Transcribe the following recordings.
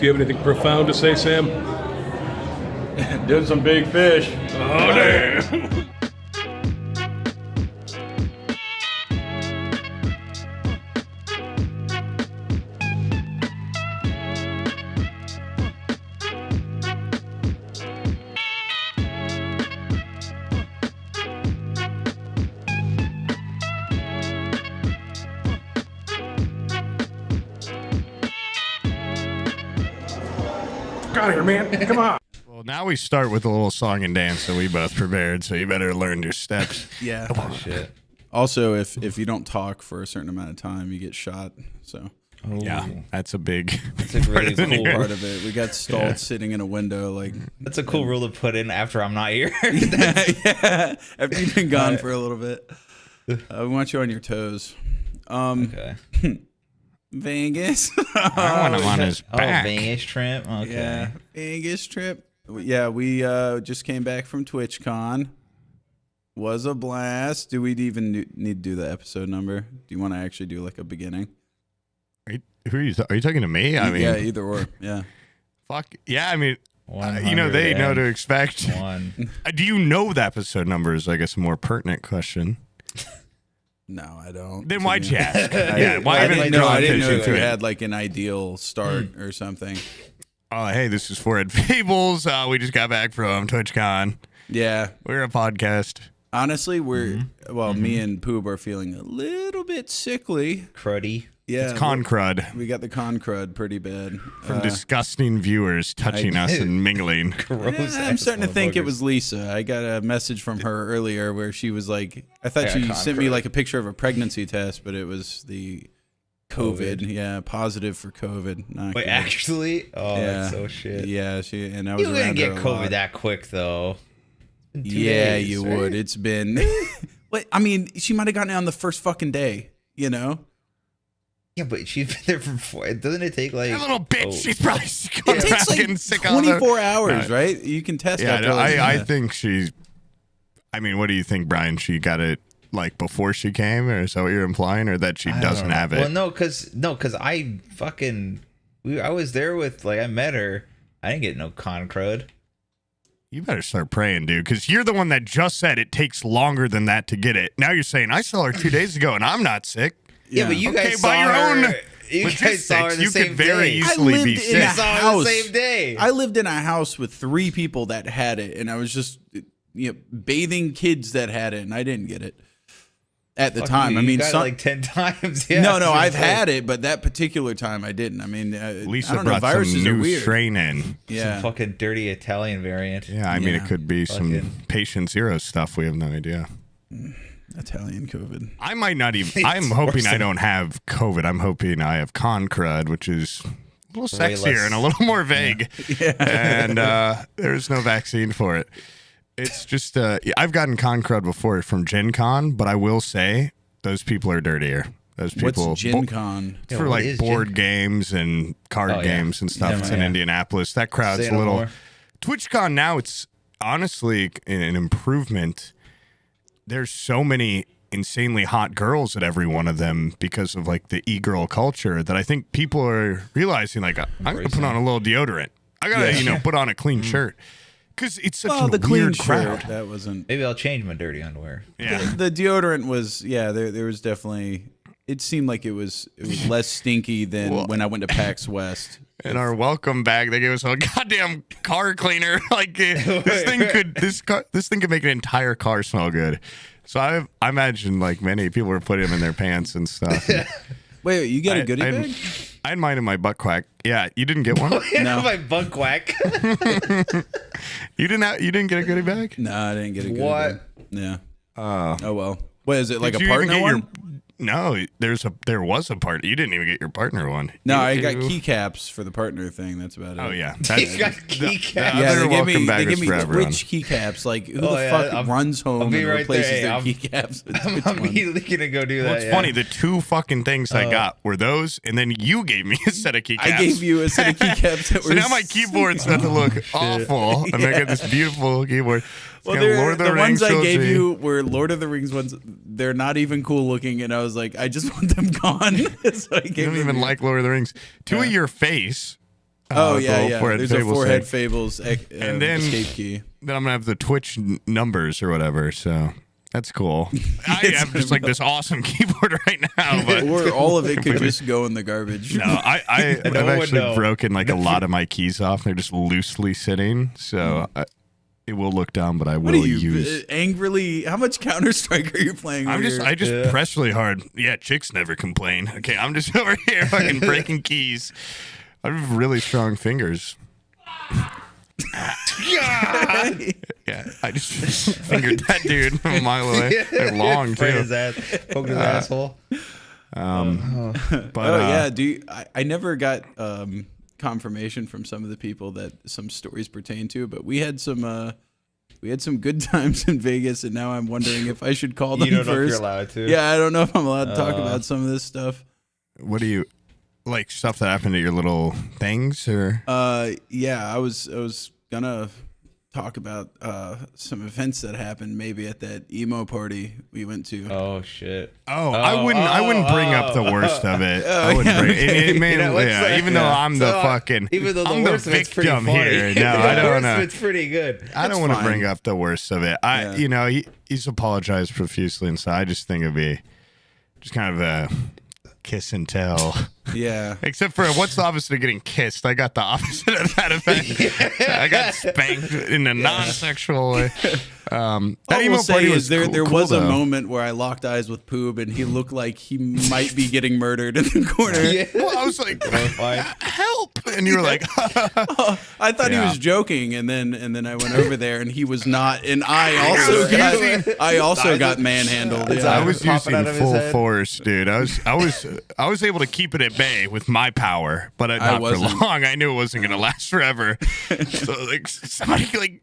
Do you have anything profound to say, Sam? Did some big fish. Oh, damn. Get out of here, man. Come on. Well, now we start with a little song and dance that we both prepared, so you better learn your steps. Yeah. Oh, shit. Also, if you don't talk for a certain amount of time, you get shot. So Yeah, that's a big That's a really cool part of it. We got stalled sitting in a window. Like That's a cool rule to put in after I'm not here. yeah. After you've been gone for a little bit, we want you on your toes. Okay. Vegas. I want him on his back. Oh, Vegas trip. Okay. Yeah, Vegas trip. Yeah, we just came back from TwitchCon. Was a blast. Do we even need to do the episode number? Do you want to actually do like a beginning? Are you talking to me? I mean, yeah, either or. Yeah. fuck. Yeah, I mean, they know to expect. Do you know the episode number is, I guess, a more pertinent question. No, I don't. Then why'd you ask? I didn't know if you it? had like an ideal start or something. Oh, hey, this is Forehead Fables. We just got back from TwitchCon. Yeah. We're a podcast. Honestly, me and Poob are feeling a little bit sickly. Cruddy. Yeah. It's con crud. We got the con crud pretty bad. From disgusting viewers touching us and mingling. Gross. I'm starting to think it was Lisa. I got a message from her earlier where she was like, I thought she sent me like a picture of a pregnancy test, but it was the COVID. Yeah, positive for COVID. Not Wait, good. actually? Oh, Yeah. that's so shit. Yeah, I was You around wouldn't get her a COVID lot. that quick, though. Yeah, days, you right? would. It's been. What? I mean, she might have gotten it on the first fucking day. You know. Yeah, but she's been there for 4. Doesn't it take like That little bitch, Oh. she's probably It takes getting like sick all the 24 hours, right? You can test. Yeah, after no, like, I think she's. I mean, what do you think, Brian? She got it like before she came, or is that what you're implying, or that she doesn't have it? Well, no, cause I was there with I met her. I didn't get no con crud. You better start praying, dude, because you're the one that just said it takes longer than that to get it. Now you're saying I saw her 2 days ago and I'm not sick. Yeah, but you Okay, guys by saw your her. own You guys saw her the you same could very day. easily be in sick. a You saw her the house. same day. I lived in a house with 3 people that had it, and I was just bathing kids that had it, and I didn't get it at the time. You I mean, got it like 10 times. Yeah, no, I've had it, but that particular time I didn't. I mean, Lisa I don't know. brought Viruses some are new weird. strain in. Yeah, Some fucking dirty Italian variant. Yeah, I mean, Yeah. it could be some patient zero stuff. We have no idea. Italian COVID. I might not even. I'm hoping I don't have COVID. I'm hoping I have con crud, which is a little Way sexier less- and a little more vague. And there's no vaccine for it. It's just I've gotten con crud before from Gen Con, but I will say those people are dirtier. Those people. What's Gen Con? It's Yeah, for what like is board Gen- games and card Oh, yeah. games and stuff. Yeah, It's in yeah. Indianapolis. That crowd's Say a no little. more. TwitchCon now, it's honestly an improvement. There's so many insanely hot girls at every one of them because of like the e-girl culture that I think people are realizing like, I'm going to put on a little deodorant. I got to, put on a clean shirt. Because it's such Well, a the clean weird crowd. shirt. That wasn't. Maybe I'll change my dirty underwear. Yeah. The deodorant was there was definitely. It seemed like it was less stinky than when I went to PAX West. In our welcome bag, they gave us a goddamn car cleaner. Like this thing could make an entire car smell good. So I imagine like many people were putting them in their pants and stuff. Wait, you got a goodie bag? I had mine in my butt quack. Yeah, you didn't get one. No. My butt quack. You didn't get a goodie bag. No, I didn't get a goodie What? bag. Yeah. Oh well. What is it like Did a you even partner get one? No, there was a partner. You didn't even get your partner one. No, You- I got keycaps for the partner thing. That's about it. Oh yeah, You got keycaps. Yeah, Other they give welcome me bag is rich for everyone. keycaps. Like who Oh, the yeah, fuck I'm- runs home I'll and be right replaces there. Hey, their I'm- keycaps? with I'm Twitch ones? immediately gonna go do that. Well, it's funny. The two fucking things I got were those, and then you gave me a set of keycaps. I gave you a set of keycaps that So were now my keyboard's about to look awful, and I got this beautiful keyboard. It's Well, got Lord of the Rings ones I gave trilogy. you were Lord of the Rings ones. They're not even cool looking, and I was like, I just want them gone. So I gave You don't them even you. like Lord of the Rings. Two of your face Oh with the yeah, little yeah. forehead There's a Fables forehead thing. fables And then- escape key. Then I'm gonna have the Twitch numbers or whatever. So that's cool. I It's have gonna just like be- this awesome keyboard right now, but Or all of it could just go in the garbage. no, I've one would actually know. broken like a lot of my keys off. They're just loosely sitting, so it will look dumb, but I What will are you use. angrily? How much Counter Strike are you playing? I just press really hard. Yeah, chicks never complain. Okay, I'm just over here fucking breaking keys. I have really strong fingers. Yeah, I just fingered that dude a mile away. They're long Right too. his ass, poked his asshole. But Oh yeah, I never got confirmation from some of the people that some stories pertain to, but we had some good times in Vegas, and now I'm wondering if I should call them You don't know if first. you're allowed to. Yeah, I don't know if I'm allowed to talk about some of this stuff. what do you like? Stuff that happened at your little things, or Yeah, I was gonna talk about some events that happened maybe at that emo party we went to. Oh shit. I wouldn't bring up the worst of it. I wouldn't yeah, bring it. You know, what's that? Even though I'm the So, fucking, even though the I'm worst the of it's pretty victim funny. here. No, I The don't worst know. of it's pretty good. I don't It's want to fine. bring up the worst of it. He's apologized profusely, and so I just think it'd be just kind of a kiss and tell. Yeah. Except for what's the opposite of getting kissed? I got the opposite of that effect. I got spanked in a non-sexual way. That All we'll emo say party is there cool was a though. moment where I locked eyes with Poob, and he looked like he might be getting murdered in the corner. Yeah. Well, I was like, Horrifying. help! And you were like, I thought he Yeah. was joking, and then I went over there, and he was not. And I also got manhandled. His Yeah. I eye was popping using out of his full head. force, dude. I was able to keep it at bay with my power, but not for wasn't. long. I knew it wasn't going to last forever. So like somebody like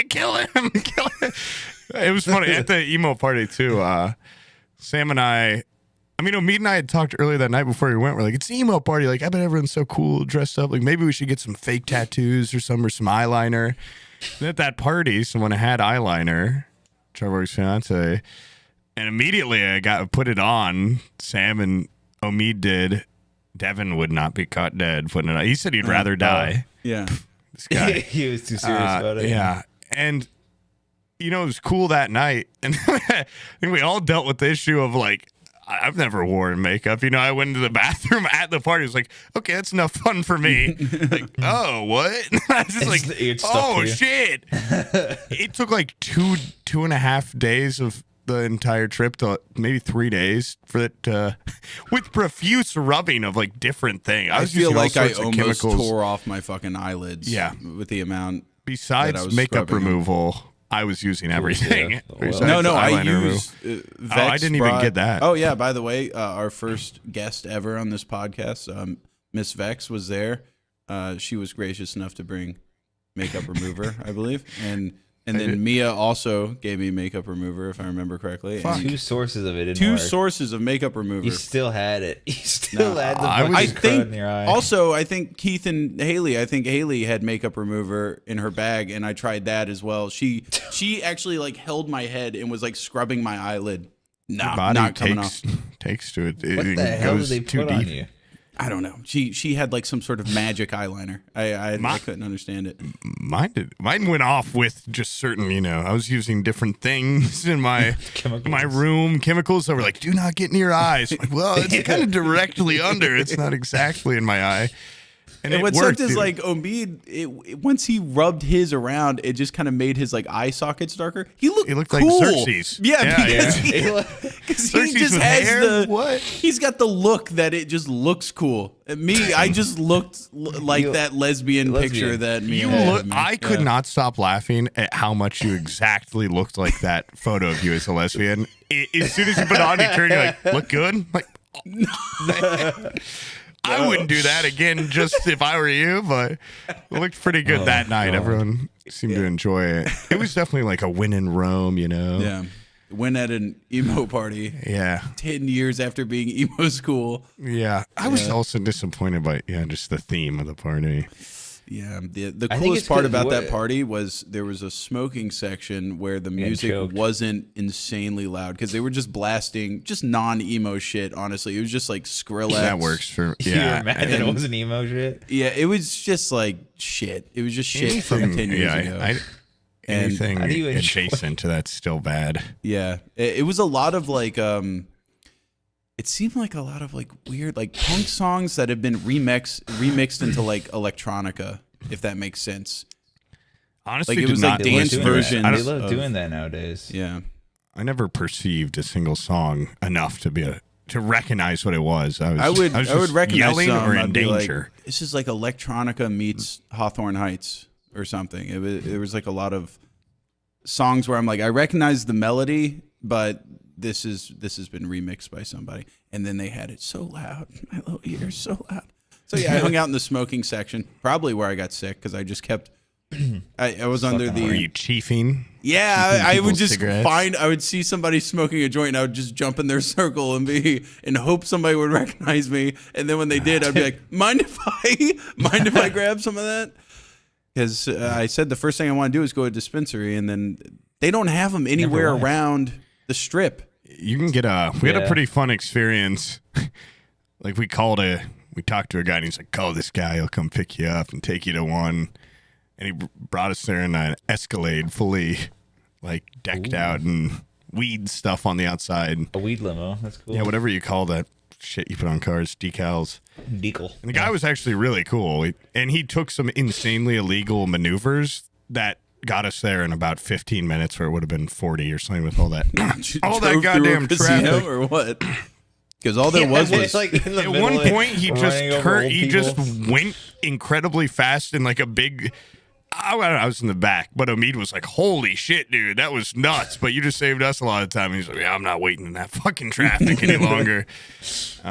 kill him, kill him. It was funny at the emo party too. Sam and I mean, Omid and I had talked earlier that night before we went. We're like, it's an emo party. Like, I bet everyone's so cool, dressed up. Like, maybe we should get some fake tattoos or some eyeliner. And at that party, someone had eyeliner, Trevor's fiance, and immediately I put it on. Sam and Omid did. Devin would not be caught dead putting it on. He said he'd rather die. Yeah. This guy. He was too serious about it. Yeah. And, it was cool that night. And I think we all dealt with the issue of like, I've never worn makeup. I went into the bathroom at the party. It was like, okay, that's enough fun for me. Like, oh, what? I was just like, It's stuck oh, to you. shit. It took like two and a half days of the entire trip to maybe 3 days for it with profuse rubbing of like different things. I was feel using all like I sorts of almost chemicals. tore off my fucking eyelids. Yeah. With the amount. that I Besides was makeup scrubbing. removal, I was using everything. yeah. Oh, Besides well. No, I eyeliner removal. used. I didn't even get that. Oh yeah, by the way, our first guest ever on this podcast, Miss Vex, was there. She was gracious enough to bring makeup remover, I believe, and then Mia also gave me makeup remover, if I remember correctly. And Two sources of it didn't two work. sources of makeup remover. You still had it. You still No, had the I fucking was- crud think in your eye. also, I think Keith and Haley. I think Haley had makeup remover in her bag, and I tried that as well. She actually like held my head and was like scrubbing my eyelid. Your body Not coming off. takes to it. It what the hell did goes they too put deep. on you? I don't know. She had like some sort of magic eyeliner. I couldn't understand it. Mine went off with just certain, I was using different things in my Chemicals. room, chemicals that were like, do not get in your eyes. I'm like, well, it's kind of directly under. It's not exactly in my eye. And And it what worked, sucked is dude. like Omid, once he rubbed his around, it just kind of made his like eye sockets darker. He looked like cool. Xerxes. Yeah, Yeah, because yeah. because Xerxes he just with has hair? the What? He's got the look that it just looks cool. And me, I just looked like that lesbian picture that me. You had look. of me. I could Yeah. not stop laughing at how much you exactly looked like that photo of you as a lesbian. As soon as you put it on, you turn, you're like, look good. Like, I wouldn't do that again, just if I were you. But it looked pretty good that night. God. Everyone seemed to enjoy it. It was definitely like a win in Rome, Yeah, went at an emo party Yeah. 10 years after being emo school. Yeah. I was also disappointed by just the theme of the party. Yeah, the I think coolest it's part 'cause about that what- party was there was a smoking section where the music choked. wasn't insanely loud because they were just blasting just non-emo shit. Honestly, it was just like Skrillex. That works for You yeah. were mad that it wasn't emo shit. Yeah, it was just like shit. It was just shit from 10 years ago. Anything How do you enjoy- adjacent to that's still bad. Yeah, it was a lot of like it seemed like a lot of like weird like punk songs that have been remixed into like electronica, if that makes sense. Honestly, Like, it did was like not dance listen to it. versions. I They don't- love of- doing that nowadays. Yeah. I never perceived a single song enough to recognize what it was. I would just recognize yelling some. or in I'd be danger. like, this is like electronica meets Hawthorne Heights or something. It was like a lot of songs where I'm like, I recognize the melody, but this has been remixed by somebody, and then they had it so loud, my little ears so loud. So yeah, I hung out in the smoking section, probably where I got sick because I just kept. I was under Are the. you chiefing? Yeah, I would people's just cigarettes? I would see somebody smoking a joint and I would just jump in their circle and hope somebody would recognize me. And then when they did, I'd be like, mind if I grab some of that? Because I said the first thing I want to do is go to a dispensary, and then they don't have them anywhere went. around the strip. You can get we had a Yeah. pretty fun experience. Like we talked to a guy and he's like, call this guy, he'll come pick you up and take you to one. And he brought us there in an Escalade fully like decked out and weed stuff on the outside. A weed limo. That's cool. Yeah, whatever you call that shit you put on cars, decals. Deacle. And the guy was actually really cool. And he took some insanely illegal maneuvers that got us there in about 15 minutes, where it would have been 40 or something with all that all that Drove through a goddamn casino traffic. or what? Because all there was like in the At middle one of point, he just running over old people. went incredibly fast in like a big. I was in the back, but Omid was like, "Holy shit, dude, that was nuts!" But you just saved us a lot of time. And he's like, "Yeah, I'm not waiting in that fucking traffic any longer."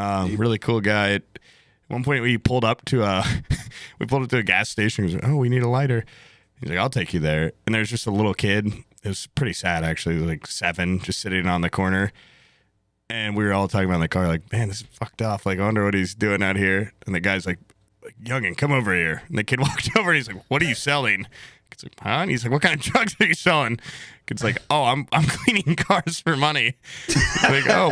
Really cool guy. At one point, we pulled up to a gas station. He was like, "Oh, we need a lighter." He's like, "I'll take you there." And there's just a little kid. It was pretty sad, actually. He was like 7, just sitting on the corner. And we were all talking about in the car, like, man, this is fucked up. Like, I wonder what he's doing out here. And the guy's like, youngin', come over here. And the kid walked over and he's like, what are you selling? It's like, huh? And he's like, what kind of drugs are you selling? Kid's like, oh, I'm cleaning cars for money. He's like, oh,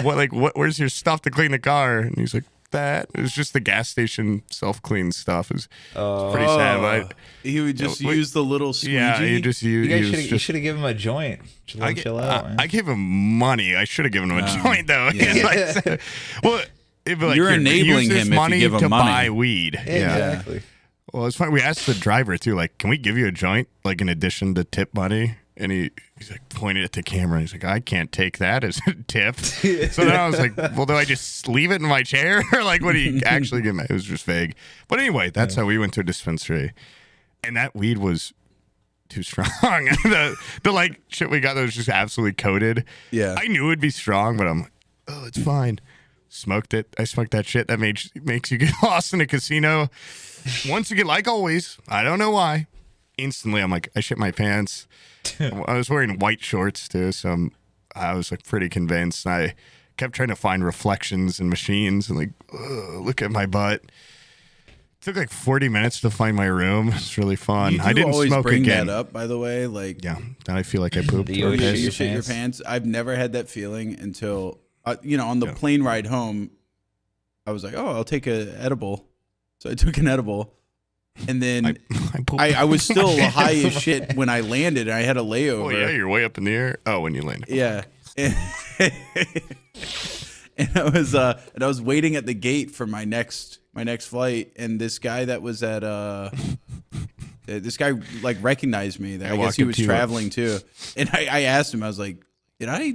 where's your stuff to clean the car? And he's like, that. It was just the gas station self-clean stuff. It was pretty sad. But he would just use the little squeegee. yeah, you just You guys use should have given him a joint. Just let him chill out, man. I gave him money. I should have given him a joint though. yeah. Well, it'd be like, You're here, enabling use this him if you money give him to money. buy weed. Yeah. Exactly. Well, it's funny. We asked the driver too, like, can we give you a joint, like, in addition to tip money? And he's like pointed at the camera. He's like, I can't take that as a tip. So then I was like, well, do I just leave it in my chair, or like, what do you actually give me? It was just vague. But anyway, that's how we went to a dispensary, and that weed was too strong. the like shit we got that was just absolutely coated. Yeah. I knew it'd be strong, but I'm like, oh, it's fine. Smoked it. I smoked that shit. That makes you get lost in a casino. Once again, like always, I don't know why. Instantly, I'm like, I shit my pants. I was wearing white shorts too, so I was like pretty convinced. I kept trying to find reflections in machines and like, look at my butt. It took like 40 minutes to find my room. It's really fun. You do I didn't always smoke bring again. that up, by the way. Like, Yeah, then I feel like I pooped. Do you or always shit pissed. you your shit your pants? pants. I've never had that feeling until, on the plane ride home, I was like, oh, I'll take an edible. So I took an edible. And then I pooped. I was still high as shit when I landed, and I had a layover. Oh yeah, you're way up in the air. Oh, when you landed. Yeah. And I was waiting at the gate for my next flight, and this guy that was at this guy like recognized me. That I guess he was traveling too. And I asked him, I was like, did I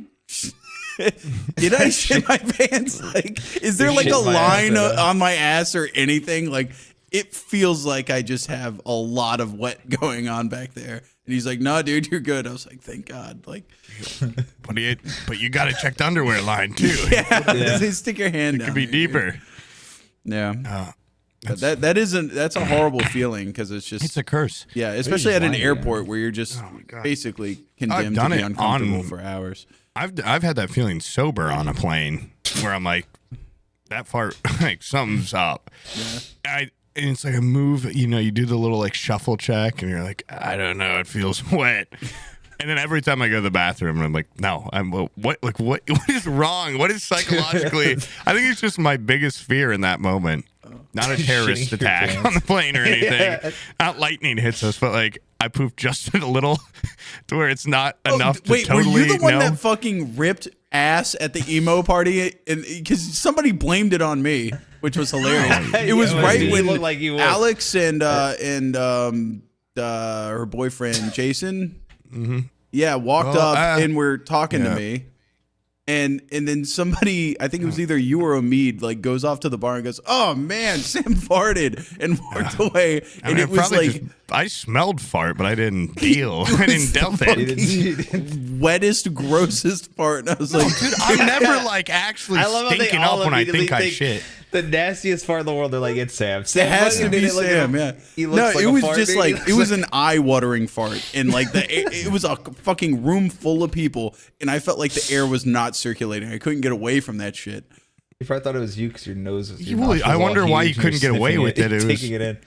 shit my pants? Like, is there You like a shit my ass, line yeah. on my ass or anything? Like, it feels like I just have a lot of wet going on back there. And he's like, no, dude, you're good. I was like, thank God. Like, But you got to check the underwear line too. yeah. Stick your hand It down could be there. deeper. Yeah. But that's a horrible feeling, because it's just It's a curse. yeah, especially at an lying, airport where you're just God. basically condemned done to be it uncomfortable on- for hours. I've had that feeling sober on a plane where I'm like, that fart, like something's up. and it's like a move, you do the little like shuffle check and you're like, I don't know, it feels wet. And then every time I go to the bathroom, I'm like, no, what is wrong? What is psychologically? I think it's just my biggest fear in that moment. Not a terrorist attack on the plane or anything. Yeah. Not lightning hits us, but like I pooped just a little to where it's not enough to wait, totally were you the one know. that fucking ripped ass at the emo party? Because somebody blamed it on me, which was hilarious. It was Yeah, right you when look like you would. Alex and her boyfriend Jason, walked up and were talking to me. And then somebody, I think it was either you or Omid, like goes off to the bar and goes, "Oh man, Sam farted," and walked away. And it was like I smelled fart, but I didn't deal. I didn't delve it. wettest, grossest fart. And I was like, Dude, I'm never like actually I love how they stinking all up when I immediately think I think shit. the nastiest fart in the world. They're like, it's Sam. it has to be Sam. Yeah. No, like it a was fart, just dude. like it was an eye-watering fart, and like it was a fucking room full of people, and I felt like the air was not circulating. I couldn't get away from that shit. If I thought it was you because your nose was. I wonder why you couldn't get away with it. It was taking it in.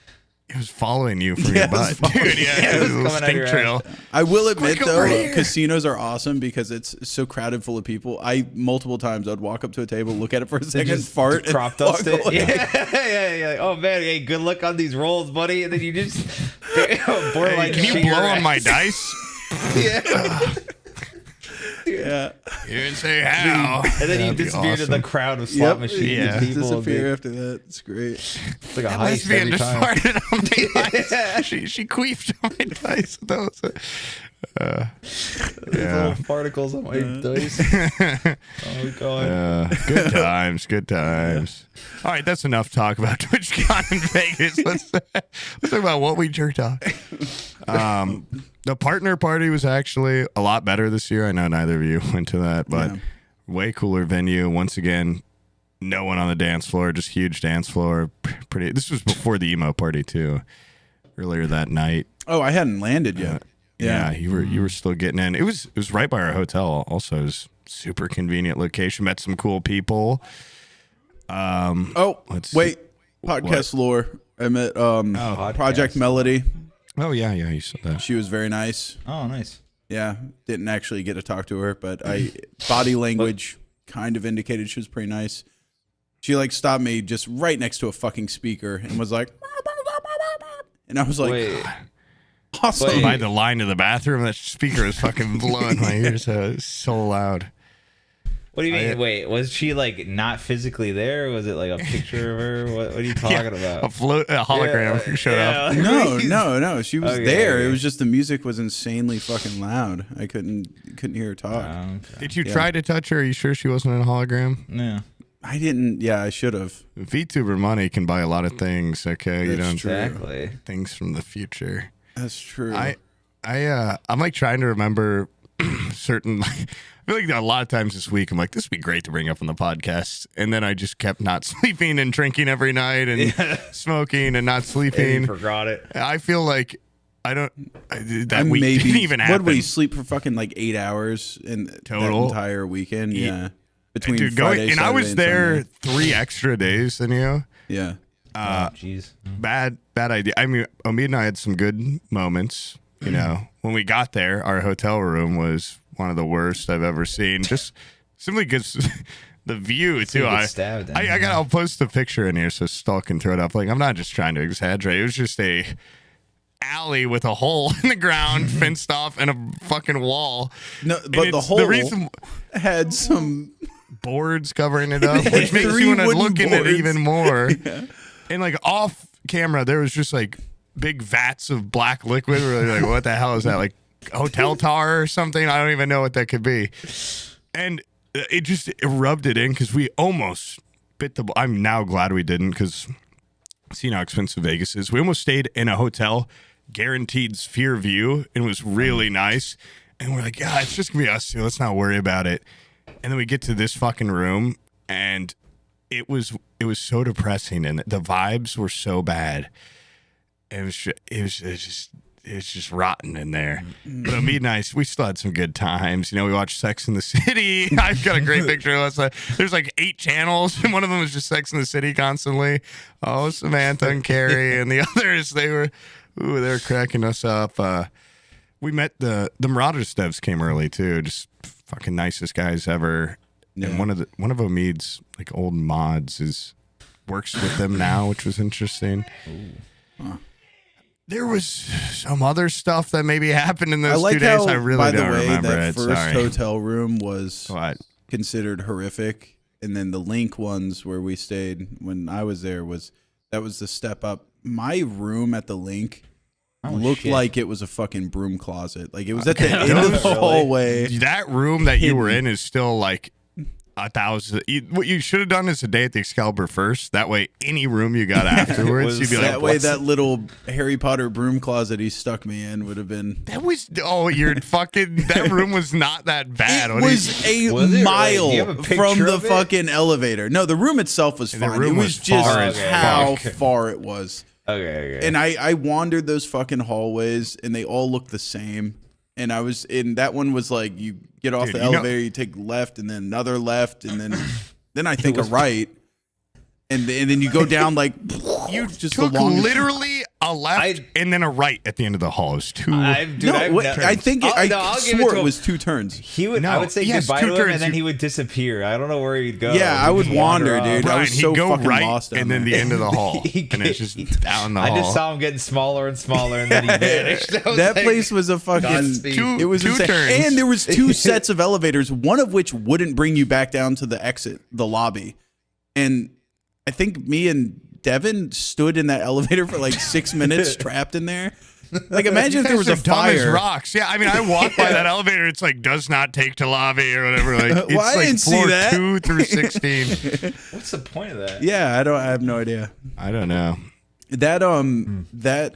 It was following you from your butt, dude. Yeah, it was a little coming out of stink your trail. I will admit Quick, over though, here. casinos are awesome because it's so crowded full of people. Multiple times I'd walk up to a table, look at it for a second, fart, and Crop dust walk it. away. Yeah. Like, oh man, hey, good luck on these rolls, buddy. And then you just borderline. Can you blow on my dice? Yeah. Yeah. You didn't say how. And then you That'd be disappear to awesome. the crowd of slot machines. Yeah. And people. Disappear after that. It's great. It's like a That heist lesbian every just time. farted on my dice. She queefed on my dice. That was These little particles on my dice. Oh god. good times, good times. All right, that's enough talk about TwitchCon in Vegas. Let's talk about what we jerked off. The partner party was actually a lot better this year. I know neither of you went to that, but way cooler venue. Once again, no one on the dance floor, just huge dance floor. Pretty. This was before the emo party too. Earlier that night. Oh, I hadn't landed yet. Yeah, you were still getting in. It was right by our hotel. Also, it was super convenient location. Met some cool people. Wait, podcast lore. I met Project Melody. Oh yeah, you said that. She was very nice. Oh, nice. Yeah, didn't actually get to talk to her, but body language kind of indicated she was pretty nice. She like stopped me just right next to a fucking speaker and was like, and I was like, Wait. awesome. Wait. By the line to the bathroom, that speaker is fucking blowing my ears out. It's so loud. What do you mean? Wait, was she like not physically there? Or was it like a picture of her? What are you talking about? A hologram showed up. No. She was Okay, there. okay. It was just the music was insanely fucking loud. I couldn't hear her talk. Okay. Did you try to touch her? Are you sure she wasn't in a hologram? Yeah. I didn't. Yeah, I should have. VTuber money can buy a lot of things. Okay, you don't Exactly. things from the future. That's true. I'm like trying to remember certain. I feel like a lot of times this week I'm like, this would be great to bring up on the podcast, and then I just kept not sleeping and drinking every night and smoking and not sleeping. You forgot it. I feel like that I week didn't even happen. What would we sleep for fucking like 8 hours in Total? that entire weekend? Yeah. Between Dude, Friday, and I Saturday, was and there Sunday. 3 extra days than you. Yeah. Jeez. Bad idea. I mean, Omid and I had some good moments. You know, when we got there, our hotel room was one of the worst I've ever seen. Just simply because the view too. I'll post a picture in here so Stalk can throw it up. Like, I'm not just trying to exaggerate. It was just a alley with a hole in the ground, fenced off, and a fucking wall. No, but the hole had some boards covering it up, which makes you want to look in it even more. Yeah. And like off camera, there was just like big vats of black liquid. Where they're like, what the hell is that? Like hotel tar or something? I don't even know what that could be. And it just rubbed it in because we almost bit the. I'm now glad we didn't because seeing how expensive Vegas is. We almost stayed in a hotel, guaranteed sphere view, and it was really nice. And we're like, yeah, it's just gonna be us two. Let's not worry about it. And then we get to this fucking room, and it was so depressing, and the vibes were so bad. It was just it's just rotten in there. But it'll be nice. We still had some good times. You know, we watched Sex in the City. I've got a great picture of us. There's like 8 channels, and one of them was just Sex in the City constantly. Oh, Samantha and Carrie, and the others, they were cracking us up. We met the Marauders devs came early too. Just fucking nicest guys ever. Yeah. And one of Omid's like old mods works with them now, which was interesting. Huh. There was some other stuff that maybe happened in those like 2 days. how, I really by the don't way, remember that it. first Sorry. hotel room was What? considered horrific, and then the Link ones where we stayed when I was there was the step up. My room at the Link looked like it was a fucking broom closet. Like it was at the end of the hallway. That room that you were in is still like 1,000. What you should have done is a day at the Excalibur first. That way, any room you got afterwards, you'd be like, that way, that little Harry Potter broom closet he stuck me in would have been. You're fucking. That room was not that bad. It was a mile from the fucking elevator. No, the room itself was fine. room It was was just far as how fuck. far it was. Okay. And I wandered those fucking hallways, and they all looked the same. And I was in that one was like you get off the elevator, you take left, and then another left, and then I think a right, and then you go down like You just took the longest. literally a left and then a right at the end of the hall. It was two. I think I swore it was 2 turns. He would. No, I would say yes, goodbye 2 to him, turns. and then he would disappear. I don't know where he'd go. Yeah, I would wander, dude. I Right, was so he'd go fucking right lost down and then there. the end of the hall, and it's just down the hall. I just saw him getting smaller and smaller, and then he vanished. I was That like, place was a fucking. Godspeed. It was two insane. turns. And there was 2 sets of elevators, one of which wouldn't bring you back down to the exit, the lobby. And I think me and Devin stood in that elevator for like 6 minutes, trapped in there. Like, imagine if there was a dumb as fire. rocks. Yeah, I mean, I walked by that elevator. It's like does not take to lobby or whatever. Like it's Well, I like didn't see floor that. 2 through 16. What's the point of that? Yeah, I have no idea. I don't know. That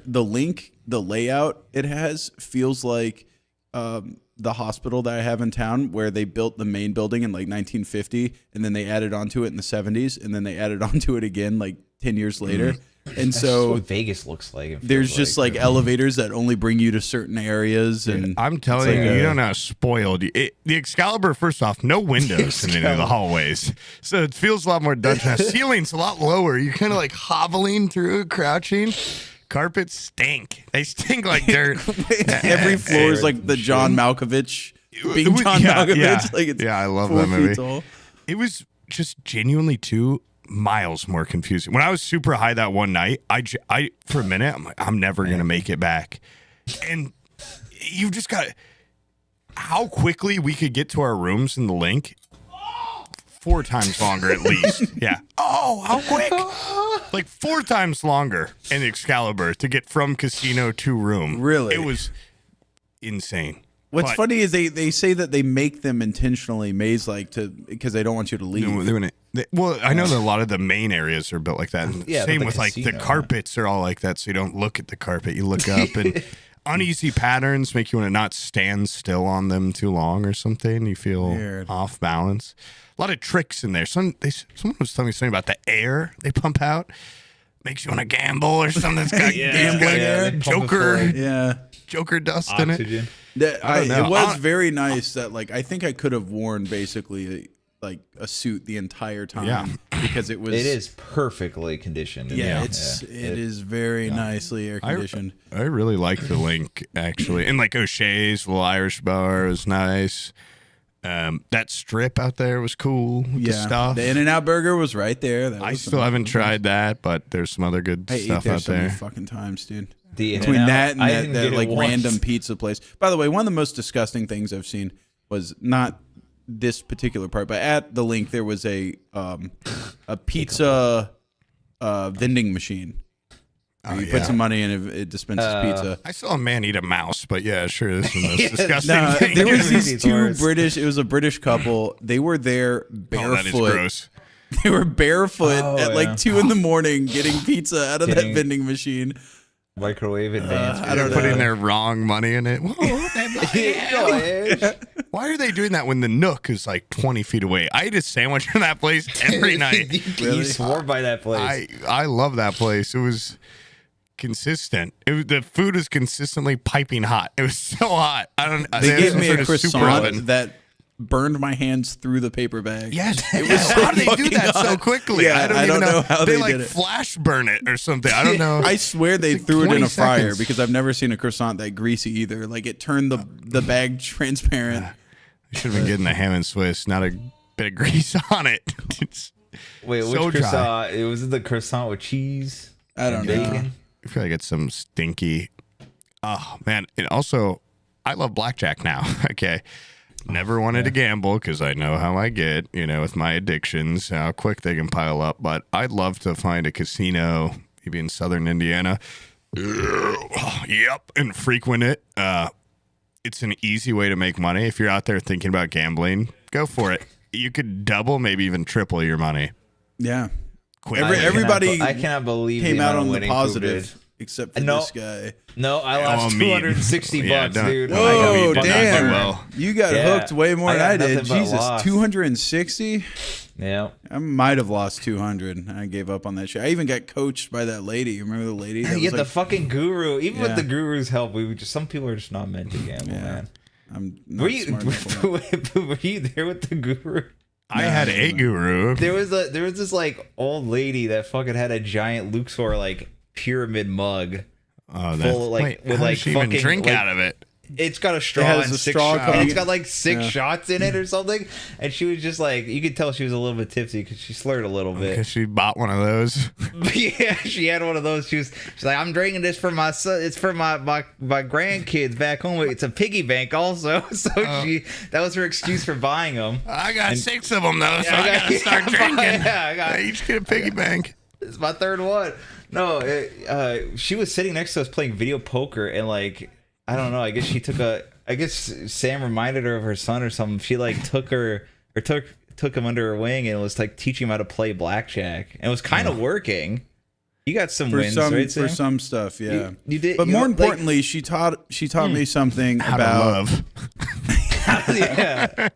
the Link, the layout it has feels like the hospital that I have in town, where they built the main building in like 1950, and then they added onto it in the 70s, and then they added onto it again like 10 years later. And That's so what Vegas looks like. It there's feels just like elevators that only bring you to certain areas, and I'm telling like you, a- you don't know how spoiled. The Excalibur, first off, no windows in any of the hallways, so it feels a lot more dungeon. Ceiling's a lot lower. You're kind of like hobbling through, crouching. Carpets stink. They stink like dirt. every floor is like the John Malkovich being John Malkovich. Yeah. Like it's Yeah, I love 4 that feet movie. tall. It was just genuinely 2 miles more confusing. When I was super high that one night, I for a minute, I'm like, I'm never gonna make it back. And you've just got how quickly we could get to our rooms in the Link. 4 times longer at least. Yeah. Oh, how quick? Like 4 times longer in Excalibur to get from casino to room. Really? It was insane. What's But- funny is they say that they make them intentionally maze-like because they don't want you to leave. Well, I know that a lot of the main areas are built like that. And Yeah, same but the with like the casino, carpets are all like that, so you don't look at the carpet. You look up, and uneasy patterns make you want to not stand still on them too long or something. You feel Weird. off balance. A lot of tricks in there. Someone was telling me something about the air they pump out. Makes you want to gamble or something. That's got gambling air. they pump it Joker, full Yeah. Joker dust in it. oxygen. I don't know. It was very nice that like I think I could have worn basically like a suit the entire time. Yeah. Because it was It is perfectly conditioned. Yeah, Yeah. it is very nicely air conditioned. I really like the Link actually, and like O'Shea's little Irish bar was nice. That strip out there was cool. With the stuff. The In-N-Out burger was right there. That I was still haven't tried that, but there's some other good I ate stuff there out so many there. fucking times, dude. The Between In-N-Out, that and I that, didn't that get it like once. random pizza place. By the way, one of the most disgusting things I've seen was not this particular part, but at the Link there was a pizza vending machine. Where you put some money in, it dispenses pizza. I saw a man eat a mouse, but yeah, sure, this is the most disgusting No, thing. there was these It's 2 worse. British. It was a British couple. They were there Oh, that is barefoot. gross. They were barefoot at yeah. like 2 a.m. getting pizza out of that Getting- vending machine. Microwave advanced. I don't They're putting know. their wrong money in it. Why are they doing that when the Nook is like 20 feet away? I eat a sandwich in that place every night. You swore by that place. I love that place. It was consistent. The food was consistently piping hot. It was so hot. They gave me a super croissant oven. that burned my hands through the paper bag. Yes, It was how do they do fucking that so hot. quickly? Yeah, I don't know how they they like did it. flash burn it or something. I don't know. I swear they It's like threw it in 20 a fryer seconds. because I've never seen a croissant that greasy either. Like it turned the bag transparent. You should have been getting the ham and Swiss, not a bit of grease on it. It's Wait, which so dry. croissant? It was the croissant with cheese. I don't and know. bacon. I feel like it's some stinky. Oh man! And also, I love blackjack now. Okay, never wanted to gamble because I know how I get. With my addictions, how quick they can pile up. But I'd love to find a casino, maybe in southern Indiana. Yep, and frequent it. It's an easy way to make money. If you're out there thinking about gambling, go for it. You could double, maybe even triple your money. Yeah. Quick. Everybody I cannot believe came the out amount on of the winning positive, food except for No. this guy. No, I lost me. 260 Yeah, bucks, don't- dude. don't I got Whoa, me fucking damn. burned. well. You got Yeah. hooked way more I than got I did. nothing but Jesus, loss. 260? Yeah. I might have lost 200. I gave up on that shit. I even got coached by that lady. You remember the lady? That Yeah, was the like, fucking guru. Even Yeah. with the guru's help, some people are just not meant to gamble, Yeah. man. I'm not Were you smart enough for that. were you there with the guru? I had a guru. There was this like old lady that fucking had a giant Luxor like pyramid mug. Oh, full, like, wait, with, how like, does she even fucking, drink like- out of it? It's got a straw has and a 6 straw shots. coming- And it's got like 6 Yeah. shots in it or something. And she was just like, you could tell she was a little bit tipsy because she slurred a little bit. Because she bought one of those. But yeah, she had one of those. She's like, I'm drinking this for my son. It's for my grandkids back home. It's a piggy bank also. So that was her excuse for buying them. I got 6 of them though, so Yeah, I gotta start drinking. Yeah, I got. They each get a piggy bank. It's my third one. No, she was sitting next to us playing video poker, and like, I don't know. I guess Sam reminded her of her son or something. She like took him under her wing and was like teaching him how to play blackjack, and it was kind of working. You got some For wins, some, right, for Sam? some stuff, yeah. You did, But you more know, like- importantly, she taught me something How to about. love. Yeah.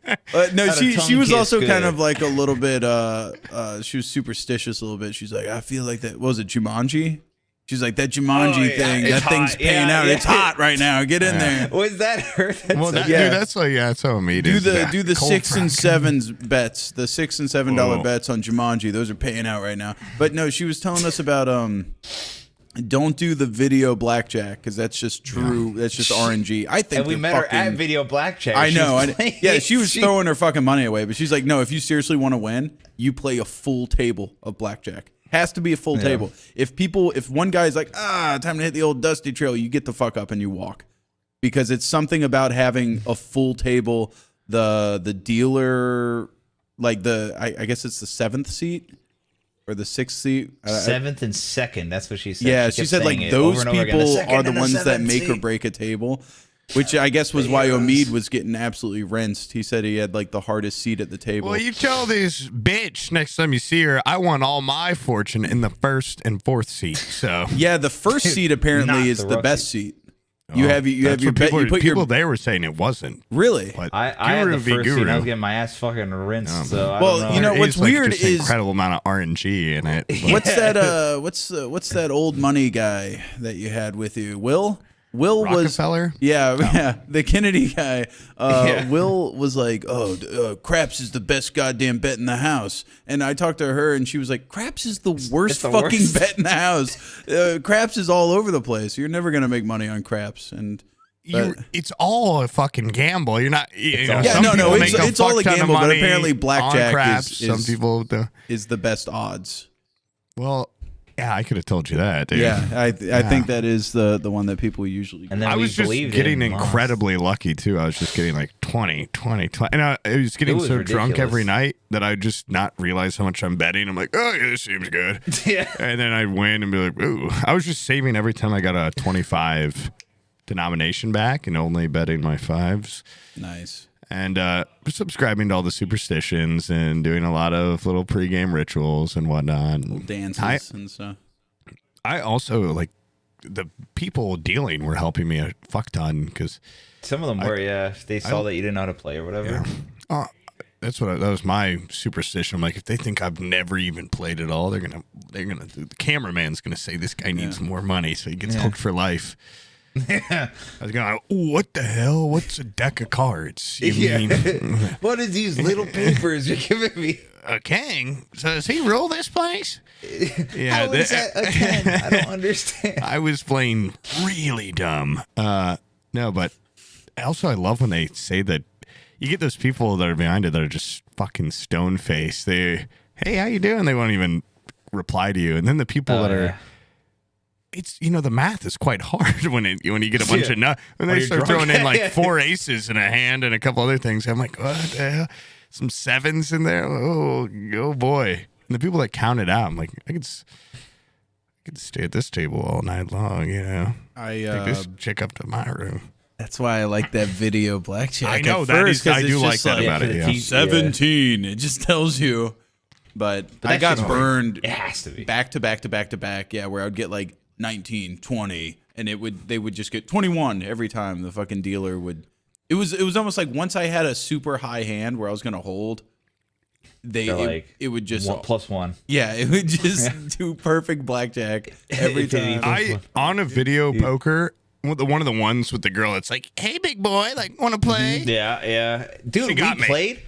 No, How to she tongue was kiss also kind good. of like a little bit. She was superstitious a little bit. She's like, I feel like that. What was it, Jumanji? She's like, that Jumanji Oh, yeah, thing. it's That thing's hot. paying Yeah, out. yeah. It's hot right now. Get in there. Was that her? Well, That's Yeah. dude, that's like that's how me Do is. the Yeah. do the Cold 6 and crack. 7s bets, the $6 and $7 Whoa. bets on Jumanji. Those are paying out right now. But no, she was telling us about don't do the video blackjack because that's just true. That's just RNG. I think and we they're met her fucking- at Video Blackjack. I She know. was I, playing- yeah, she was throwing her fucking money away, but she's like, no, if you seriously want to win, you play a full table of blackjack. Has to be a full table. If one guy's like, time to hit the old dusty trail, you get the fuck up and you walk. Because it's something about having a full table, the dealer, like I guess it's the 7th seat or the 6th seat. 7th and 2nd. That's what she said. Yeah, kept she said saying like it those over and over again. people The second are the and ones that 7th make or seat. break a table, which I guess was why Omid was getting absolutely rinsed. He said he had like the hardest seat at the table. Well, you tell this bitch next time you see her, I won all my fortune in the 1st and 4th seat. So Yeah, the first seat not apparently is the the rough best seat. You have your That's what bet. people, You put people your they were saying it wasn't. really. But I had Guru the v. first seat. Guru. And I was getting my ass fucking rinsed. So I Well, don't know. you know, There what's is, like, weird just an is- incredible amount of RNG in it. But What's that? What's that old money guy that you had with you? Will was Rockefeller? yeah, the Kennedy guy. Yeah. Will was like, craps is the best goddamn bet in the house. And I talked to her, and she was like, craps is the worst the fucking worst. bet in the house. Craps is all over the place. You're never gonna make money on craps. And It's all a fucking gamble. You're not. You know, all- Yeah, some no, people it's- make it's all fuck a ton of gamble, but money apparently on blackjack craps. is- Some people do. is the best odds. Well, yeah, I could have told you that, dude. Yeah, I think that is the one that people usually. and then I we was just believed getting it and lost. incredibly lucky too. I was just getting like 20. And I was getting was so drunk ridiculous. every night that I just not realize how much I'm betting. I'm like, oh, yeah, this seems good. Yeah. And then I'd win and be like, ooh. I was just saving every time I got a 25 denomination back and only betting my 5s. Nice. And subscribing to all the superstitions and doing a lot of little pregame rituals and whatnot. Little dances and stuff. I also like the people dealing were helping me a fuck ton because Some of them were, yeah. They saw that you didn't know how to play or whatever. that was my superstition. I'm like, if they think I've never even played at all, the cameraman's gonna say this guy needs more money, so he gets hooked for life. I was going, what the hell? What's a deck of cards? You mean what is these little papers you're giving me? A king? So does he rule this place? Yeah, how is that a 10? I don't understand. I was playing really dumb. No, but also I love when they say that you get those people that are behind it that are just fucking stone faced. Hey, how you doing? They won't even reply to you. And then the people that are, it's, the math is quite hard when you get a bunch of when they start throwing in like 4 aces in a hand and a couple other things. I'm like, what the hell? Some 7s in there. Oh boy. And the people that count it out, I'm like, I could stay at this table all night long. Take this chick up to my room. That's why I like that video blackjack. I know at that first, is. I do like that about it. Yeah. 17. It just tells you. But I got burned. It has to be back to back to back to back. Yeah, where I would get like 19, 20, and they would just get 21 every time. The fucking dealer would. It was almost like once I had a super high hand where I was gonna hold. It would just 1+1. Yeah, it would just do perfect blackjack every time. On a video poker. One of the ones with the girl that's like, hey, big boy, like, want to play? Yeah. Dude, we played.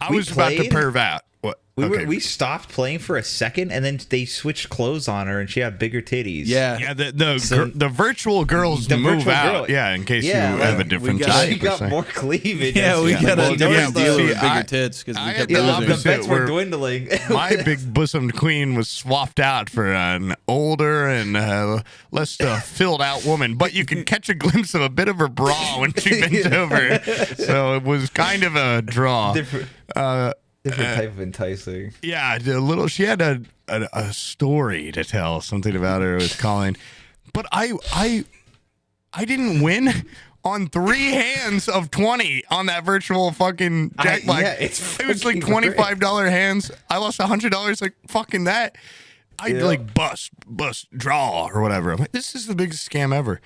I was about to perv out. What? We stopped playing for a second, and then they switched clothes on her, and she had bigger titties. Yeah. The virtual girls move out. Yeah, in case you have a different type. She got more cleavage. Yeah, we got a different dealer with bigger tits because we kept losing. The bets were dwindling. My big bosomed queen was swapped out for an older and less filled out woman, but you can catch a glimpse of a bit of her bra when she bent over. So it was kind of a draw. Different type of enticing. Yeah, she had a story to tell. Something about her was calling. But I didn't win on 3 hands of 20 on that virtual fucking jackpot. It was like $25 hands. I lost $100. Like fucking that. I like bust, draw or whatever. I'm like, this is the biggest scam ever.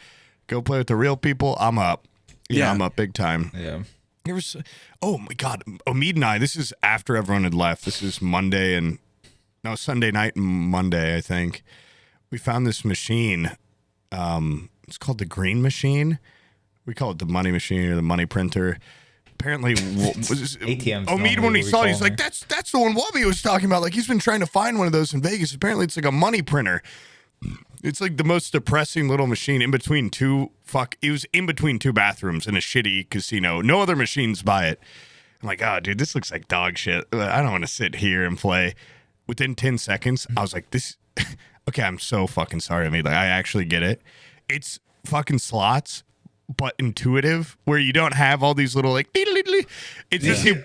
Go play with the real people. I'm up. I'm up big time. Yeah. There was, oh my God, Omid and I, this is after everyone had left. This is Sunday night and Monday, I think. We found this machine. It's called the green machine. We call it the money machine or the money printer. Apparently, ATMs. Omid, when he saw it, he's like, that's the one Wubby was talking about. Like, he's been trying to find one of those in Vegas. Apparently, it's like a money printer. It's like the most depressing little machine it was in between 2 bathrooms in a shitty casino. No other machines by it. I'm like, oh, dude, this looks like dog shit. I don't want to sit here and play. Within 10 seconds, I was like, this, okay, I'm so fucking sorry. I actually get it. It's fucking slots, but intuitive, where you don't have all these little like, it's just you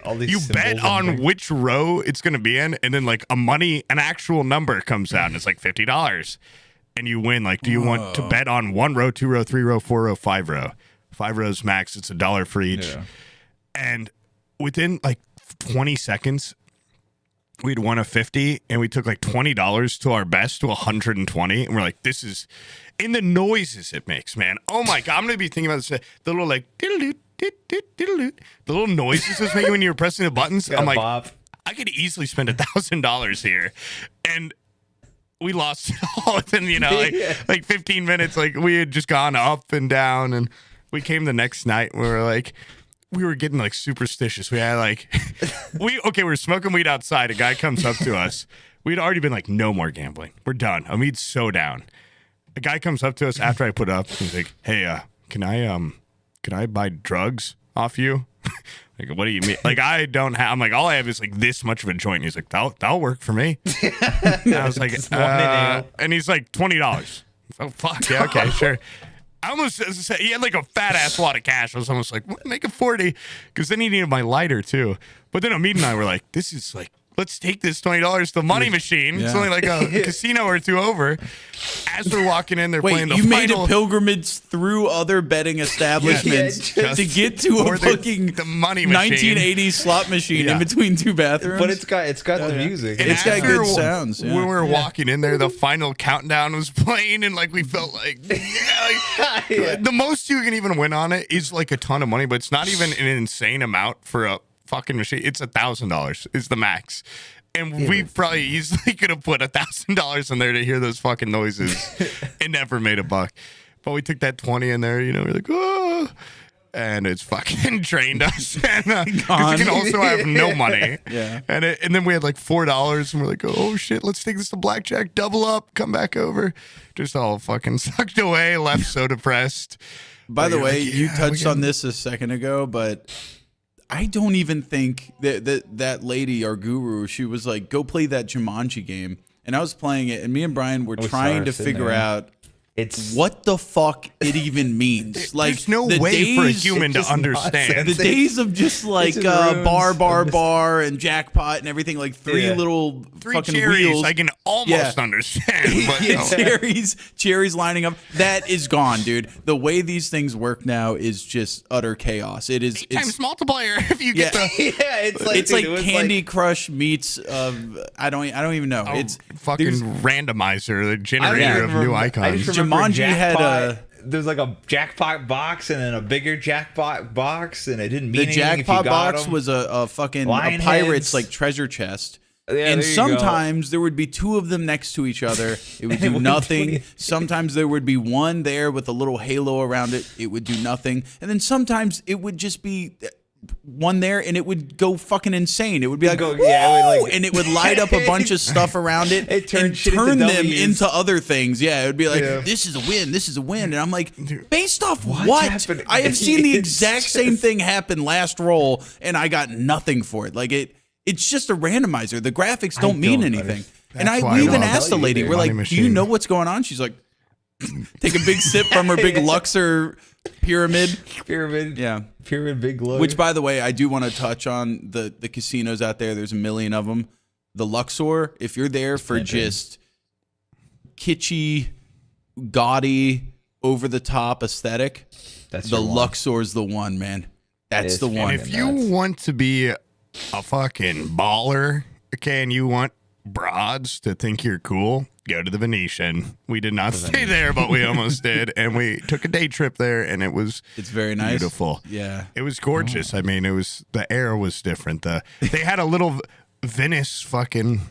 bet on which row it's going to be in, and then like an actual number comes out, and it's like $50. And you win. Like, do you want to bet on 1 row, 2 row, 3 row, 4 row, 5 row? 5 rows max. It's $1 for each. Yeah. And within like 20 seconds, we'd won a 50, and we took like $20 to our best to 120. And we're like, this is in the noises it makes, man. Oh my God. I'm going to be thinking about this. The little like, the little noises it's making when you're pressing the buttons. I'm like, I could easily spend $1,000 here. And we lost it all within, like 15 minutes. Like, we had just gone up and down, and we came the next night. We were getting like superstitious. We had like, we were smoking weed outside. A guy comes up to us. We'd already been like, no more gambling. We're done. Amid's so down. A guy comes up to us after I put up. He's like, hey, can I buy drugs off you? Like, what do you mean? Like, I don't have, I'm like, all I have is like this much of a joint. And he's like, that'll work for me. And I was like, and he's like, $20. Oh, fuck. Yeah, okay, sure. I almost said, he had like a fat ass wad of cash. I was almost like, make it 40. Because then he needed my lighter too. But then Omid and I were like, this is like, let's take this $20 to the money machine. It's only like a casino or 2 over. As we're walking in, they're playing the final. Wait, you made a pilgrimage through other betting establishments to get to a fucking the money machine. 1980s slot machine in between 2 bathrooms? But it's got the music. It's got good sounds. When we were walking in there, the final countdown was playing, and like we felt like, the most you can even win on it is like a ton of money, but it's not even an insane amount for fucking machine. It's $1,000 is the max. And we probably easily could have put $1,000 in there to hear those fucking noises. It never made a buck. But we took that 20 in there, we're like, oh, and it's fucking drained us. And we can also have no money. Yeah. And then we had like $4 and we're like, oh shit, let's take this to blackjack, double up, come back over. Just all fucking sucked away, left so depressed. By the way, like, you touched on this a second ago, but I don't even think that lady, our guru, she was like, go play that Jumanji game. And I was playing it, and me and Brian were trying to figure out what the fuck it even means. Like, there's no way for a human to understand. The days of just like bar and jackpot and everything, like three fucking cherries wheels. I can almost understand. But no. cherries lining up. That is gone, dude. The way these things work now is just utter chaos. It is Times multiplier if you get the it's like Candy Crush meets I don't even know. It's fucking randomizer, the generator of new icons. Jumanji had there's like a jackpot box and then a bigger jackpot box, and it didn't mean the anything jackpot if you got box them. was a fucking Lion pirate's heads. like treasure chest. Yeah, and there you sometimes there would be two of them next to each other. It would do nothing. Sometimes there would be one there with a little halo around it. It would do nothing. And then sometimes it would just be one there and it would go fucking insane. It would be like, and it would light up a bunch of stuff around it, It and shit turn into them W's. into other things. Yeah, it would be like, this is a win, this is a win. And I'm like, based off what? happened? I have seen the It's exact same thing happen last roll and I got nothing for it. Like it's just a randomizer. The graphics don't mean anything. And we even asked the lady, we're like, do you know what's going on? She's like, take a big sip from her big Luxor pyramid. Yeah. Pyramid big low. Which, by the way, I do want to touch on the casinos out there. There's a million of them. The Luxor, if you're there for just kitschy, gaudy, over-the-top aesthetic, the Luxor's the one, man. That's the one. And if you want to be a fucking baller, okay, and you want broads to think you're cool, go to the Venetian. We did not stay there, but we almost did, and we took a day trip there, and it's very nice, beautiful. Yeah, it was gorgeous. I mean, the air was different. They had a little Venice fucking.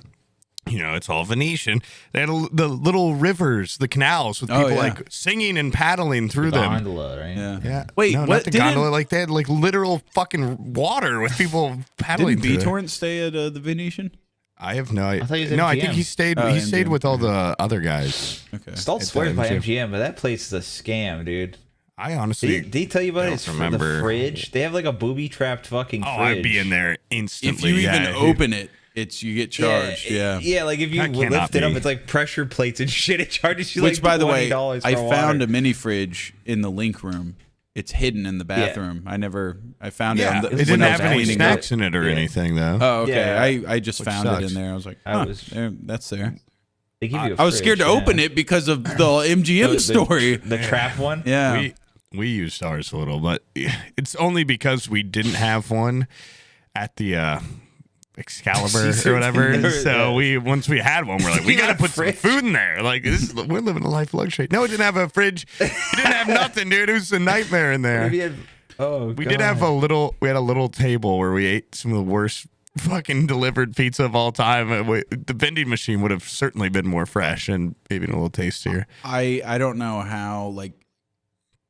It's all Venetian. They had the little rivers, the canals with people like singing and paddling through them. Gondola, right? Yeah. Wait, no, what? Not the gondola. Like they had like literal fucking water with people paddling. Didn't B-Torrent stay at the Venetian? I have no idea. I thought he was no, I MGM. think he stayed. He stayed with all the other guys. Okay. Stalt swears by MGM, but that place is a scam, dude. I honestly Did he tell you about don't remember. the fridge? They have like a booby trapped fucking fridge. I'd be in there instantly. If you even open it, you get charged. Yeah. Like if you That cannot lift it up, be. it's like pressure plates and shit. It charges you Which, like by the way, $20 I for found water. a mini fridge in the link room. It's hidden in the bathroom. I found Yeah, it. it didn't when I have was any cleaning snacks up. in it or anything though. Oh, okay. Yeah. I just found sucks. it in there. I was like, that's there. They give you a I was scared to fridge, open it because of the MGM story. The trap one. Yeah. We used ours a little, but it's only because we didn't have one at the Excalibur or whatever. So once we had one, we're like, we got to put some food in there. Like we're living a life of luxury. No, it didn't have a fridge. It didn't have nothing, dude. It was a nightmare in there. We Did have we had a little table where we ate some of the worst fucking delivered pizza of all time. The vending machine would have certainly been more fresh and maybe a little tastier. I don't know how,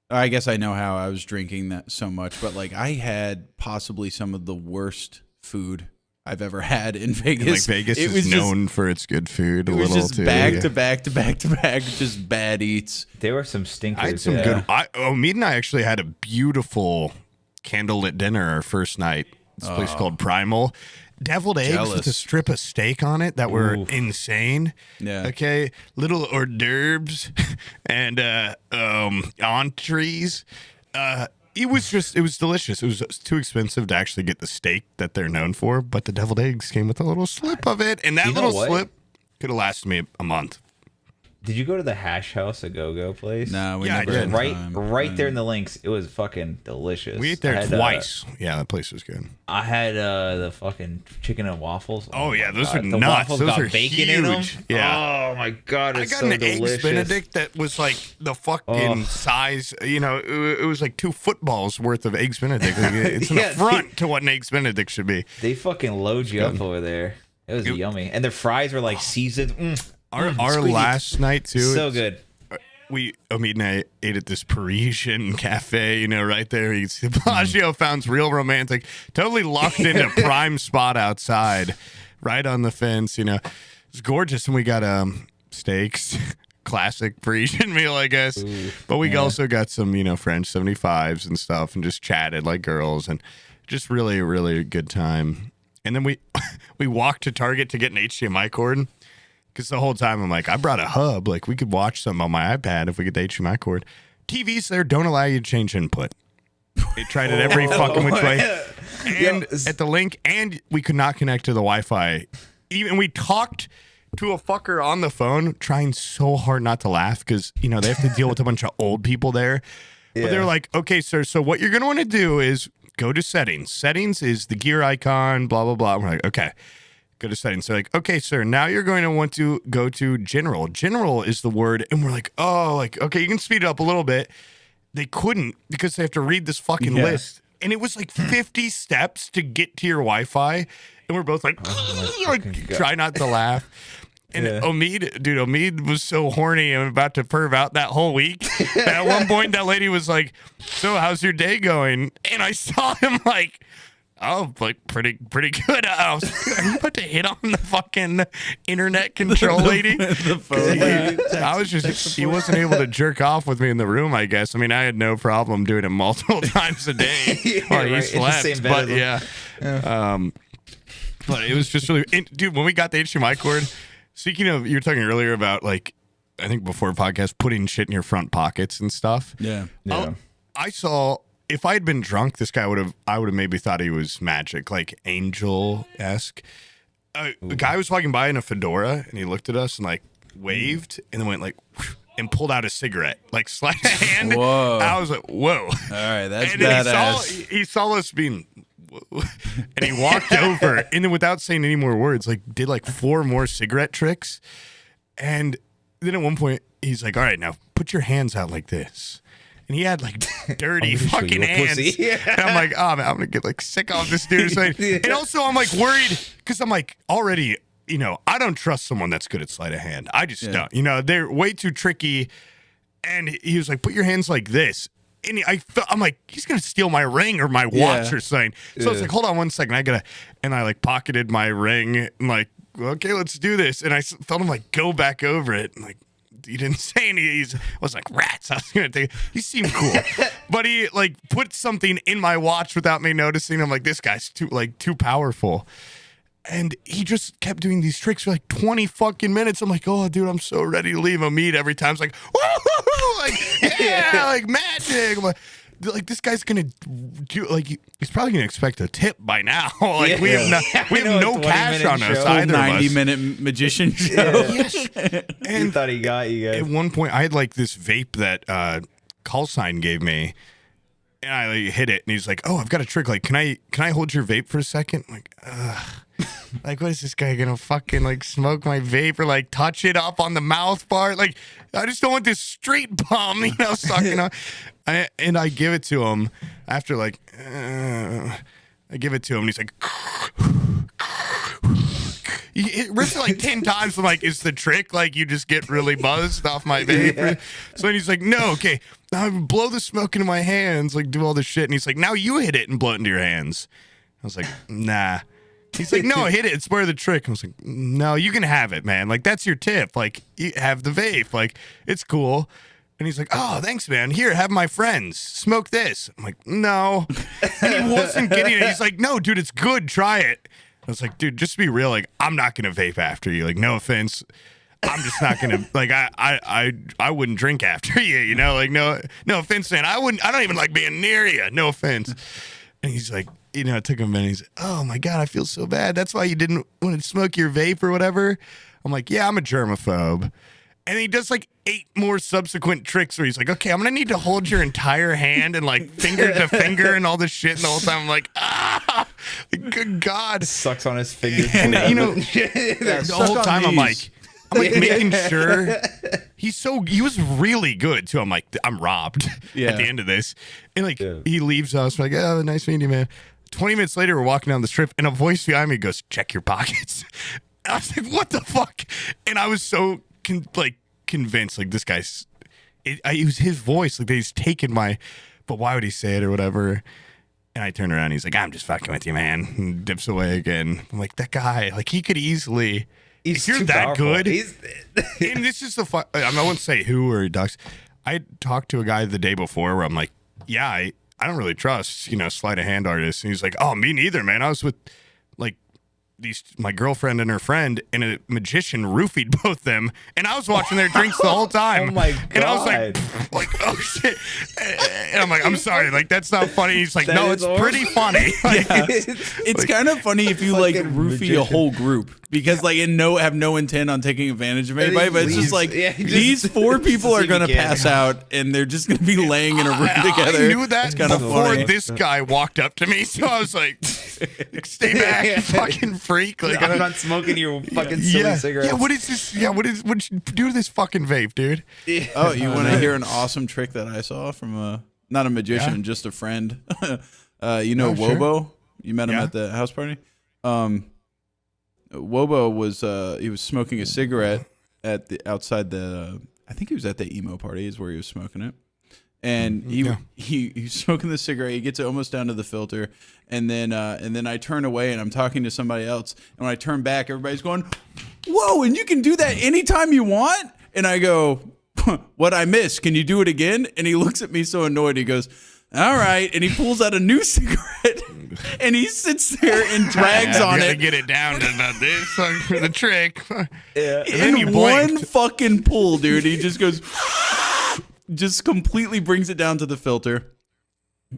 I guess I know how I was drinking that so much, but I had possibly some of the worst food I've ever had in Vegas. Vegas it is known for its good food. It was just back to back to back to back, just bad eats. There were some stinkers. I had some good. Mead and I actually had a beautiful candlelit dinner our first night. This place called Primal. Deviled eggs with a strip of steak on it that were insane. Yeah. Okay. Little hors d'oeuvres and entrees. It was delicious. It was too expensive to actually get the steak that they're known for, but the deviled eggs came with a little slip of it, and that little slip could have lasted me a month. Did you go to the Hash House, a go-go place? No, we Yeah, I never did. had Right time. there in the links. It was fucking delicious. We ate there I had, twice. Yeah, that place was good. I had the fucking chicken and waffles. Oh, yeah, my those God. are The nuts. waffles Those got are bacon in them. huge. Yeah. Oh my God, I it's got so an delicious. eggs Benedict that was like the fucking size. You know, it was like 2 footballs worth of eggs Benedict. Like, it's an Yeah, affront to what an eggs Benedict should be. They fucking load you up over there. It was yummy, and their fries were like seasoned. Our squeaky. last night too. So good. Omid and I ate at this Parisian cafe, you know, right there. Bellagio found's real romantic. Totally locked into prime spot outside, right on the fence. You know, it's gorgeous, and we got steaks, classic Parisian meal, I guess. Ooh, but we also got some, you know, French 75s and stuff, and just chatted like girls, and just really, really good time. And then we walked to Target to get an HDMI cord. Because the whole time I'm like, I brought a hub. Like, we could watch something on my iPad if we get the HDMI cord. TVs there don't allow you to change input. They tried it every fucking which way. And at the link, and we could not connect to the Wi-Fi. Even we talked to a fucker on the phone, trying so hard not to laugh because, you know, they have to deal with a bunch of old people there. But they're like, okay, sir, so what you're going to want to do is go to settings. Settings is the gear icon, blah, blah, blah. And we're like, okay. Go to settings. So like, okay, sir, now you're going to want to go to general. General is the word. And we're like, oh, like, okay, you can speed it up a little bit. They couldn't because they have to read this fucking list. And it was like 50 steps to get to your Wi-Fi. And we're both like, try not to laugh. And Omid was so horny and about to perv out that whole week. At one point, that lady was like, so how's your day going? And I saw him like, oh, like pretty good. I was like, are you about to hit on the fucking internet control lady? The phone. I was just, he wasn't able to jerk off with me in the room, I guess. I mean, I had no problem doing it multiple times a day while he slept. But yeah. But it was just really, dude, when we got the HDMI cord, speaking of, you were talking earlier about like, I think before podcast, putting shit in your front pockets and stuff. Yeah. I saw, if I had been drunk, this guy I would have maybe thought he was magic, like angel-esque. A guy was walking by in a fedora, and he looked at us and like waved, and then went like, and pulled out a cigarette, like sliced a hand. Whoa! I was like, whoa! All right, that's and badass. He saw us being, and he walked over, and then without saying any more words, like did like 4 more cigarette tricks, and then at one point he's like, all right, now put your hands out like this. And he had like dirty fucking hands. And I'm like, oh man, I'm gonna get like sick off this dude. And also I'm like worried because I'm like already, you know, I don't trust someone that's good at sleight of hand. I just don't. You know, they're way too tricky. And he was like, put your hands like this. And I'm like, he's gonna steal my ring or my watch or something. So I was like, hold on 1 second, and I like pocketed my ring and like, okay, let's do this. And I felt him like go back over it and like. He didn't say any. I was like, rats. I was gonna take. He seemed cool, but he like put something in my watch without me noticing. I'm like, this guy's too powerful, and he just kept doing these tricks for like 20 fucking minutes. I'm like, oh, dude, I'm so ready to leave Omid every time. It's like, woo, like yeah, like magic. I'm like this guy's gonna do like he's probably gonna expect a tip by now. Like we have no cash on us either. 90-minute magician show. Yes. And he thought he got you guys. At one point, I had like this vape that Call Sign gave me, and I like, hit it, and he's like, "Oh, I've got a trick. Like, can I hold your vape for a second?" I'm like, ugh. Like, what is this guy gonna fucking like smoke my vape or like touch it up on the mouth part? Like, I just don't want this street bum, you know, sucking on. And I give it to him after like, I give it to him, and he's like, it rips it like 10 times. I'm like, it's the trick. Like, you just get really buzzed off my vape. Yeah. So then he's like, no, okay, now blow the smoke into my hands, like do all this shit. And he's like, now you hit it and blow it into your hands. I was like, nah. He's like, no, hit it. It's part of the trick. I was like, no, you can have it, man. Like, that's your tip. Like, you have the vape. Like, it's cool. And he's like, oh, thanks, man. Here, have my friends. Smoke this. I'm like, no. And he wasn't getting it. He's like, no, dude, it's good. Try it. I was like, dude, just to be real, like, I'm not going to vape after you. Like, no offense. I'm just not going to, like, I wouldn't drink after you, you know? Like, no offense, man. I don't even like being near you. No offense. And he's like, you know, it took him a minute. He's like, oh my God, I feel so bad. That's why you didn't want to smoke your vape or whatever. I'm like, yeah, I'm a germaphobe. And he does like 8 more subsequent tricks where he's like, okay, I'm going to need to hold your entire hand and like finger to finger and all this shit. And the whole time I'm like, good God. Sucks on his fingers. And, you know, the whole time I'm like making sure he was really good too. I'm like, I'm robbed at the end of this. And like, he leaves us like, oh, nice meeting you, man. 20 minutes later, we're walking down the strip and a voice behind me goes, check your pockets. And I was like, what the fuck? And I was so convinced, like, this guy's, it was his voice, like, he's taken my, but why would he say it or whatever? And I turn around and he's like, I'm just fucking with you, man. And dips away again. I'm like, that guy, like, he could easily, if you're that powerful. good. And this is the fun, I won't say who or ducks. I talked to a guy the day before where I'm like, yeah, I don't really trust, sleight of hand artists. And he's like, oh, me neither, man. I was with, like, my girlfriend and her friend, and a magician roofied both them, and I was watching their drinks the whole time. Oh my God. And I was like, oh shit. And I'm like, I'm sorry, like, that's not funny. He's like, no, it's pretty funny. Like, it's kind of funny if you like roofie a whole group because like have no intent on taking advantage of anybody, but it's just like these 4 people are gonna pass out and they're just gonna be laying in a room together. I knew that it's kind of before funny. This guy walked up to me, so I was like, stay back, you fucking freak. Like, I'm not smoking your fucking silly cigarettes. Yeah, what is this? Yeah, what you do to this fucking vape, dude? Oh, you want to hear an awesome trick that I saw from not a magician, just a friend. Wobo? You met him at the house party? Wobo was he was smoking a cigarette at the outside the I think he was at the emo party is where he was smoking it. And he's smoking the cigarette. He gets it almost down to the filter, and then I turn away and I'm talking to somebody else. And when I turn back, everybody's going, "Whoa!" And you can do that anytime you want. And I go, "What I missed? Can you do it again?" And he looks at me so annoyed. He goes, "All right." And he pulls out a new cigarette, and he sits there and drags on it. Get it down to about this for the trick. Yeah. And In one fucking pull, dude. He just goes. Just completely brings it down to the filter.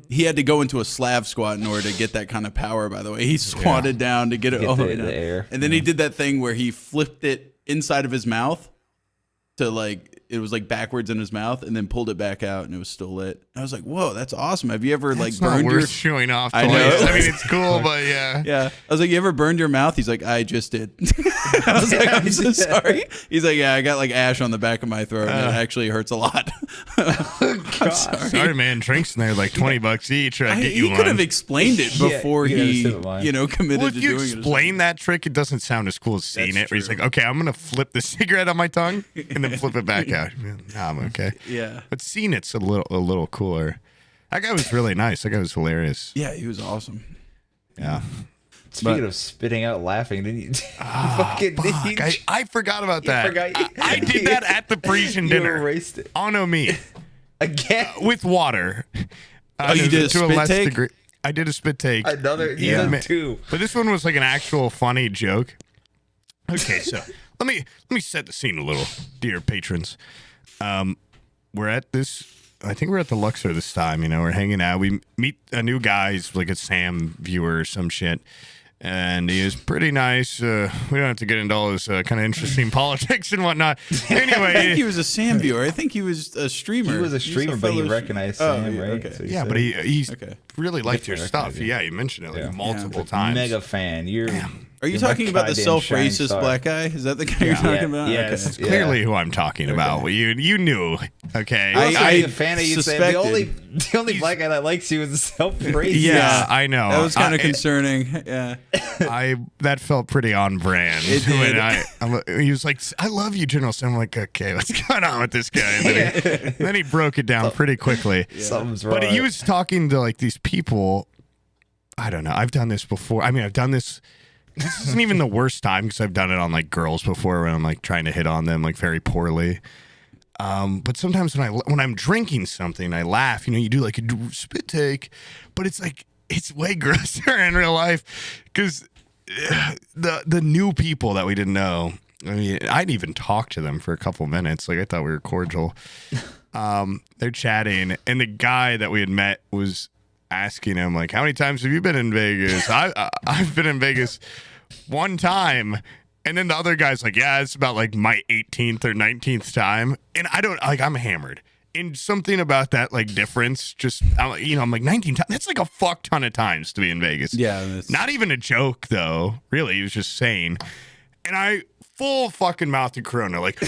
He had to go into a Slav squat in order to get that kind of power, by the way. He squatted down to get it all the way down. Air. And then he did that thing where he flipped it inside of his mouth to like, it was like backwards in his mouth and then pulled it back out and it was still lit. I was like, whoa, that's awesome. Have you ever that's like burned not your... worth showing off I toys. know. I mean, it's cool, but yeah. Yeah. I was like, you ever burned your mouth? He's like, I just did. I was like, I'm so sorry. He's like, yeah, I got like ash on the back of my throat and it actually hurts a lot. I'm Sorry, man. Drinks in there like $20 each. I'd get you he one. could have explained it before he, committed Well, if to you doing it. explain that trick, it doesn't sound as cool as seeing That's it. Where he's true. like, okay, I'm going to flip the cigarette on my tongue and then flip it back out. Nah, I'm okay. Yeah. But seeing it's a little cooler. That guy was really nice. That guy was hilarious. Yeah, he was awesome. Yeah. Speaking of spitting out laughing, didn't you? I forgot about that. forgot- I did that at the Parisian You dinner. erased it. On me. Again. With water. Oh, you did a to spit less take? degree. I did a spit take. Another. Yeah. Yeah. 2. But this one was like an actual funny joke. Okay, so let me set the scene a little, dear patrons. We're at this. I think we're at the Luxor this time. We're hanging out. We meet a new guy. He's like a Sam viewer or some shit. And he is pretty nice. We don't have to get into all this kind of interesting politics and whatnot. Anyway, I think he was a Sam viewer. I think he was a streamer. He was a streamer, but he recognized Sam, yeah, right? okay. So yeah, said- but he's Okay. really liked your Definitely stuff. recognized Yeah, you mentioned it like Yeah. multiple times. mega fan. Are you You're my talking about the goddamn self-racist shining star. black guy? Is that the guy you're talking about? Yes. Okay. Clearly, who I'm talking about. You knew. Okay. I I a fan of you, Sam. suspected. The only black guy that likes you is self-racist. Yeah, I know. That was kind of I- concerning. Yeah. That felt pretty on brand. It did. When he was like, "I love you, General Sam." I'm like, "Okay, what's going on with this guy?" And then he broke it down pretty quickly. Something's wrong. But he was talking to like these people. I don't know. I've done this before. I mean, I've done this. This isn't even the worst time because I've done it on like girls before when I'm like trying to hit on them like very poorly. But sometimes when I'm drinking something, I laugh. You do like a spit take, but it's like it's way grosser in real life because the new people that we didn't know. I mean, I'd even talk to them for a couple minutes. Like I thought we were cordial. They're chatting, and the guy that we had met was asking him like, "How many times have you been in Vegas?" I've been in Vegas one time. And then the other guy's like, yeah, it's about like my 18th or 19th time. And I don't, like, I'm hammered. And something about that, like, difference, just, you know, I'm like, 19 times. That's like a fuck ton of times to be in Vegas. Yeah. Not even a joke, though. Really, he was just saying. And I full fucking mouth of Corona, like,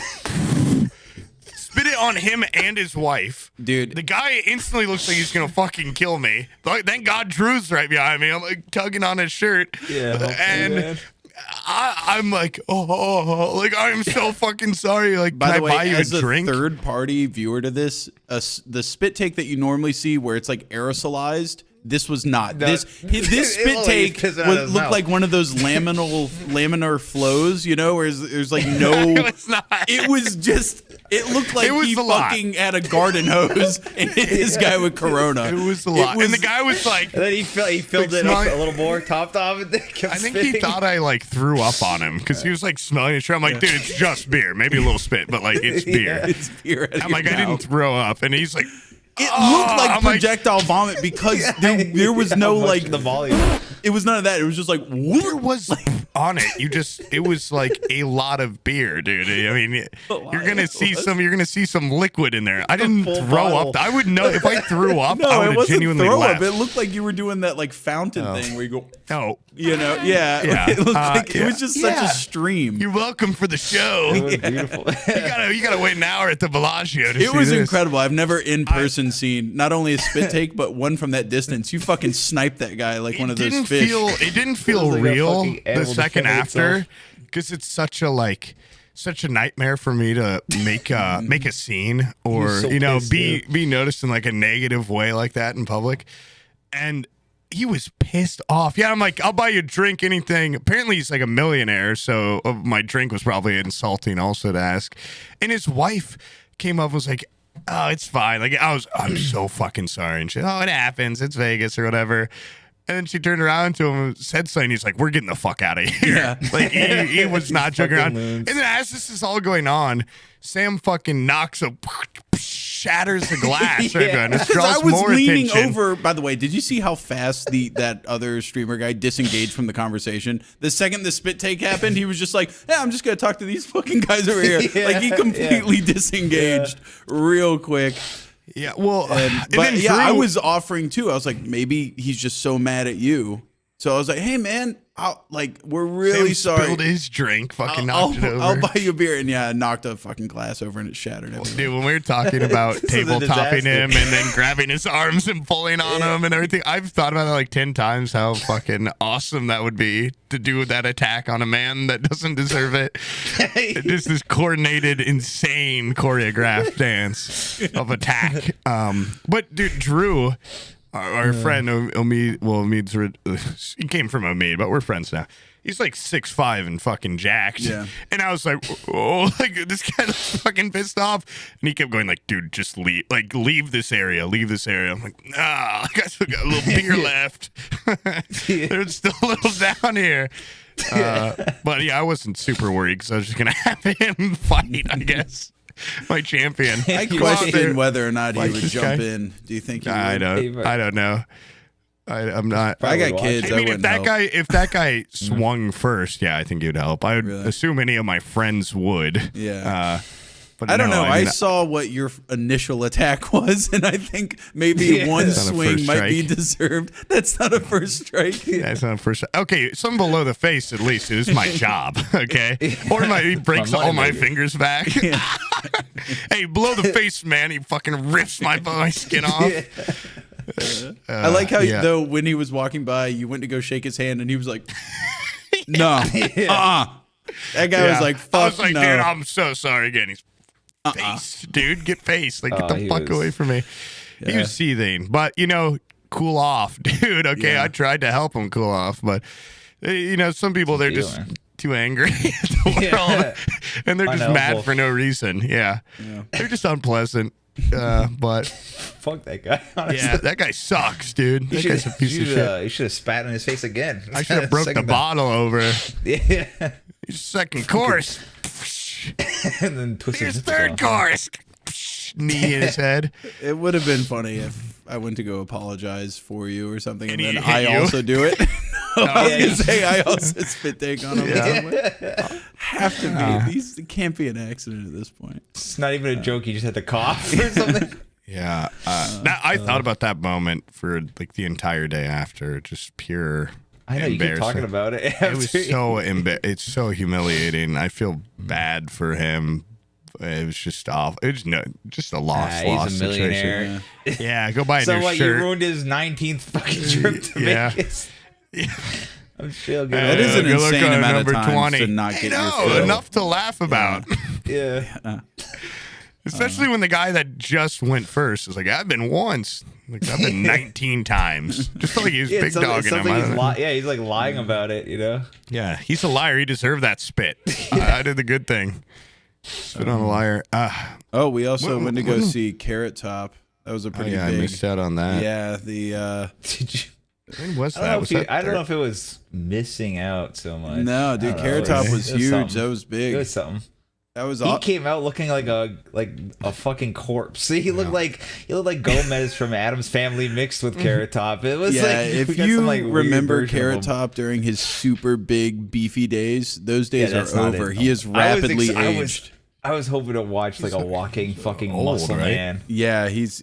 spit it on him and his wife. Dude. The guy instantly looks like he's going to fucking kill me. Like, thank God Drew's right behind me. I'm like tugging on his shirt. Yeah. And I'm like, like, I'm so fucking sorry. Like, By can the way, I buy you as a drink? third-party viewer to this, the spit take that you normally see where it's like aerosolized, this was not. No. This spit take looked like one of those laminar flows, you know, where there's like no. It was not. It was just. It looked like was he a lot. fucking had a garden hose and hit this guy with Corona. It was a lot. And the guy was like, And then he filled it up a little more, topped off, and then kept I think spitting. he thought I like threw up on him because he was like smelling it. I'm like, dude, it's just beer. Maybe a little spit, but like it's beer. It's beer out of I'm your like, I didn't mouth. throw up. And he's like, It looked like I'm like- projectile vomit because there was no How much like the volume. It was none of that. It was just like there was on it. It was like a lot of beer, dude. I mean, you're gonna see some liquid in there. I didn't full throw bottle. up. I would know if I threw up. I no, would it have wasn't genuinely throw left. up. It looked like you were doing that like fountain thing where you go, No, you know, yeah. Yeah. It looked like Yeah. it was just such Yeah. a stream. you're welcome for the show. It was beautiful. You gotta wait an hour at the Bellagio to see It was this. incredible. I've never in person seen not only a spit take, but one from that distance. You fucking sniped that guy like one of those fish. It didn't feel like a real fucking the animal second defending after itself. because it's such a nightmare for me to make a scene or so pissed, be noticed in like a negative way like that in public. And he was pissed off. Yeah, I'm like, I'll buy you a drink, anything. Apparently he's like a millionaire, so my drink was probably insulting also to ask. And his wife came up and was like, oh, it's fine. Like I'm so fucking sorry. And she, oh, it happens. It's Vegas or whatever. And then she turned around to him and said something. He's like, we're getting the fuck out of here. Yeah. Like he was not joking around. Fucking And loons. then as this is all going on, Sam fucking shatters the glass. Right Yeah. there, and it Because draws I was more leaning attention. over. By the way, did you see how fast that other streamer guy disengaged from the conversation? The second the spit take happened, he was just like, "Yeah, I'm just gonna talk to these fucking guys over here." Yeah, like he completely disengaged real quick. Yeah, well, and But then yeah, I Drew- was offering too. I was like, maybe he's just so mad at you. So I was like, hey man, we're really Sam sorry. spilled his drink, fucking I'll knocked it over. I'll buy you a beer, and yeah, I knocked a fucking glass over and it shattered everything. Dude, when we were talking about This is a tabletopping disaster. him and then grabbing his arms and pulling on him and everything, I've thought about it like 10 times how fucking awesome that would be to do that attack on a man that doesn't deserve it. Just this coordinated, insane choreographed dance of attack. But dude, Drew, our friend Omid's, he came from Omid, but we're friends now. He's like 6'5" and fucking jacked. Yeah. And I was like, oh, like this guy looks fucking pissed off. And he kept going like, dude, just leave. Like, leave this area. Leave this area. I'm like, nah, I still got a little beer left. There's still a little down here. But yeah, I wasn't super worried because I was just going to have him fight, I guess. My champion. I Go out there. question whether or not he Like would this jump guy. in. Do you think he I would? don't know. I'm not. I got Probably kids. I mean, wouldn't help. if that guy swung first, yeah, I think he would help. I would Really? assume any of my friends would. Yeah. But I don't no, know. I mean, saw what your initial attack was, and I think maybe one That's not a swing first might be strike. deserved. That's not a first strike. That's not first. Okay, some below the face at least. It is my job. Okay, or he breaks My all my moneymaker. fingers back. Hey, below the face, man. He fucking rips my skin off. I like how yeah. though when he was walking by, you went to go shake his hand, and he was like, "No, That guy was like, "Fuck I was like, no." dude, I'm so sorry again. He's face, dude, get face. Like, get the he fuck was- away from me. He was seething, but cool off, dude. Okay, Yeah. I tried to help him cool off, but some people they're just feeling. too angry at the world, Yeah. and they're just mad Unhelpful. for no reason. Yeah, they're just unpleasant. But Fuck that guy. Honestly. yeah, that guy sucks, dude. That guy's a piece of shit. You should have spat in his face again. I should have broke the Second bottle over. time. Yeah. His second course. And then twisted His his third off. course. Knee in his head. It would have been funny if I went to go apologize for you or something, and And he then hit I you. also do it. I was yeah, gonna say I also spit take on him. Yeah. have to be. It can't be an accident at this point. It's not even a joke. He just had to cough or something. Yeah, I thought about that moment for like the entire day after, just pure. I know you keep talking about it. It was so it's so humiliating. I feel bad for him. It was just awful. It was just a loss he's a millionaire. Situation. Yeah, go buy a So new what? shirt. You ruined his 19th fucking trip to Vegas. I'm still good. That is an Go look insane on amount of number time 20. to not get your No, fill. enough to laugh about. Yeah. Especially when the guy that just went first is like, I've been once. Like, I've been 19 times. Just felt like he was big dogging him. Like he's like lying about it, you know? Yeah, he's a liar. He deserved that spit. I did the good thing. Spit on a liar. Oh, we also went to go see Carrot Top. That was a pretty I big. missed out on that. Yeah, the. Did you? When was I that? don't know if it was missing out so much. No, dude, Carrot Top was huge. That was big. It was something. That was. He came out looking like a fucking corpse. He looked like Gomez from Addams Family mixed with Carrot Top. It was if you remember Carrot Top during his super big beefy days, those days are over. He is rapidly aged. I was hoping to watch like a walking fucking old, muscle right? man. Yeah, he's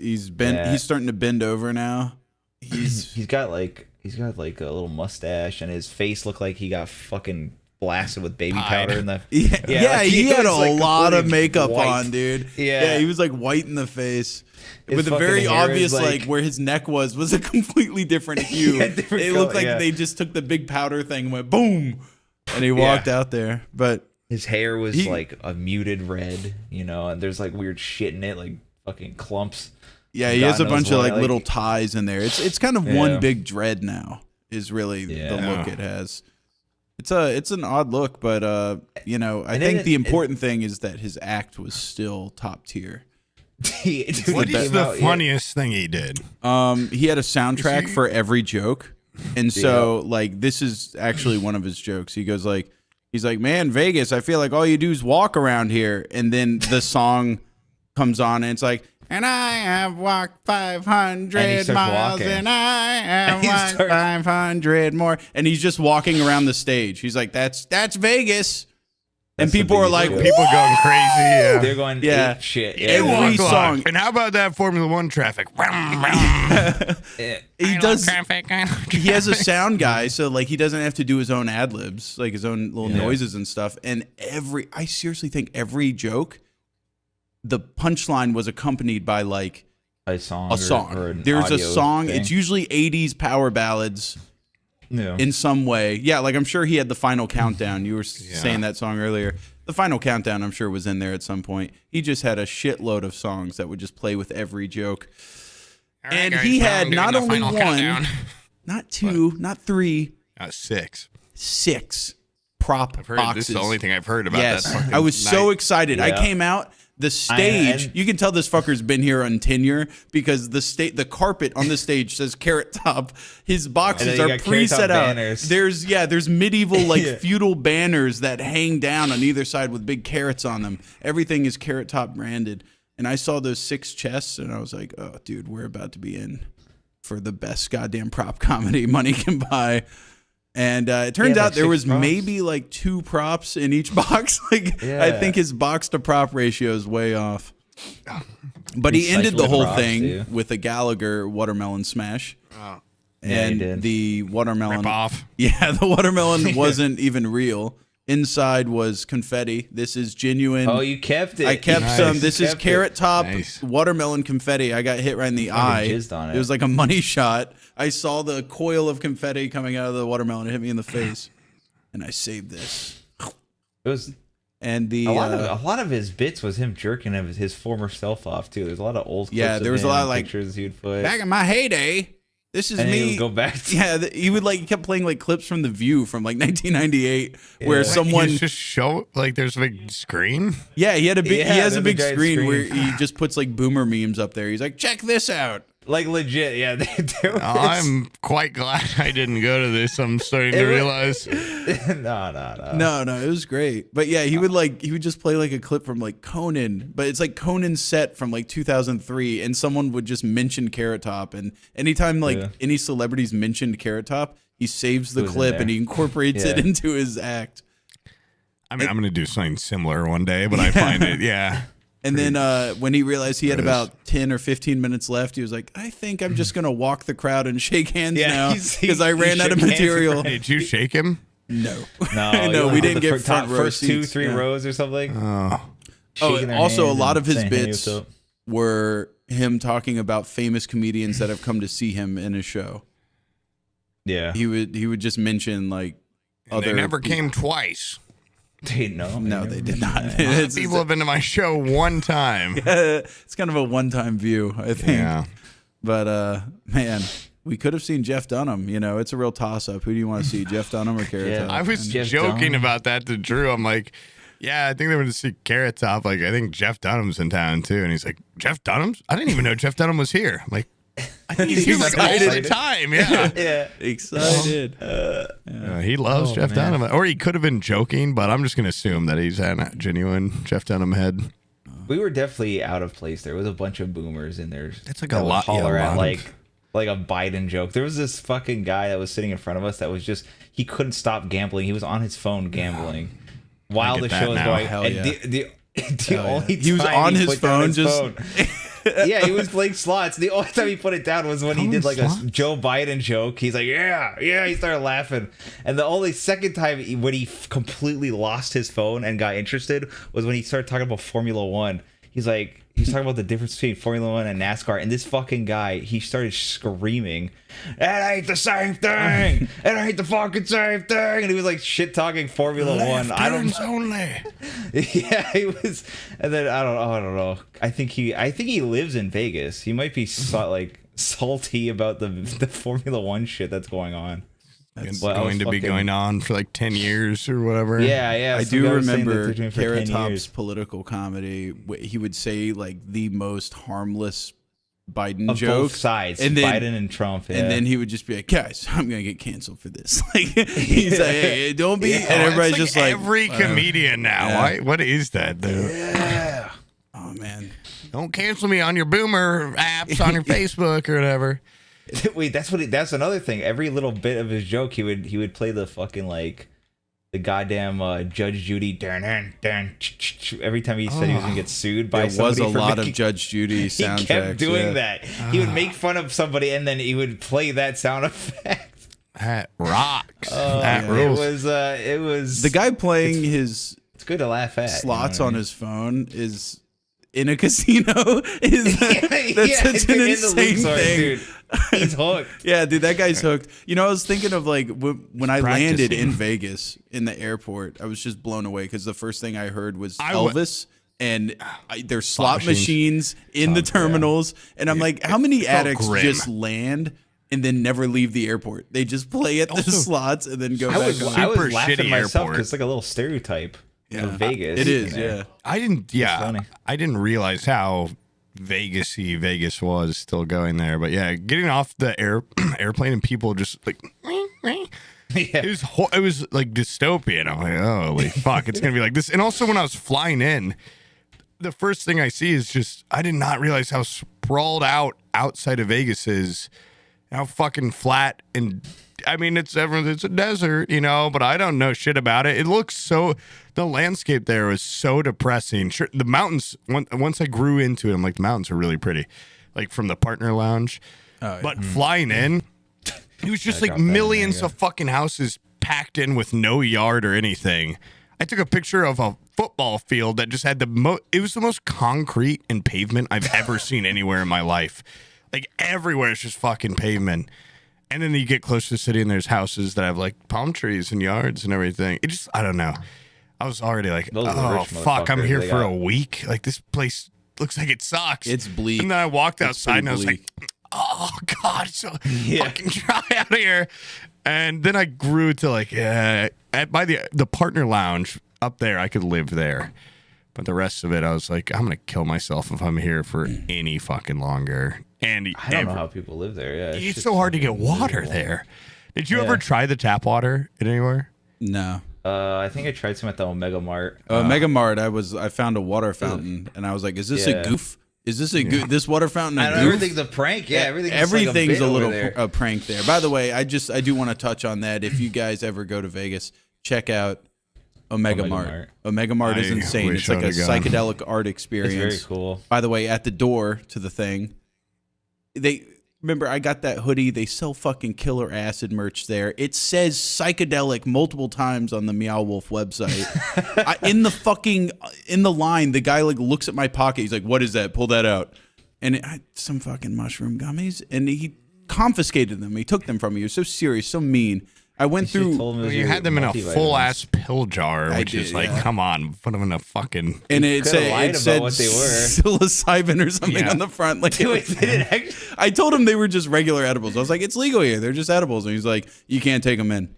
starting to bend over now. He's got like a little mustache and his face looked like he got fucking blasted with baby powder in the he had a like lot of makeup white. on, dude. Yeah, he was like white in the face. His with a fucking very hair obvious is, like where his neck was a completely different hue. It looked like they just took the big powder thing and went boom, and he walked out there. But his hair was like a muted red, you know, and there's like weird shit in it, like fucking clumps. Yeah, he has a bunch of like little ties in there. It's kind of one big dread now. Is really the look it has. It's an odd look, but I think the important thing is that his act was still top tier. What is the funniest thing he did? He had a soundtrack for every joke, and so like this is actually one of his jokes. He's like, man, Vegas, I feel like all you do is walk around here, and then the song comes on, and it's like, and I have walked 500 miles, and I have walked 500 more, and he's just walking around the stage. He's like, that's Vegas. And people are like, people going crazy. Yeah. They're going ape shit. Every song. And how about that Formula One traffic? He does. He has a sound guy, so like he doesn't have to do his own ad libs, like his own little noises and stuff. And I seriously think every joke, the punchline was accompanied by like a song. Or There's a song. Thing. It's usually 80s power ballads. In some way. Yeah, like I'm sure he had the Final Countdown. You were saying that song earlier. The Final Countdown, I'm sure, was in there at some point. He just had a shitload of songs that would just play with every joke. Right, and guys, he had not only one, not two, not three, 6 prop boxes. This is the only thing I've heard about that fucking I was so excited. Yeah. I came out. The stage, you can tell this fucker's been here on tenure because the carpet on the stage says Carrot Top. His boxes are pre-set out. There's medieval like feudal banners that hang down on either side with big carrots on them. Everything is Carrot Top branded. And I saw those 6 chests and I was like, oh, dude, we're about to be in for the best goddamn prop comedy money can buy. And it turns out there was maybe like 2 props in each box. I think his box to prop ratio is way off. But he ended the whole thing with a Gallagher watermelon smash. Oh. And the watermelon. Rip off. Yeah, the watermelon wasn't even real. Inside was confetti. This is genuine. Oh, you kept it. I kept some. This is Carrot Top watermelon confetti. I got hit right in the eye. Jizzed on it. It was like a money shot. I saw the coil of confetti coming out of the watermelon. It hit me in the face, and I saved this. It was. And a lot of his bits was him jerking his former self off too. There's a lot of old clips. Yeah, there was a lot of like pictures he would put. Back in my heyday. This is and me. He would go back. He would like he kept playing like clips from The View from like 1998, where someone just show like there's a big screen. Yeah, he had a big. He has a big screen where he just puts like boomer memes up there. He's like, check this out. Like legit, yeah. I'm quite glad I didn't go to this. I'm starting to realize. No. It was great, but yeah, he would just play like a clip from like Conan, but it's like Conan's set from like 2003, and someone would just mention Carrot Top, and anytime like any celebrities mentioned Carrot Top, he saves the clip and he incorporates it into his act. I mean, I'm gonna do something similar one day, but I find it, yeah. And then when he realized he had about 10 or 15 minutes left, he was like, I think I'm just going to walk the crowd and shake hands now because I ran out of material. Did you shake him? No. No, we didn't get front row first seats. 2-3 rows or something. And also a lot of his bits were him talking about famous comedians that have come to see him in his show. Yeah. He would just mention like And they never came twice. No, they did not. People have been to my show one time. It's kind of a one-time view, I think. Yeah. But man, we could have seen Jeff Dunham. You know, it's a real toss-up. Who do you want to see, Jeff Dunham or Carrot Top? I was joking about that to Drew. I'm like, yeah, I think they were to see Carrot Top. Like, I think Jeff Dunham's in town too. And he's like, Jeff Dunham's? I didn't even know Jeff Dunham was here. I'm like, I think he's here like all the time. Yeah. Yeah. Excited. He loves Jeff Dunham. Or he could have been joking, but I'm just going to assume that he's a genuine Jeff Dunham head. We were definitely out of place. There was a bunch of boomers in there. It's like a lot. Like a Biden joke. There was this fucking guy that was sitting in front of us that was just, he couldn't stop gambling. He was on his phone gambling while the show was going. Hell and yeah. the only time he was on his put down phone his just phone. Yeah, he was playing slots. The only time he put it down was when he did like a Joe Biden joke. He's like, yeah, he started laughing. And the only second time when he completely lost his phone and got interested was when he started talking about Formula One. He's talking about the difference between Formula One and NASCAR. And this fucking guy, he started screaming, "That ain't the same thing! It ain't the fucking same thing!" And he was like shit talking Formula One. I don't only. Yeah, he was. And then I don't know. I think he lives in Vegas. He might be salty about the Formula One shit that's going on. It's going to be going on for like 10 years or whatever. Yeah. I do remember Carrot Top's political comedy. He would say like the most harmless Biden of jokes. Both sides, and then, Biden and Trump. Yeah. And then he would just be like, guys, I'm going to get canceled for this. Like, he's like, hey, don't be. And everybody's just like. Every comedian now. Yeah. What is that, dude? Yeah. Oh, man. Don't cancel me on your boomer apps on your Facebook or whatever. Wait, that's another thing. Every little bit of his joke, he would play the fucking like the goddamn Judge Judy every time he said he was gonna get sued by somebody. There was a lot of Judge Judy soundtracks. He kept doing that. He would make fun of somebody and then he would play that sound effect. That rocks. That rules. It was the guy playing his. It's good to laugh at. Slots on his phone is. In a casino that's such an insane thing. Dude. He's hooked. Yeah, dude, that guy's hooked. You know, I was thinking of like when I landed in Vegas in the airport, I was just blown away because the first thing I heard was Elvis. And there's slot machines in the terminals. And I'm like, how many addicts just land and then never leave the airport? They just play at the slots and then go back home. I was laughing myself because it's like a little stereotype. Yeah, Vegas. It is. Yeah, I didn't realize how Vegas was still going there. But yeah, getting off the airplane and people just like, yeah. It was like dystopian. I'm like, holy fuck, it's gonna be like this. And also when I was flying in, the first thing I see is just I did not realize how sprawled out outside of Vegas is, how fucking flat and. I mean, it's a desert, you know, but I don't know shit about it. It looks the landscape there is so depressing. Sure, the mountains, once I grew into it, I'm like, the mountains are really pretty, like from the partner lounge. But flying in, it was just like millions of fucking houses packed in with no yard or anything. I took a picture of a football field that just had it was the most concrete and pavement I've ever seen anywhere in my life. Like everywhere is just fucking pavement. And then you get close to the city and there's houses that have like palm trees and yards and everything. It just, I don't know. I was already like, oh, fuck, I'm here for a week. Like this place looks like it sucks. It's bleak. And then I walked outside and I was like, oh, God, it's so fucking dry out here. And then I grew to like, by the partner lounge up there, I could live there. But the rest of it, I was like, I'm going to kill myself if I'm here for any fucking longer. And I don't know how people live there. Yeah, it's so hard to get water there. Did you ever try the tap water anywhere? No. I think I tried some at the Omega Mart. Mega Mart, I found a water fountain and I was like, is this a goof? Is this a goof? This water fountain a goof? Everything's a prank. Yeah, everything's a little prank there. By the way, I do want to touch on that. If you guys ever go to Vegas, check out Omega Mart. Omega Mart is insane. It's like a psychedelic art experience. It's very cool. By the way, at the door to the thing, remember I got that hoodie. They sell fucking killer acid merch there. It says psychedelic multiple times on the Meow Wolf website. In the line, the guy like looks at my pocket. He's like, "What is that? Pull that out." And some fucking mushroom gummies, and he confiscated them. He took them from me. He was so serious, so mean. I went through. You had them in a full ass pill jar, which is like, come on, put them in a fucking. And it said what they were. Psilocybin or something on the front. Like, I told him they were just regular edibles. I was like, it's legal here. They're just edibles. And he's like, you can't take them in.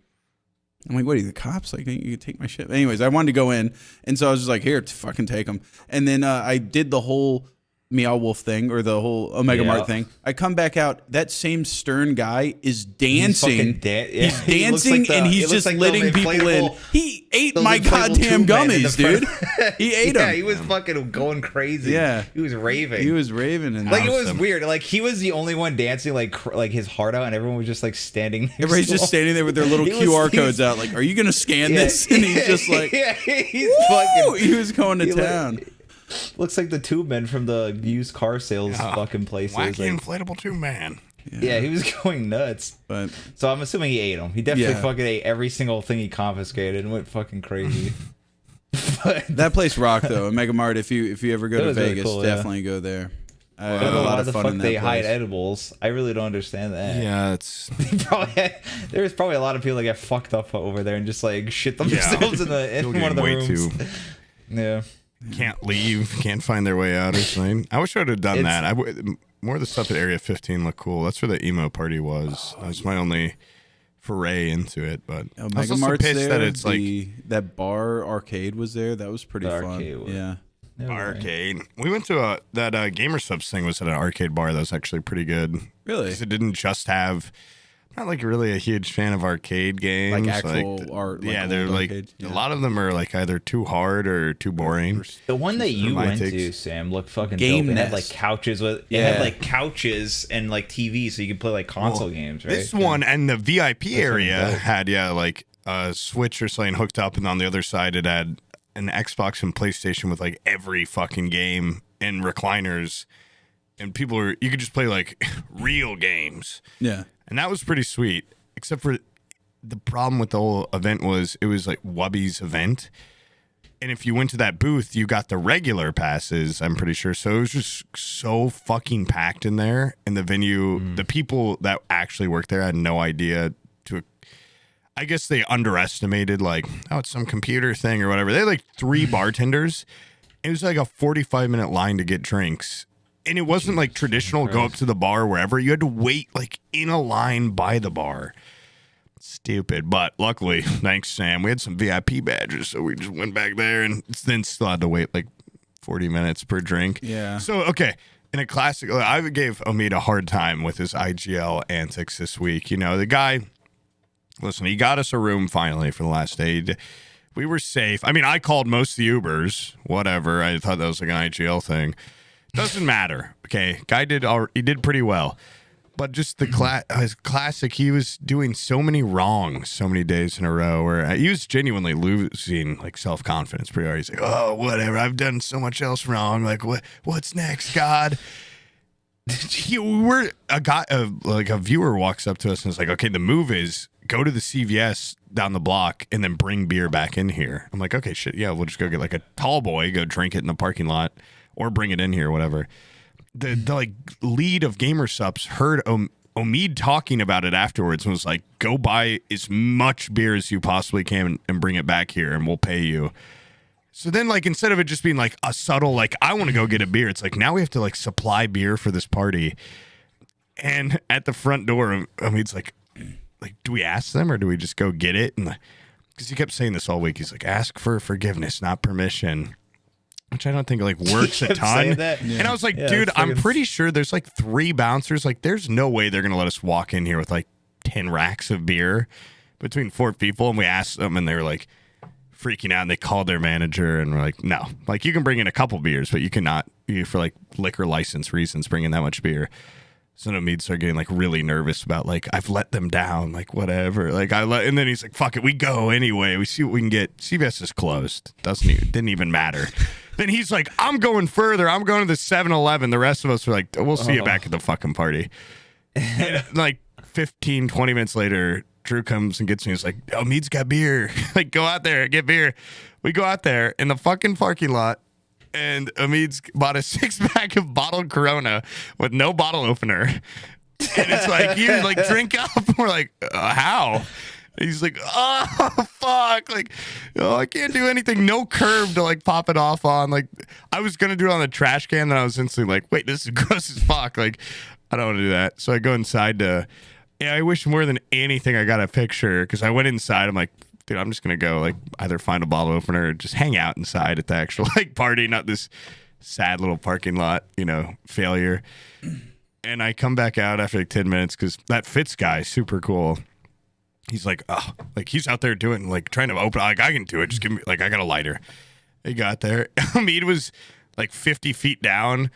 I'm like, what are you, the cops? Like, you can take my shit. Anyways, I wanted to go in, and so I was just like, here, fucking take them. And then I did the whole Meow Wolf thing or the whole Omega Mart thing. I come back out. That same stern guy is dancing. He's dancing and he's just letting people in. He ate my goddamn gummies, dude. He ate them. Yeah, he was fucking going crazy. Yeah, he was raving. He was raving, and like it was weird. Like he was the only one dancing, like his heart out, and everyone was just like standing. Everybody's just standing there with their little QR codes out. Like, are you gonna scan this? And he's just like, he's fucking. He was going to town. Looks like the tube man from the used car sales fucking places. Wacky inflatable tube man. Yeah, he was going nuts. But so I'm assuming he ate them. He definitely fucking ate every single thing he confiscated and went fucking crazy. That place rocked though. Omega Mart. If you ever go to Vegas, really cool, definitely go there. I had a lot of fun in that place. They hide edibles. I really don't understand that. Yeah, it's there's probably a lot of people that get fucked up over there and just like shit themselves in one of the rooms. Yeah. Can't leave, can't find their way out or something. I wish I would have done that. More of the stuff at Area 15 looked cool. That's where the emo party was. That was my only foray into it. But I was also pissed that it's like that bar arcade was there. That was pretty fun. Yeah. Arcade. We went to that Gamer Subs thing was at an arcade bar that was actually pretty good. Really? Because it didn't just have. Not like really a huge fan of arcade games, like actual art. Like they're like a lot of them are like either too hard or too boring. The one that you went to, Sam, looked fucking dope. It had like couches with had like couches and like TV, so you could play like console games. Right. This one and the VIP area had like a Switch or something hooked up, and on the other side it had an Xbox and PlayStation with like every fucking game and recliners, and you could just play like real games. Yeah. And that was pretty sweet, except for the problem with the whole event was it was like Wubby's event. And if you went to that booth, you got the regular passes, I'm pretty sure. So it was just so fucking packed in there. And the venue, the people that actually worked there had no idea I guess they underestimated like, it's some computer thing or whatever. They had like 3 bartenders. It was like a 45-minute line to get drinks. And it wasn't like traditional go up to the bar wherever. You had to wait like in a line by the bar. Stupid. But luckily, thanks, Sam, we had some VIP badges. So we just went back there and then still had to wait like 40 minutes per drink. Yeah. So, okay. In a classic, I gave Omid a hard time with his IGL antics this week. You know, the guy, listen, he got us a room finally for the last day. We were safe. I mean, I called most of the Ubers, whatever. I thought that was like an IGL thing. Doesn't matter. Okay, guy he did pretty well, but just the his classic. He was doing so many wrongs, so many days in a row, where he was genuinely losing like self confidence. Pretty hard. He's like, oh, whatever. I've done so much else wrong. Like, what's next, God? A viewer walks up to us and is like, okay, the move is go to the CVS down the block and then bring beer back in here. I'm like, okay, shit, yeah, we'll just go get like a tall boy, go drink it in the parking lot. Or bring it in here, whatever. The like lead of Gamer Sups heard Omid talking about it afterwards and was like, "Go buy as much beer as you possibly can and bring it back here, and we'll pay you." So then, like, instead of it just being like a subtle, like, "I want to go get a beer," it's like now we have to like supply beer for this party. And at the front door, Omid's like, do we ask them or do we just go get it? And because he kept saying this all week, he's like, "Ask for forgiveness, not permission." Which I don't think like works a ton. Yeah. And I was like, dude, I'm pretty sure there's like 3 bouncers. Like, there's no way they're going to let us walk in here with like 10 racks of beer between 4 people. And we asked them and they were like freaking out and they called their manager and we're like, no, like you can bring in a couple beers, but you cannot, for like liquor license reasons, bring in that much beer. So Omid started getting like really nervous about like I've let them down, like whatever. Like and then he's like, "Fuck it, we go anyway. We see what we can get." CVS is closed. Didn't even matter. Then he's like, "I'm going further. I'm going to the 7-Eleven." The rest of us were like, "We'll see you back at the fucking party." And like 15, 20 minutes later, Drew comes and gets me. He's like, "Omid's got beer. Like, go out there, get beer." We go out there in the fucking parking lot. And Omid's bought a 6-pack of bottled Corona with no bottle opener. And it's like, you like drink up. We're like, how? And he's like, oh, fuck. Like, oh, I can't do anything. No curb to like pop it off on. Like, I was going to do it on the trash can. Then I was instantly like, wait, this is gross as fuck. Like, I don't want to do that. So I go inside I wish more than anything I got a picture because I went inside. I'm like, dude, I'm just going to go like either find a bottle opener or just hang out inside at the actual like party, not this sad little parking lot, failure. And I come back out after like 10 minutes because that Fitz guy, super cool. He's like, oh, like he's out there doing like trying to open, like I can do it. Just give me, like, I got a lighter. He got there. Omid was like 50 feet down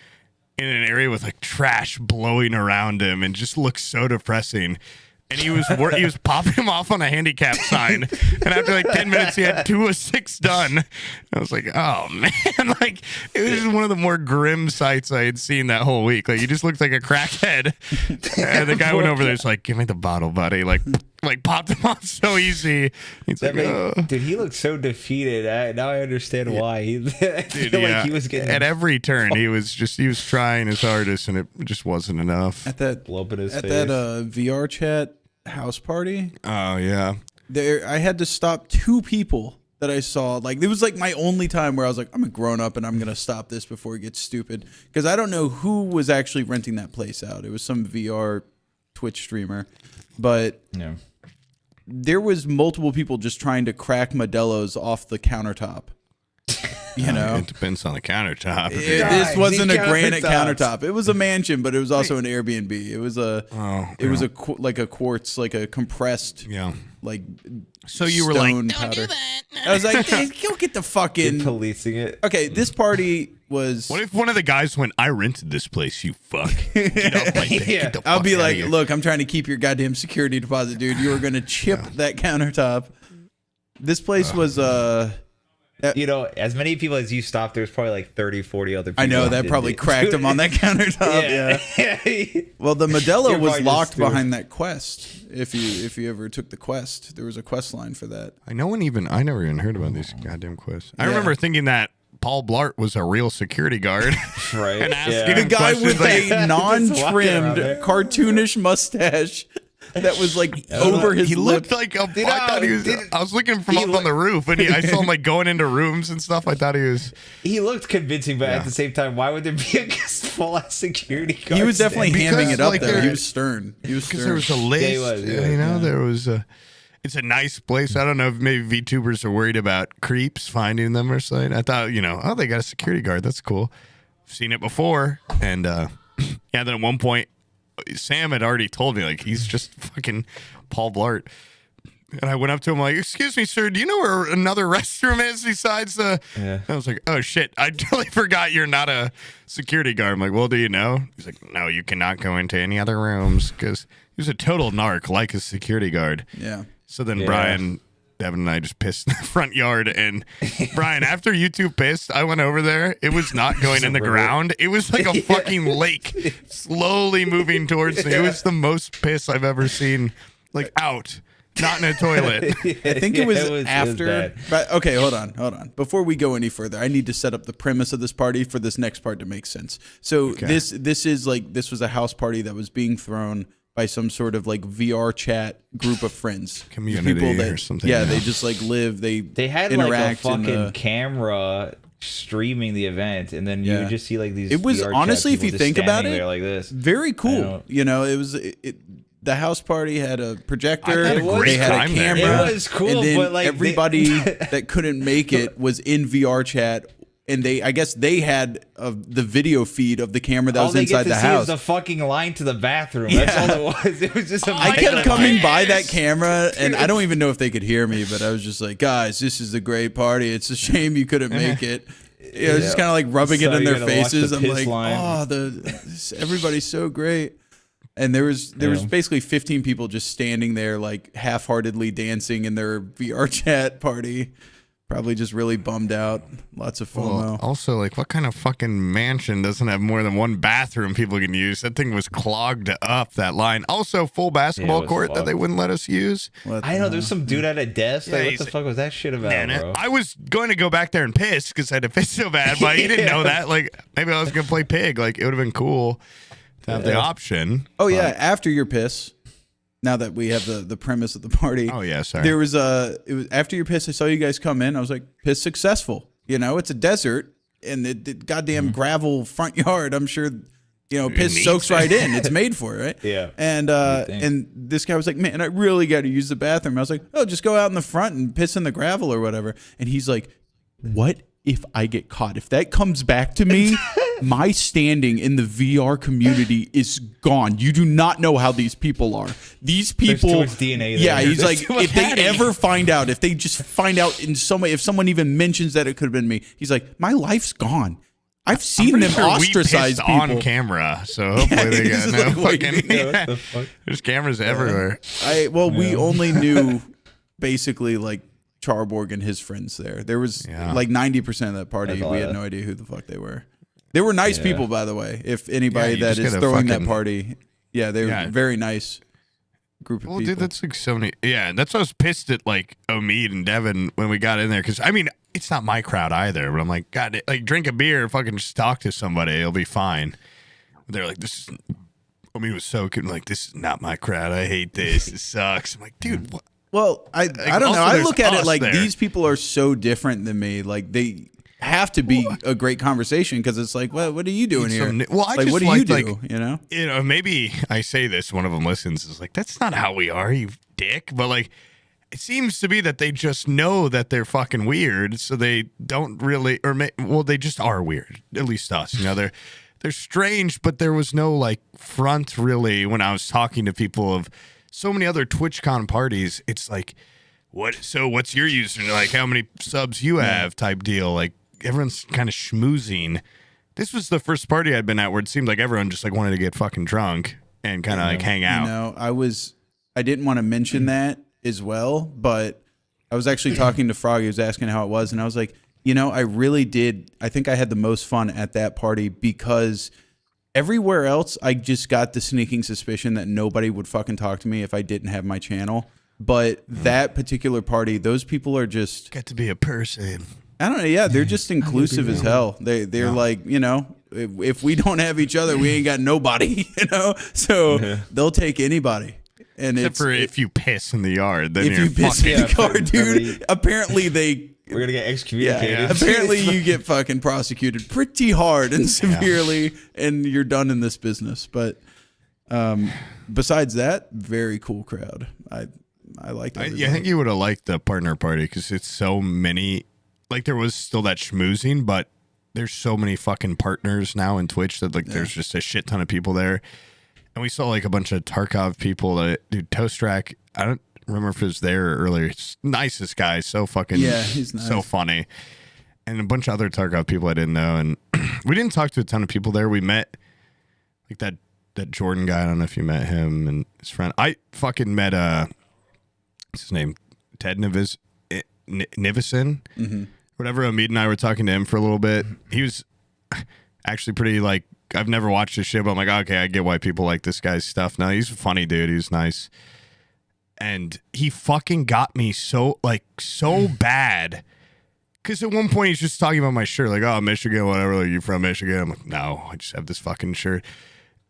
in an area with like trash blowing around him and just looked so depressing. And he was popping him off on a handicap sign. And after like 10 minutes, he had 2 of 6 done. I was like, oh, man. Like, it was just one of the more grim sights I had seen that whole week. Like, he just looked like a crackhead. And the guy went over there, was like, give me the bottle, buddy. Like popped him off so easy. He's like, oh. Dude, he looked so defeated. Now I understand why. I feel like he was getting... At every turn, he was trying his hardest, and it just wasn't enough. At that VR chat house party. Oh, yeah. I had to stop 2 people that I saw. Like, it was like my only time where I was like, I'm a grown up and I'm going to stop this before it gets stupid. Because I don't know who was actually renting that place out. It was some VR Twitch streamer. But... yeah. There was multiple people just trying to crack Modelo's off the countertop. It depends on the countertop. This wasn't a granite countertop. It was a mansion, but it was also an Airbnb. It was like a quartz, like a compressed, like. So you were like, don't powder. do that. I was like, go get the fucking policing it. Okay, this party was. What if one of the guys went, I rented this place, you fuck. Get off my thing. Get the I'll fuck be out like, of here. look, I'm trying to keep your goddamn security deposit, dude. You were gonna chip that countertop. This place was as many people as you stopped, there's probably like 30, 40 other people. I know that probably cracked him on that countertop. Yeah. Well, the Modelo was locked behind that quest. If you ever took the quest, there was a quest line for that. I never even heard about these goddamn quests. I remember thinking that Paul Blart was a real security guard. Right. And asking him the guy questions with a non-trimmed, cartoonish mustache that was like over his he lip. looked like a. I thought he was. I was looking from up on the roof, and I saw him like going into rooms and stuff. I thought he was. He looked convincing, but at the same time, why would there be a full ass security guard? He was definitely hamming it up like, there. He was stern. Because there was a list. Yeah, he was, There was a. It's a nice place. I don't know if maybe VTubers are worried about creeps finding them or something. I thought, they got a security guard. That's cool. I've seen it before, and then at one point. Sam had already told me, like, he's just fucking Paul Blart. And I went up to him like, excuse me, sir, do you know where another restroom is besides the... Yeah. I was like, oh, shit, I totally forgot you're not a security guard. I'm like, well, do you know? He's like, no, you cannot go into any other rooms because he was a total narc, like a security guard. Yeah. So then Brian... Devin and I just pissed in the front yard. And Brian, after you two pissed, I went over there. It was not going in the ground. It was like a fucking lake slowly moving towards me. It was the most piss I've ever seen, like out, not in a toilet. I think it was after. But okay, hold on. Before we go any further, I need to set up the premise of this party for this next part to make sense. So this was a house party that was being thrown by some sort of like VR chat group of friends, community people that, or something. Yeah, they just like live. They had interact like a fucking camera streaming the event, and then you would just see like these. It was VR honestly, chat if you people think just about standing it, there like this. Very cool. It was. The house party had a projector. They had a camera. It was cool, and then but like everybody that couldn't make it was in VR chat. And I guess they had the video feed of the camera that was inside the house. All they get to see is the fucking line to the bathroom. That's all it was. It was just. I kept coming by that camera, and I don't even know if they could hear me, but I was just like, "Guys, this is a great party. It's a shame you couldn't make it." Just kind of like rubbing it in their faces. I'm like, "Oh, everybody's so great." And there was basically 15 people just standing there like half-heartedly dancing in their VR chat party. Probably just really bummed out. Lots of FOMO. Well, also, like, what kind of fucking mansion doesn't have more than one bathroom people can use? That thing was clogged up, that line. Also, full basketball court that they wouldn't let us use. I know, there's some dude at a desk. Yeah, Like, what the fuck was that shit about, bro? I was going to go back there and piss because I had to piss so bad, but he didn't know that. Like, maybe I was going to play pig. Like, it would have been cool to have the option. Oh, yeah, after your piss. Now that we have the premise of the party. Oh, yeah, sorry. There was it was after your piss, I saw you guys come in. I was like, piss successful. You know, it's a desert and the goddamn gravel front yard. I'm sure, you know, piss soaks right in. It's made for it, right? Yeah. And this guy was like, man, I really got to use the bathroom. I was like, oh, just go out in the front and piss in the gravel or whatever. And he's like, what if I get caught? If that comes back to me, my standing in the VR community is gone. You do not know how these people are. These people, there's too much DNA there. Yeah, he's There's like, too much if they happening. ever find out, if they just find out in some way, if someone even mentions that it could have been me, he's like, my life's gone. I've seen them ostracize people on camera, so hopefully they got no fucking. What the fuck? There's cameras everywhere. We only knew basically like Charborg and his friends there. There was like 90% of that party. We had no idea who the fuck they were. They were nice people, by the way. If anybody that is throwing that party, they were very nice group of people. Dude, that's like so many. Yeah, that's why I was pissed at like Omid and Devin when we got in there. Because I mean, it's not my crowd either. But I'm like, God, like drink a beer, fucking just talk to somebody, it'll be fine. They're like, this is. Omid was so good. Like, this is not my crowd. I hate this. It sucks. I'm like, dude, what? Well, I don't know. I look at it like these people are so different than me. Like they have to be a great conversation because it's like, what are you doing here? Well, I like, just what do you do? You know, maybe I say this, one of them listens, is like, that's not how we are, you dick. But like, it seems to be that they just know that they're fucking weird, so they don't really, they just are weird. At least us, you know, they're strange, but there was no like front really when I was talking to people of so many other TwitchCon parties. It's like, what's your username? Like, how many subs you have type deal. Like, everyone's kind of schmoozing. This was the first party I'd been at where it seemed like everyone just like wanted to get fucking drunk and kind of like hang out. You know, I didn't want to mention that as well, but I was actually talking to Frog. He was asking how it was, and I was like, you know, I really did. I think I had the most fun at that party because everywhere else, I just got the sneaking suspicion that nobody would fucking talk to me if I didn't have my channel. But that particular party, those people are just get to be a person. I don't know. Yeah, they're just inclusive as hell. They're like, you know, if we don't have each other, we ain't got nobody. You know, so they'll take anybody. And except for if you piss in the yard, then if you piss in the car, dude. Apparently we're gonna get excommunicated. Yeah. Apparently you get fucking prosecuted pretty hard and severely, and you're done in this business. But besides that, very cool crowd. I liked it. I think you would have liked the partner party because it's so many. Like, there was still that schmoozing, but there's so many fucking partners now in Twitch that like there's just a shit ton of people there. And we saw like a bunch of Tarkov people. Dude, Toastrak, I don't remember if it was there earlier. It's nicest guy, so fucking he's nice. So funny. And a bunch of other Tarkov people I didn't know. And we didn't talk to a ton of people there. We met like that Jordan guy. I don't know if you met him and his friend. I fucking met what's his name? Ted Nivison. Mm-hmm. Whatever. Omid and I were talking to him for a little bit. He was actually pretty like, I've never watched his shit, but I'm like, okay, I get why people like this guy's stuff. No, he's a funny dude. He's nice. And he fucking got me so bad. Because at one point he's just talking about my shirt. Like, oh, Michigan, whatever. Like, you from Michigan? I'm like, no, I just have this fucking shirt.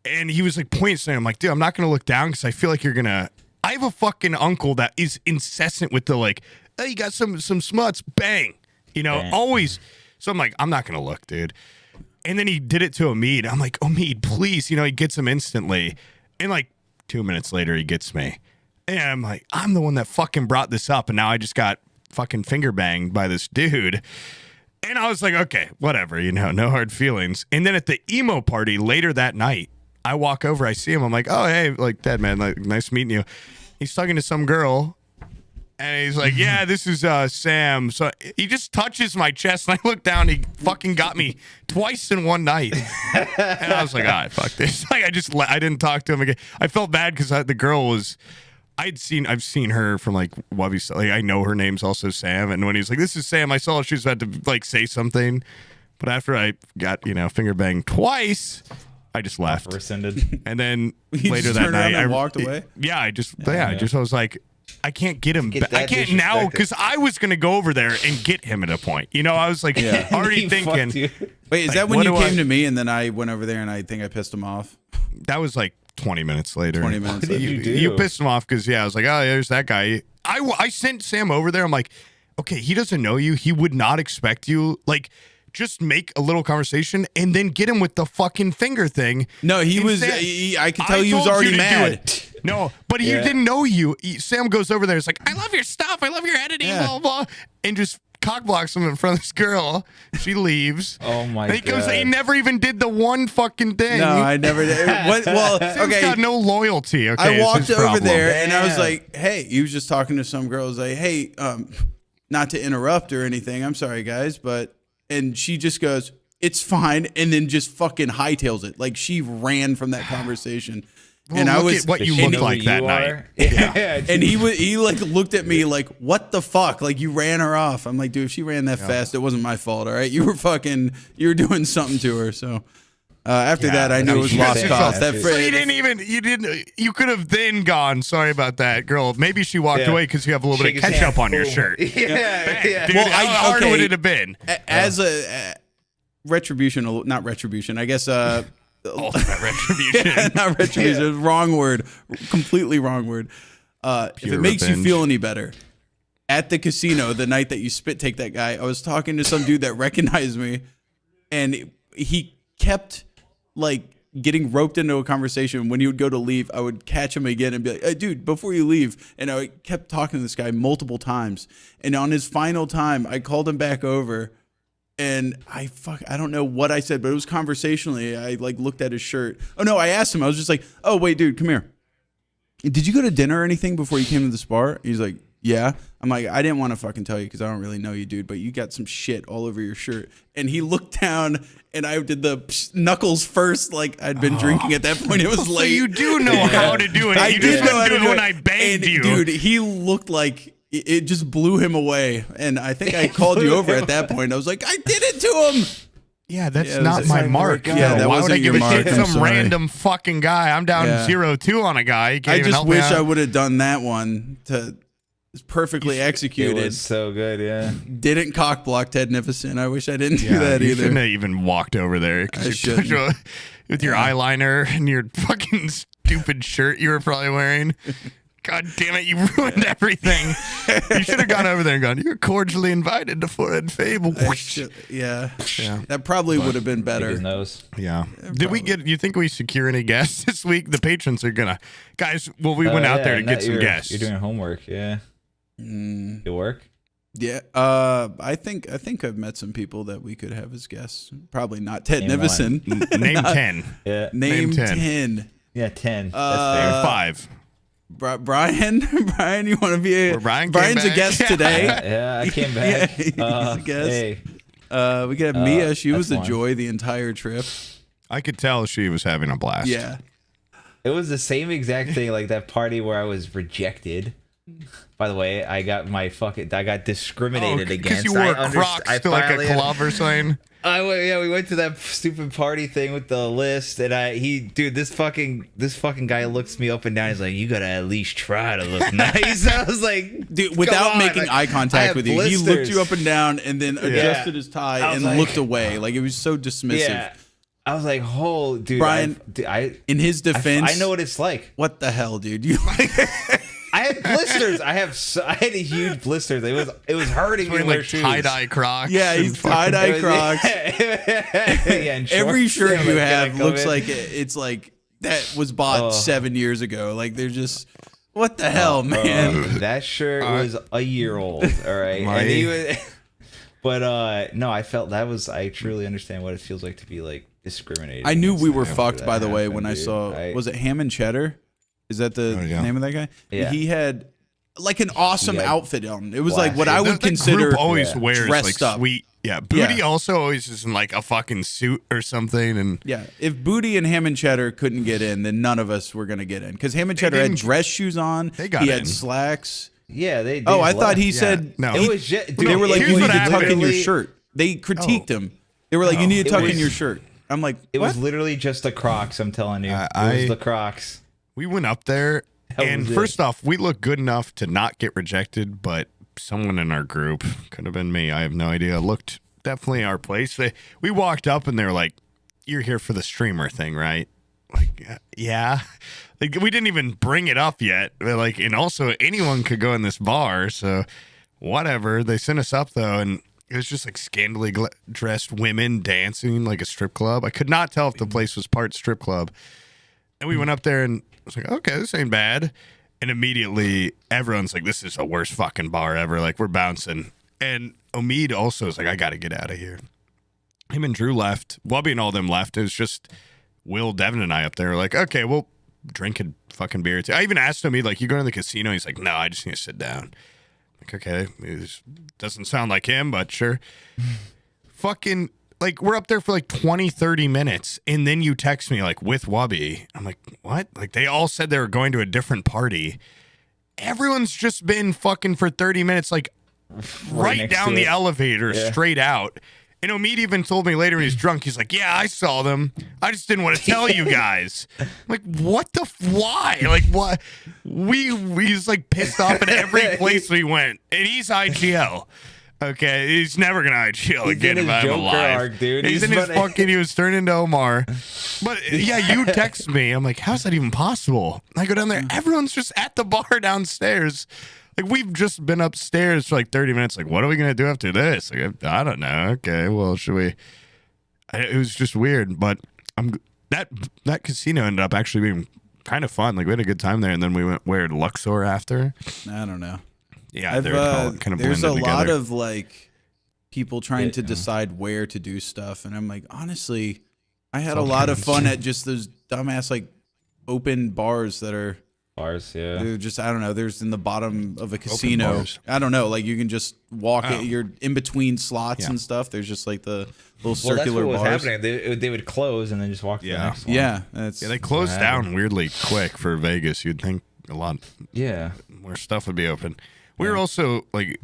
And he was like pointing at me. I'm like, dude, I'm not going to look down because I feel like you're going to. I have a fucking uncle that is incessant with the like, oh, you got some smuts. Bang. You know, always. So I'm like, I'm not going to look, dude. And then he did it to Omid. I'm like, Omid, please. You know, he gets him instantly. And like 2 minutes later, he gets me. And I'm like, I'm the one that fucking brought this up. And now I just got fucking finger banged by this dude. And I was like, okay, whatever, you know, no hard feelings. And then at the emo party later that night, I walk over, I see him. I'm like, oh, hey, like, Ted, man, like, nice meeting you. He's talking to some girl. And he's like, yeah, this is Sam. So he just touches my chest, and I look down. He fucking got me twice in one night. And I was like, all right, fuck this. Like, I didn't talk to him again. I felt bad because the girl was, I've seen her from like Wubby. Like, I know her name's also Sam. And when he's like, this is Sam, I saw she was about to like say something. But after I got, finger banged twice, I just left. Rescinded. And then You later just that turned night, around and walked away? Yeah, I was like, I can't get him. Get I that can't now disrespected. because I was gonna go over there and get him at a point. I was like already He thinking fucked you. Wait, is Like, that when what you do came I- to me and then I went over there and I think I pissed him off? that was like 20 minutes later. 20 minutes What did later. you do? You pissed him off because I was like, oh, there's that guy. I sent Sam over there. I'm like, okay, he doesn't know you. He would not expect you. Like, just make a little conversation and then get him with the fucking finger thing. No, he And was. Sam- I could tell he was told you already to do mad. it. No, but he Yeah. didn't know you. Sam goes over there. It's like, I love your stuff. I love your editing, Yeah. blah, blah, and just cock blocks him in front of this girl. She leaves. Oh my And he goes, God. he never even did the one fucking thing. No, I never did. Well, Sam's okay. got no loyalty. Okay, I is walked his over problem. there and I was Damn. like, "Hey," he was just talking to some girls. Like, "Hey, not to interrupt or anything. I'm sorry, guys, but," and she just goes, "It's fine," and then just fucking hightails it. Like she ran from that conversation. Well, and I look was at what you Does she look know like who that you night. are? Yeah. and he like looked at me like, "What the fuck? Like you ran her off." I'm like, "Dude, if she ran that fast, it wasn't my fault. All right, you were doing something to her." So after that, I knew it was you lost said cause. that. That So friend. you could have then gone, sorry about that, girl. Maybe she walked Yeah. away because you have a little Shake bit his of ketchup hand. on your Boom. shirt. Yeah. Dude, Well, how hard okay. would it have been? As a retribution, not retribution. I guess Ultimate retribution. not retribution. Wrong word. Completely wrong word. If Pure it makes you revenge. feel any better, at the casino the night that you spit take that guy, I was talking to some dude that recognized me, and he kept like getting roped into a conversation. When he would go to leave, I would catch him again and be like, "Hey, dude, before you leave," and I kept talking to this guy multiple times. And on his final time, I called him back over. And I don't know what I said, but it was conversationally. I like looked at his shirt. Oh no, I asked him. I was just like, "Oh wait, dude, come here. Did you go to dinner or anything before you came to this bar?" He's like, "Yeah." I'm like, "I didn't want to fucking tell you because I don't really know you, dude, but you got some shit all over your shirt." And he looked down, and I did the knuckles first, like I'd been drinking at that point. It was So late. you do know how to do it. I You did just know how didn't to do do it when it. I banged And, you. dude. He looked like it just blew him away, and I think I called you over at that point. I was like, "I did it to him." Yeah, that's Yeah, it not was- my it's mark. not- Yeah, that Why would wasn't I give your a shit mark. to I'm some sorry. random fucking guy? I'm down Yeah. 0-2 on a guy. He can't I even just help me wish out. I would have done that one to perfectly It executed. was so good, yeah. Didn't cock block Ted Nivison. I wish I didn't do Yeah, that you either. shouldn't have even walked over there 'cause I you shouldn't. took with your eyeliner and your fucking stupid shirt you were probably wearing. God damn it, you ruined everything. You should have gone over there and gone, "You're cordially invited to Forehead Fable." Yeah. Yeah. That probably would have been His better. nose. Yeah. Did we get, you think we secure any guests this week? The patrons are gonna, guys, well, we went out there to get some guests. You're doing homework, yeah. Mm, You work? yeah. I think I've met some people that we could have as guests. Probably not Ted Name Nivison. Name 10. Yeah. Name Name 10. 10. Yeah, 10. Uh, That's fair. 5. Brian, you want to be a Well, Brian came Brian's a back. guest today. Yeah, I came back. Yeah, he's a guest. Hey, We could have Mia. She was that's a fine. joy the entire trip. I could tell she was having a blast. Yeah. it was the same exact thing like that party where I was rejected. By the way, I got discriminated Because against. you wore I Crocs to like a finally had- club or something. We went to that stupid party thing with the list, and this fucking guy looks me up and down. He's like, "You gotta at least try to look nice." I was like, Dude, without "Come on." making Like, eye I contact have with you, he looked blisters. you up and down and then adjusted his I tie was and like- looked away. Like it was so dismissive. Yeah, I was like, "Oh, dude, Brian, I In his defense, I know what it's like. what the hell, dude? You I had blisters. I had a huge blisters. It was hurting me to Wearing wear like shoes. tie-dye Crocs. yeah, he's and fucking- tie dye It was- Crocs. Yeah, and Every shorts. shirt Yeah, you like, have gotta come looks in. like it's like that was bought 7 years ago. Like they're just what the hell, man? That shirt was a year old. All right, My- and even, but no, I felt that was. I truly understand what it feels like to be like discriminated. I knew against we were after fucked. that By the way, happened, when I dude. saw was it Ham and Cheddar? Is that the Oh, yeah. name of that guy? Yeah. He had like an awesome had outfit on. It was black like what I would The consider group always wears dressed like up. sweet. Yeah, Booty Yeah. also always is in like a fucking suit or something, and Yeah, if Booty and Ham and Cheddar couldn't get in, then none of us were gonna get in because Ham and Cheddar had didn't- dress shoes on. They got he had in. slacks. Yeah, they Oh, I just thought left. he said no. It was just, dude, they were like, here's you need what to happened. tuck in your literally- shirt. They critiqued him. They were like, you need to It tuck in was- your shirt. I'm like, It what? was literally just the Crocs. I'm telling you, it I- was the Crocs. we went up there, That and was it. first off, we looked good enough to not get rejected, but someone in our group, could have been me, I have no idea, looked definitely our place. We walked up and they were like, "You're here for the streamer thing, right?" Like, yeah. Like, we didn't even bring it up yet. But like, and also anyone could go in this bar, so whatever. They sent us up though, and it was just like scantily dressed women dancing like a strip club. I could not tell if the place was part strip club. And we went up there and I was like, okay, this ain't bad. And immediately everyone's like, this is the worst fucking bar ever. Like, we're bouncing. And Omid also was like, I got to get out of here. Him and Drew left. Wubby and all them left. It was just Will, Devin, and I up there. Like, okay, we'll drink a fucking beer too. I even asked Omid, like, you going to the casino? He's like, no, I just need to sit down. Like, okay, it doesn't sound like him, but sure. Fucking, like, we're up there for like 20, 30 minutes, and then you text me, like, with Wubby. I'm like, what? Like, they all said they were going to a different party. Everyone's just been fucking for 30 minutes, like, right next down to the it. elevator, Yeah. straight out. And Omid even told me later when he's drunk, he's like, yeah, I saw them. I just didn't want to tell you guys. I'm like, what the, why? Like, what? He's like pissed off at every place we went. And he's IGL. Okay, he's never going to IGL He's again in if his I'm Joker alive. arc, dude. He's in his funny. fucking, he was turned into Omar. But yeah, you text me. I'm like, how's that even possible? I go down there. Everyone's just at the bar downstairs. Like, we've just been upstairs for like 30 minutes. Like, what are we going to do after this? Like, I don't know. Okay, well, should we? It was just weird. But that casino ended up actually being kind of fun. Like, we had a good time there. And then we went where? Luxor after? I don't know. Yeah, I've, they're all kind of there's blended a lot together. of like people trying to Yeah. decide where to do stuff, and I'm like, honestly, I had a all lot of kinds. fun at just those dumbass like open bars that are Bars, yeah. they're just I don't know. There's in the bottom of a casino. bars. I don't know. Like you can just walk Oh. it. You're in between slots Yeah. and stuff. There's just like the little Well, that's circular what was bars. happening. They would close and then just walk to the Yeah. next one. Yeah, that's Yeah, they closed What down happened? weirdly quick for Vegas. You'd think a lot Yeah. more stuff would be open. We were also like,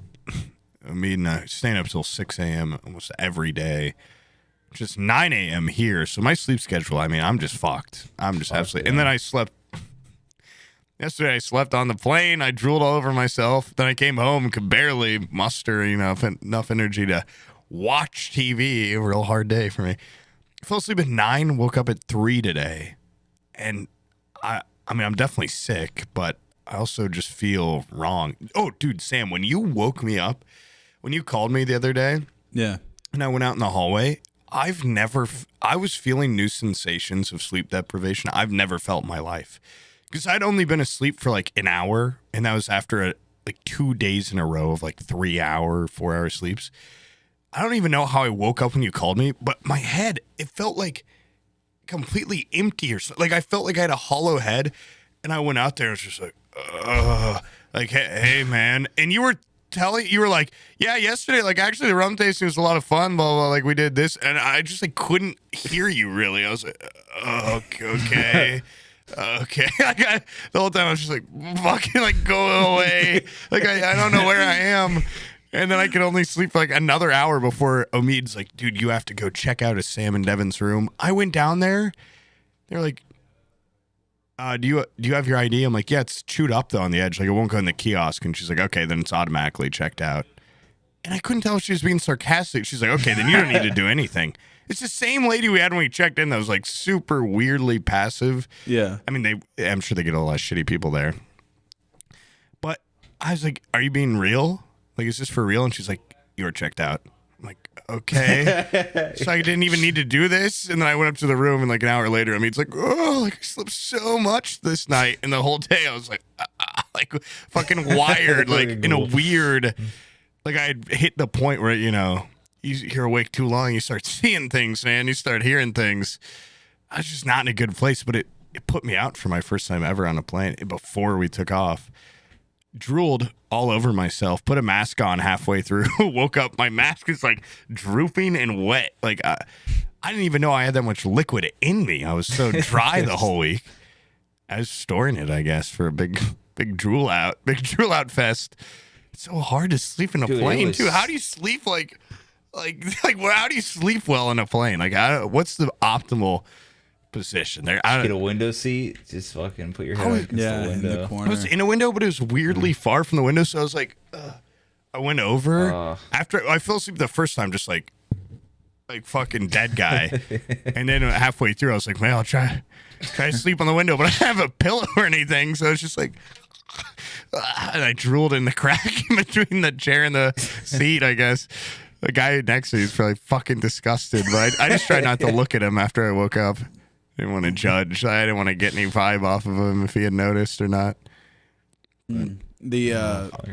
staying up till 6 a.m. almost every day. Just 9 a.m. here. So my sleep schedule, I mean, I'm just fucked. I'm just absolutely. And then I slept. Yesterday I slept on the plane. I drooled all over myself. Then I came home and could barely muster, enough energy to watch TV. A real hard day for me. I fell asleep at 9, woke up at 3 today. And I mean, I'm definitely sick, but I also just feel wrong. Oh, dude, Sam, when you woke me up, when you called me the other day yeah. and I went out in the hallway, I was feeling new sensations of sleep deprivation I've never felt in my life. Because I'd only been asleep for like an hour, and that was after like 2 days in a row of like 3-hour, 4-hour sleeps. I don't even know how I woke up when you called me, but my head, it felt like completely empty or something. Like I felt like I had a hollow head, and I went out there and was just like, hey man. And you were like, yeah, yesterday, like actually the rum tasting was a lot of fun, blah, blah, like we did this. And I just like couldn't hear you really. I was like, okay. Okay. The whole time I was just like, fucking like go away. Like I don't know where I am. And then I could only sleep for like another hour before Omid's like, dude, you have to go check out a Sam and Devin's room. I went down there. They're like, do you have your ID? I'm like, yeah, it's chewed up though on the edge. Like it won't go in the kiosk. And she's like, okay, then it's automatically checked out. And I couldn't tell if she was being sarcastic. She's like, okay, then you don't need to do anything. It's the same lady we had when we checked in that was like super weirdly passive. Yeah. I mean, I'm sure they get a lot of shitty people there. But I was like, are you being real? Like, is this for real? And she's like, you were checked out. I'm like, okay. So I didn't even need to do this. And then I went up to the room, and like an hour later, I mean, it's like, oh, like I slept so much this night. And the whole day I was like fucking wired, like in a weird, like I had hit the point where, you're awake too long, you start seeing things, man. You start hearing things. I was just not in a good place, but it put me out for my first time ever on a plane before we took off. drooled all over myself, put a mask on halfway through, woke up, my mask is like drooping and wet. Like I didn't even know I had that much liquid in me. I was so dry the whole week. I was storing it, I guess, for a big drool out fest. It's so hard to sleep in a plane too. How do you sleep like how do you sleep well in a plane? Like what's the optimal position there? Get a window seat. Just fucking put your head against the window. In the corner. I was in a window, but it was weirdly far from the window, so I was like, I went over. After I fell asleep the first time, just like fucking dead guy. And then halfway through, I was like, man, I'll try to sleep on the window, but I didn't have a pillow or anything, so it's just like, and I drooled in the crack in between the chair and the seat, I guess. The guy next to me is probably fucking disgusted, but I just tried not to look at him after I woke up. I didn't want to judge. I didn't want to get any vibe off of him if he had noticed or not.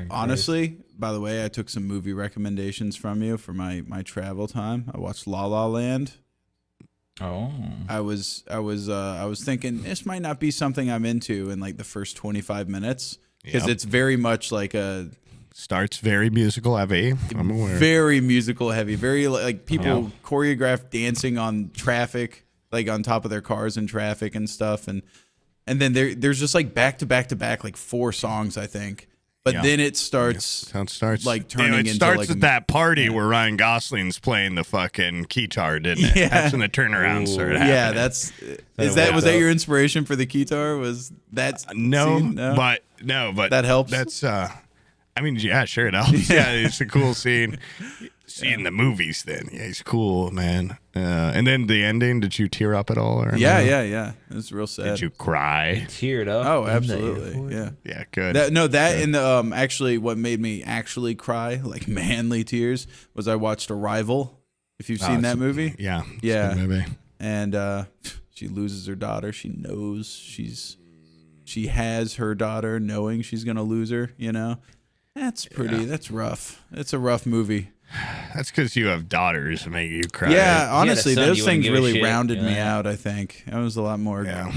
Honestly, by the way, I took some movie recommendations from you for my travel time. I watched La La Land. Oh. I was thinking this might not be something I'm into in like the first 25 minutes because it's very much like a starts very musical heavy. I'm aware. Very musical heavy. Very like people choreograph dancing on traffic, like on top of their cars in traffic and stuff, and then there's just like back to back like 4 songs I think, but then it starts. How it starts like turning it into starts like at that party where Ryan Gosling's playing the fucking guitar, didn't it? Yeah. That's when the turnaround started happening. Yeah, was that your inspiration for the guitar? Was that no, scene? No, but that helps. That's I mean, yeah, sure it helps. Yeah, it's a cool scene. Seeing the movies, then he's cool, man. And then the ending. Did you tear up at all? Or yeah. no? It was real sad. Did you cry? Teared up. Oh, absolutely. Yeah. Yeah, good. And actually, what made me actually cry, like manly tears, was I watched Arrival. If you've seen that movie, yeah, yeah, it's a good movie. And she loses her daughter. She knows she has her daughter, knowing she's gonna lose her. You know, that's pretty. Yeah. That's rough. It's a rough movie. That's because you have daughters that make you cry. Yeah, honestly, those things really shit, rounded me out. I think I was a lot more. Yeah.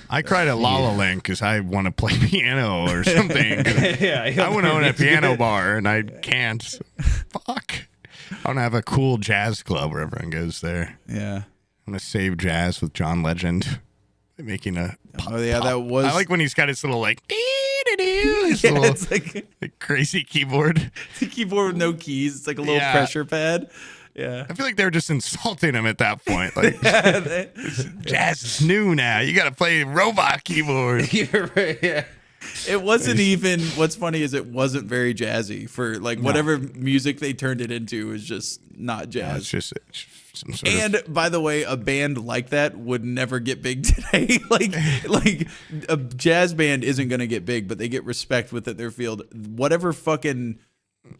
I cried at La La Land because I want to play piano or something. I want to own a piano bar and I can't. Fuck. I want to have a cool jazz club where everyone goes there. Yeah. I want to save jazz with John Legend making a. That was. I like when he's got his little like. It's like crazy keyboard. It's a keyboard with no keys. It's like a little pressure pad. Yeah. I feel like they're just insulting him at that point. Like, jazz is new now. You got to play robot keyboard. You're right, yeah. It wasn't even. What's funny is it wasn't very jazzy for like whatever music they turned it into was just not jazz. No, it's just some sort and by the way, a band like that would never get big today. like a jazz band isn't going to get big, but they get respect within their field. Whatever fucking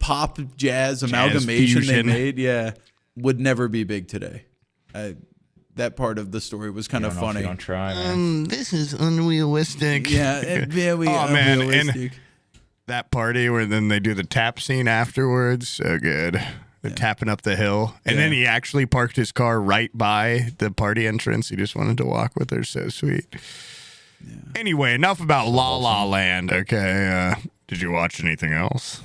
pop jazz amalgamation fusion they made, would never be big today. That part of the story was kind of funny. Don't try, man. This is unrealistic. Yeah, very unrealistic. Man, and that party where then they do the tap scene afterwards, so good. They're tapping up the hill. And then he actually parked his car right by the party entrance. He just wanted to walk with her. So sweet. Yeah. Anyway, enough about La La Land, okay? Did you watch anything else?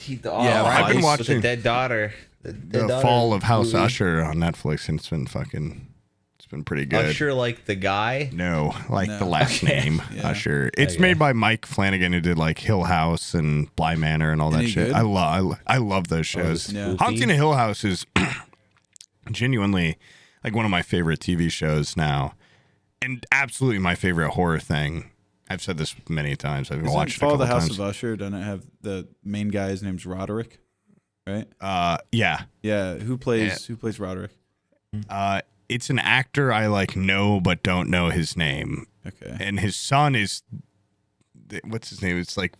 I've been watching the dead daughter. The Fall of House Usher on Netflix, and it's been pretty good. Usher, like the guy? No, the last name, Usher. It's made by Mike Flanagan, who did like Hill House and Bly Manor and all that shit. Good? I love those shows. Haunting of Hill House is genuinely like one of my favorite TV shows now, and absolutely my favorite horror thing. I've said this many times. I've watched it a couple Fall of the House times. of Usher. Doesn't it have the main guy's name's Roderick? Right? Yeah. Who plays Roderick? It's an actor I know but don't know his name. Okay. And his son is, what's his name? It's like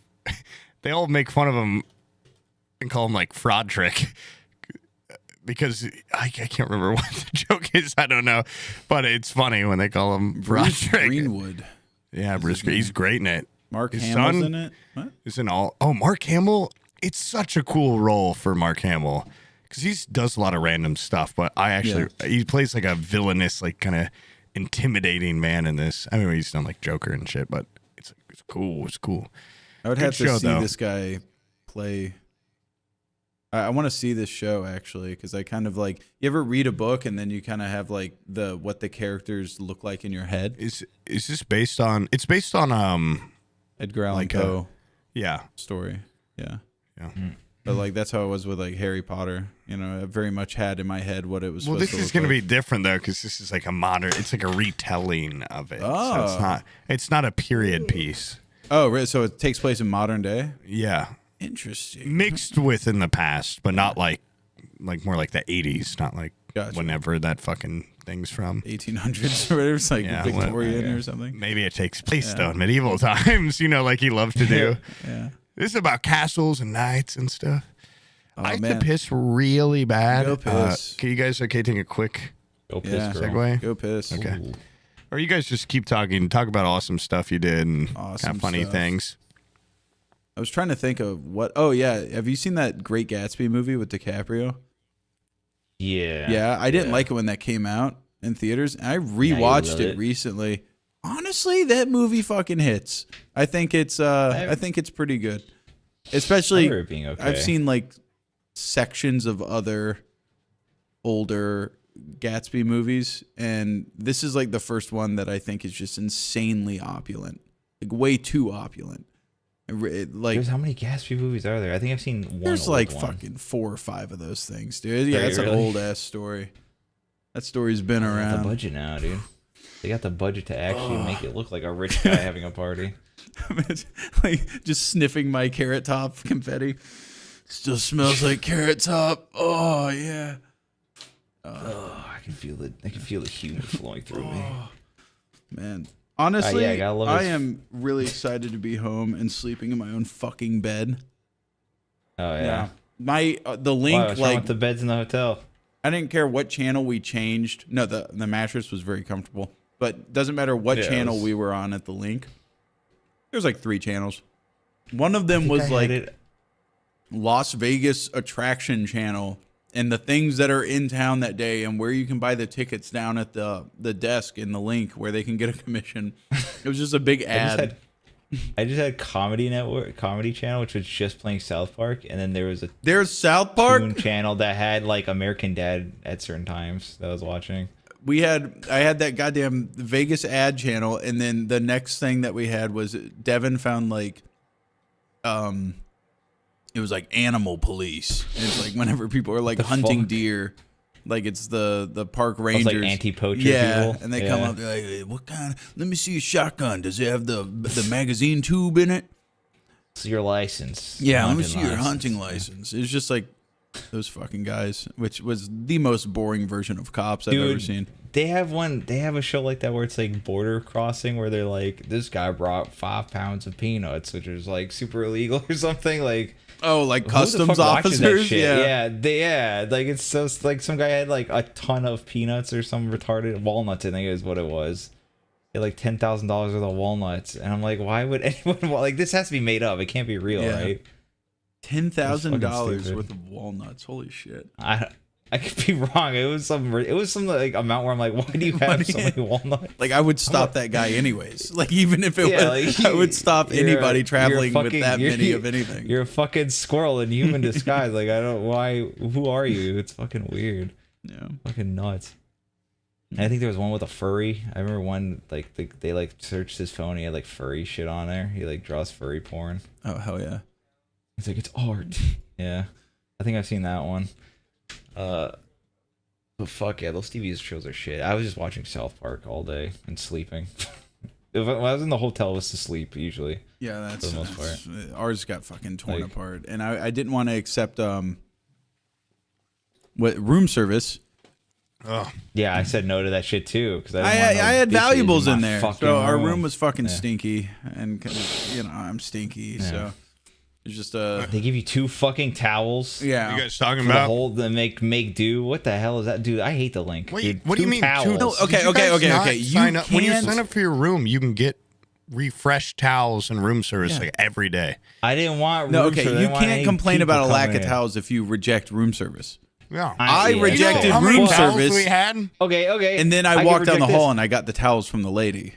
they all make fun of him and call him like Frodrick because I can't remember what the joke is. I don't know, but it's funny when they call him Frodrick. Greenwood. Yeah, Bruce. He's great in it. Mark Hamill's in it. What? Is in all. Oh, Mark Hamill. It's such a cool role for Mark Hamill because he does a lot of random stuff, but he plays like a villainous, like kind of intimidating man in this. I mean, he's done like Joker and shit, but it's cool. It's cool. I would Good have to show, see though. this guy play. I want to see this show actually, because I kind of like. You ever read a book and then you kind of have like what the characters look like in your head? Is this based on? It's based on Edgar Allan like Poe yeah. story. Yeah. Yeah. But like that's how it was with like Harry Potter. You know, I very much had in my head what it was. Well, supposed this to is look going to like. be different though, because this is like a modern. It's like a retelling of it. So Oh. it's not a period piece. Oh, really? So it takes place in modern day. Yeah, Interesting. mixed with in the past, but not like more like the 80s, not like Gotcha. whenever that fucking thing's from. 1800s or whatever. It's like Yeah, Victorian yeah. or something. Maybe it takes place though in medieval times, like he loves to do. Yeah. This is about castles and knights and stuff. Oh, I have man. to piss really bad. Go piss. Can you guys take a quick Go piss, Yeah. girl. segue? Go piss. Okay. Or you guys just keep talking, talk about awesome stuff you did and Awesome kind of funny stuff. things. I was trying to think of what. Oh yeah, have you seen that Great Gatsby movie with DiCaprio? Yeah. Yeah, I didn't like it when that came out in theaters. I rewatched love it it. recently. Honestly, that movie fucking hits. I think it's pretty good. Especially I remember it being okay. I've seen like sections of other older Gatsby movies, and this is like the first one that I think is just insanely opulent. Like way too opulent. Like There's how many Gatsby movies are there? I think I've seen one. there's old like one. fucking 4 or 5 of those things, dude. Yeah, Really, it's an really? old ass story. That story's been They got the around. budget now, dude. They got the budget to actually make it look like a rich guy having a party. Like just sniffing my Carrot Top confetti. Still smells like Carrot Top. Oh yeah. Oh, I can feel it. I can feel the humor flowing through me. Man. Honestly, yeah, I gotta love I his- am really excited to be home and sleeping in my own fucking bed. Oh yeah. My the Why, link what's wrong like with the beds in the hotel? I didn't care what channel we changed. No, the mattress was very comfortable. But doesn't matter what Yeah, it channel was- we were on at the link. There's like 3 channels. One of them I was had like it- Las Vegas attraction channel and the things that are in town that day and where you can buy the tickets down at the desk in the link where they can get a commission. It was just a big ad. I just had Comedy Channel, which was just playing South Park, and then there was a There's South Park. Toon channel that had like American Dad at certain times that I was watching. I had that goddamn Vegas ad channel, and then the next thing that we had was Devin found like it was like Animal Police. And it's like whenever people are like hunting fuck? deer, like it's the park Those, rangers, like anti-poacher yeah, people. and they come up they're like, hey, what kind? Let me see your shotgun. Does it have the magazine tube in it? It's your license. Yeah, let me hunting see your license. hunting license. It was just like those fucking guys, which was the most boring version of cops I've ever Dude, seen. They have a show like that where it's like border crossing, where they're like, this guy brought 5 pounds of peanuts, which is like super illegal or something. Like, Oh, like who the customs fuck watches that officers? shit? Yeah. Like it's so like some guy had like a ton of peanuts or some retarded walnuts. I think is what it was. He had like $10,000 worth of walnuts, and I'm like, why would anyone like this? Has to be made up. It can't be real, Yeah. right? $10,000 stupid. worth of walnuts. Holy shit. I could be wrong. It was some like amount where I'm like, why do you have so many walnuts? Like I would stop that guy anyways. Like even if it Yeah, was, like, I would stop you're anybody a- traveling you're a with fucking- that you're- many of anything. You're a fucking squirrel in human disguise. Like I don't why. Who are you? It's fucking weird. Yeah. Fucking nuts. And I think there was one with a furry. I remember one like they like searched his phone. He had like furry shit on there. He like draws furry porn. Oh hell yeah. He's like, it's art. Yeah, I think I've seen that one. But fuck yeah, those TV shows are shit. I was just watching South Park all day and sleeping. When I was in the hotel, it was to sleep usually. Yeah, that's, For the most that's- ours got fucking torn Like- apart, and I didn't want to accept what room service. Oh, Yeah, I said no to that shit too because I had valuables in there, so our room room. was fucking Yeah. stinky, and 'cause, you know I'm stinky, so it's just They give you 2 fucking towels. yeah. you guys talking For the about? whole the make do. What the hell is that, dude? I hate the link. Wait, dude. what do you 2 mean? Towels. No, okay, did you okay, guys okay, not okay. You sign up, when you can't- sign up for your room, you can get refreshed towels and room service like every day. I didn't want. No, room okay, service. I you didn't want can't any complain people about a lack coming of in. towels if you reject room service. Yeah. I yeah. rejected You know how many room towels service, we had? Okay. and then I can walked down the reject hall this. and I got the towels from the lady.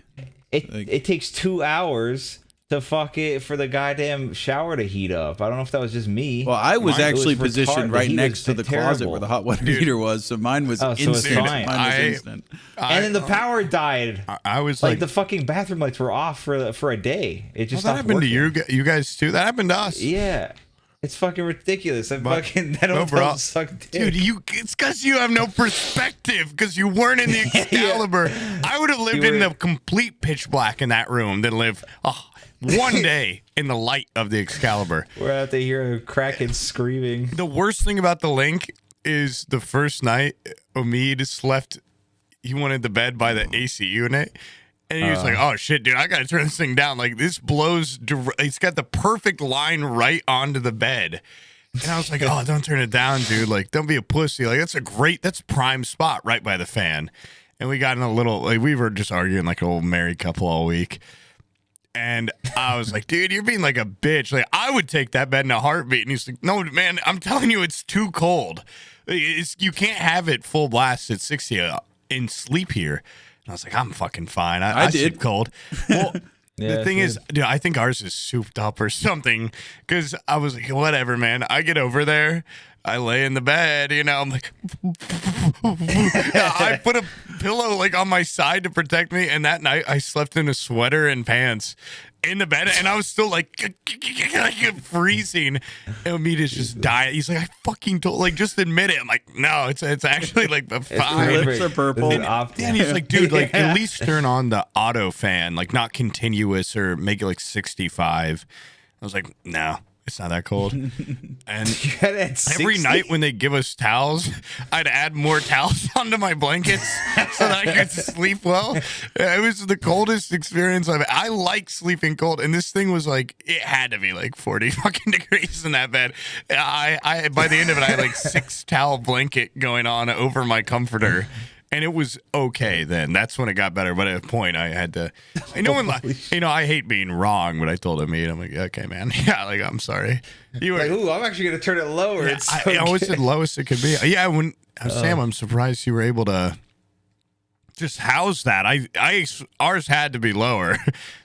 It takes 2 hours to fuck it for the goddamn shower to heat up. I don't know if that was just me. Well, I was actually it was positioned retarded. right He next to was the closet terrible. where the hot water heater was, so mine was Oh, so it's instant. fine. Mine was instant. And then the power died. I was Like like, the fucking bathroom lights were off for a day. It just that stopped happened working. to you guys too. That happened to us. Yeah. It's fucking ridiculous. That No, hotel bro. suck dick. Dude, it's because you have no perspective because you weren't in the Excalibur. I would have lived in the complete pitch black in that room than live one day in the light of the Excalibur. We're out there hearing Kraken screaming. The worst thing about the link is the first night Omid slept, he wanted the bed by the AC unit. And he was like, oh, shit, dude, I got to turn this thing down. Like, this blows. It's got the perfect line right onto the bed. And I was like, oh, don't turn it down, dude. Like, don't be a pussy. Like, that's prime spot right by the fan. And we got in a little, like, we were just arguing like an old married couple all week. And I was like, dude, you're being like a bitch. Like, I would take that bed in a heartbeat. And he's like, no, man, I'm telling you, it's too cold. You can't have it full blast at 60 in sleep here. I was like, I'm fucking fine. I did. sleep cold. Well, Yeah, the thing is, dude, I think ours is souped up or something. Because I was like, whatever, man. I get over there. I lay in the bed, I'm like, I put a pillow like on my side to protect me. And that night I slept in a sweater and pants in the bed. And I was still like freezing. And Omid just dying. He's like, I fucking told, like, just admit it. I'm like, no, it's actually like the fine. Lips are purple. And he's like, dude, like, at least turn on the auto fan, like, not continuous, or make it like 65. I was like, no, it's not that cold. And every night when they give us towels, I'd add more towels onto my blankets so that I could sleep well. It was the coldest experience I like sleeping cold, and this thing was like, it had to be like 40 fucking degrees in that bed. I by the end of it, I had like 6 towel blanket going on over my comforter. And it was okay then. That's when it got better. But at a point, I had to. I hate being wrong, but I told him, I'm like, okay, man, yeah, like, I'm sorry. You were Like, ooh, I'm actually gonna turn it lower. Yeah, It's so I always good. said lowest it could be. Yeah, when Sam, I'm surprised you were able to just house that. Ours had to be lower.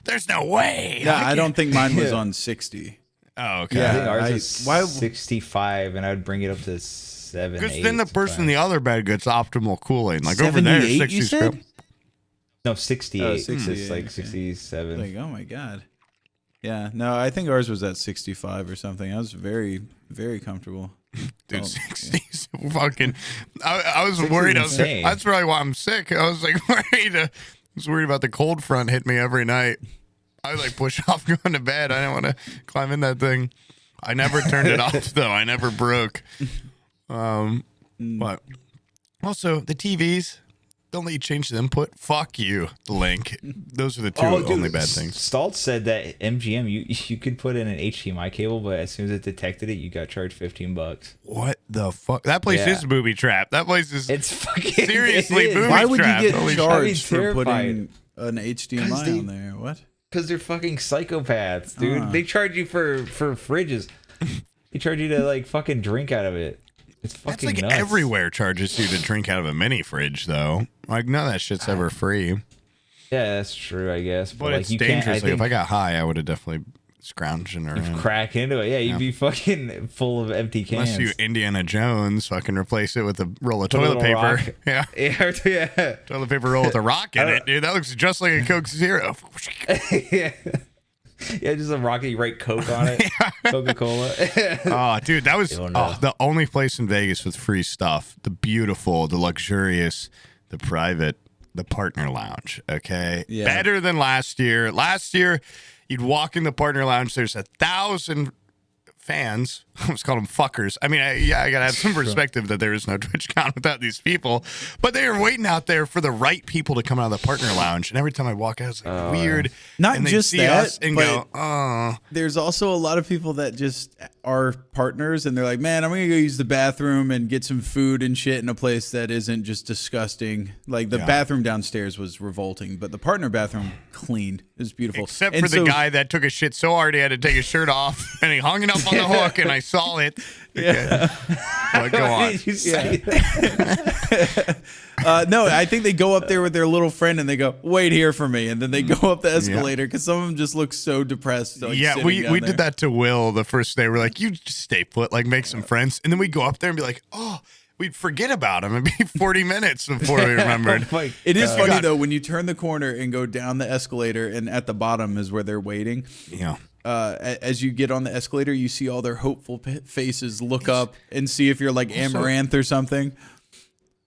There's no way. Yeah, I don't think mine was on 60. Oh, okay. Yeah. I think ours I- is why- 65, and I would bring it up to 7. Because 8, then the person in the other bed gets optimal cooling. Like over 78, there, you 60 said? No, 68. Oh, 68. 68, It's like okay. 67. Like, oh my God. Yeah, no, I think ours was at 65 or something. I was very, very comfortable. Dude, Oh, 60s fucking. I was worried. insane. That's probably why I'm sick. I was like I was worried about the cold front hit me every night. I would like push off going to bed. I didn't want to climb in that thing. I never turned it off though. I never broke. But also the TVs, don't let you change the input. Fuck you, the link. Those are the two only bad things. Stoltz said that MGM, you could put in an HDMI cable, but as soon as it detected it, you got charged $15. What the fuck? That place Yeah. is booby trap. That place is It's fucking seriously it is. booby Why would you trap. get Holy shit. charged for terrified. putting an 'Cause HDMI they- on there? What? Because they're fucking psychopaths, dude. They charge you for fridges. They charge you to like fucking drink out of it. It's That's fucking like nuts. everywhere charges you to drink out of a mini fridge, though. Like none of that shit's ever free. Yeah, that's true, I guess. But, But like, it's you dangerous. Can't, Like if I got high, I would have definitely scrounging around. crack into it, yeah, you'd be fucking full of empty cans. Unless you Indiana Jones, fucking replace it with a roll of Put a toilet little paper. rock. Yeah, yeah, toilet paper roll with a rock in it, dude. That looks just like a Coke Zero. yeah. Yeah, just a rocket. You write Coke on it. Coca-Cola. Oh, dude, that was Don't know. the only place in Vegas with free stuff. The beautiful, the luxurious, the private, the partner lounge. Okay, Yeah. better than last year. Last year, you'd walk in the partner lounge. There's 1,000 fans. I almost called them fuckers. I mean, I gotta have some perspective that there is no Twitch count without these people. But they were waiting out there for the right people to come out of the partner lounge. And every time I walk out, it's like weird. Not and they'd just see that, us and but- go, oh. There's also a lot of people that just are partners and they're like, man, I'm going to go use the bathroom and get some food and shit in a place that isn't just disgusting. Like the bathroom downstairs was revolting, but the partner bathroom clean. It was beautiful. Except And for the guy that took a shit so hard he had to take his shirt off and he hung it up on on the hook and I saw it. Okay. Well, go Why on. did you say that? No, I think they go up there with their little friend and they go, "Wait here for me," and then they go up the escalator because some of them just look so depressed. Like, Yeah, sitting we down there. did that to Will the first day. We're like, you just stay put, like make some friends, and then we go up there and be like, oh, we'd forget about him. It'd be 40 minutes before we remembered. Oh my It is God. funny though when you turn the corner and go down the escalator, and at the bottom is where they're waiting. Yeah. As you get on the escalator, you see all their hopeful faces look up and see if you're like Amaranth or something.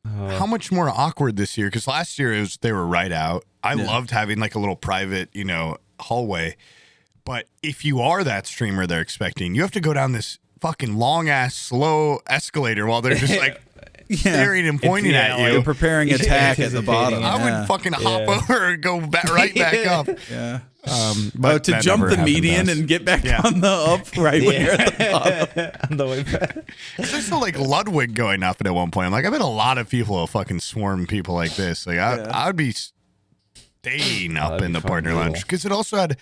How much more awkward this year? Because last year they were right out. I loved having like a little private, hallway. But if you are that streamer they're expecting, you have to go down this fucking long ass slow escalator while they're just like staring and pointing at you. You're preparing attack at the bottom. I would fucking hop over and go right back up. Yeah. But To that jump never the happened to median us. and get back on the up right when you're at the bottom. On the way back. There's still like Ludwig going up at one point. I'm like, I bet a lot of people will fucking swarm people like this. Like, I would be staying up in the partner lounge because it also had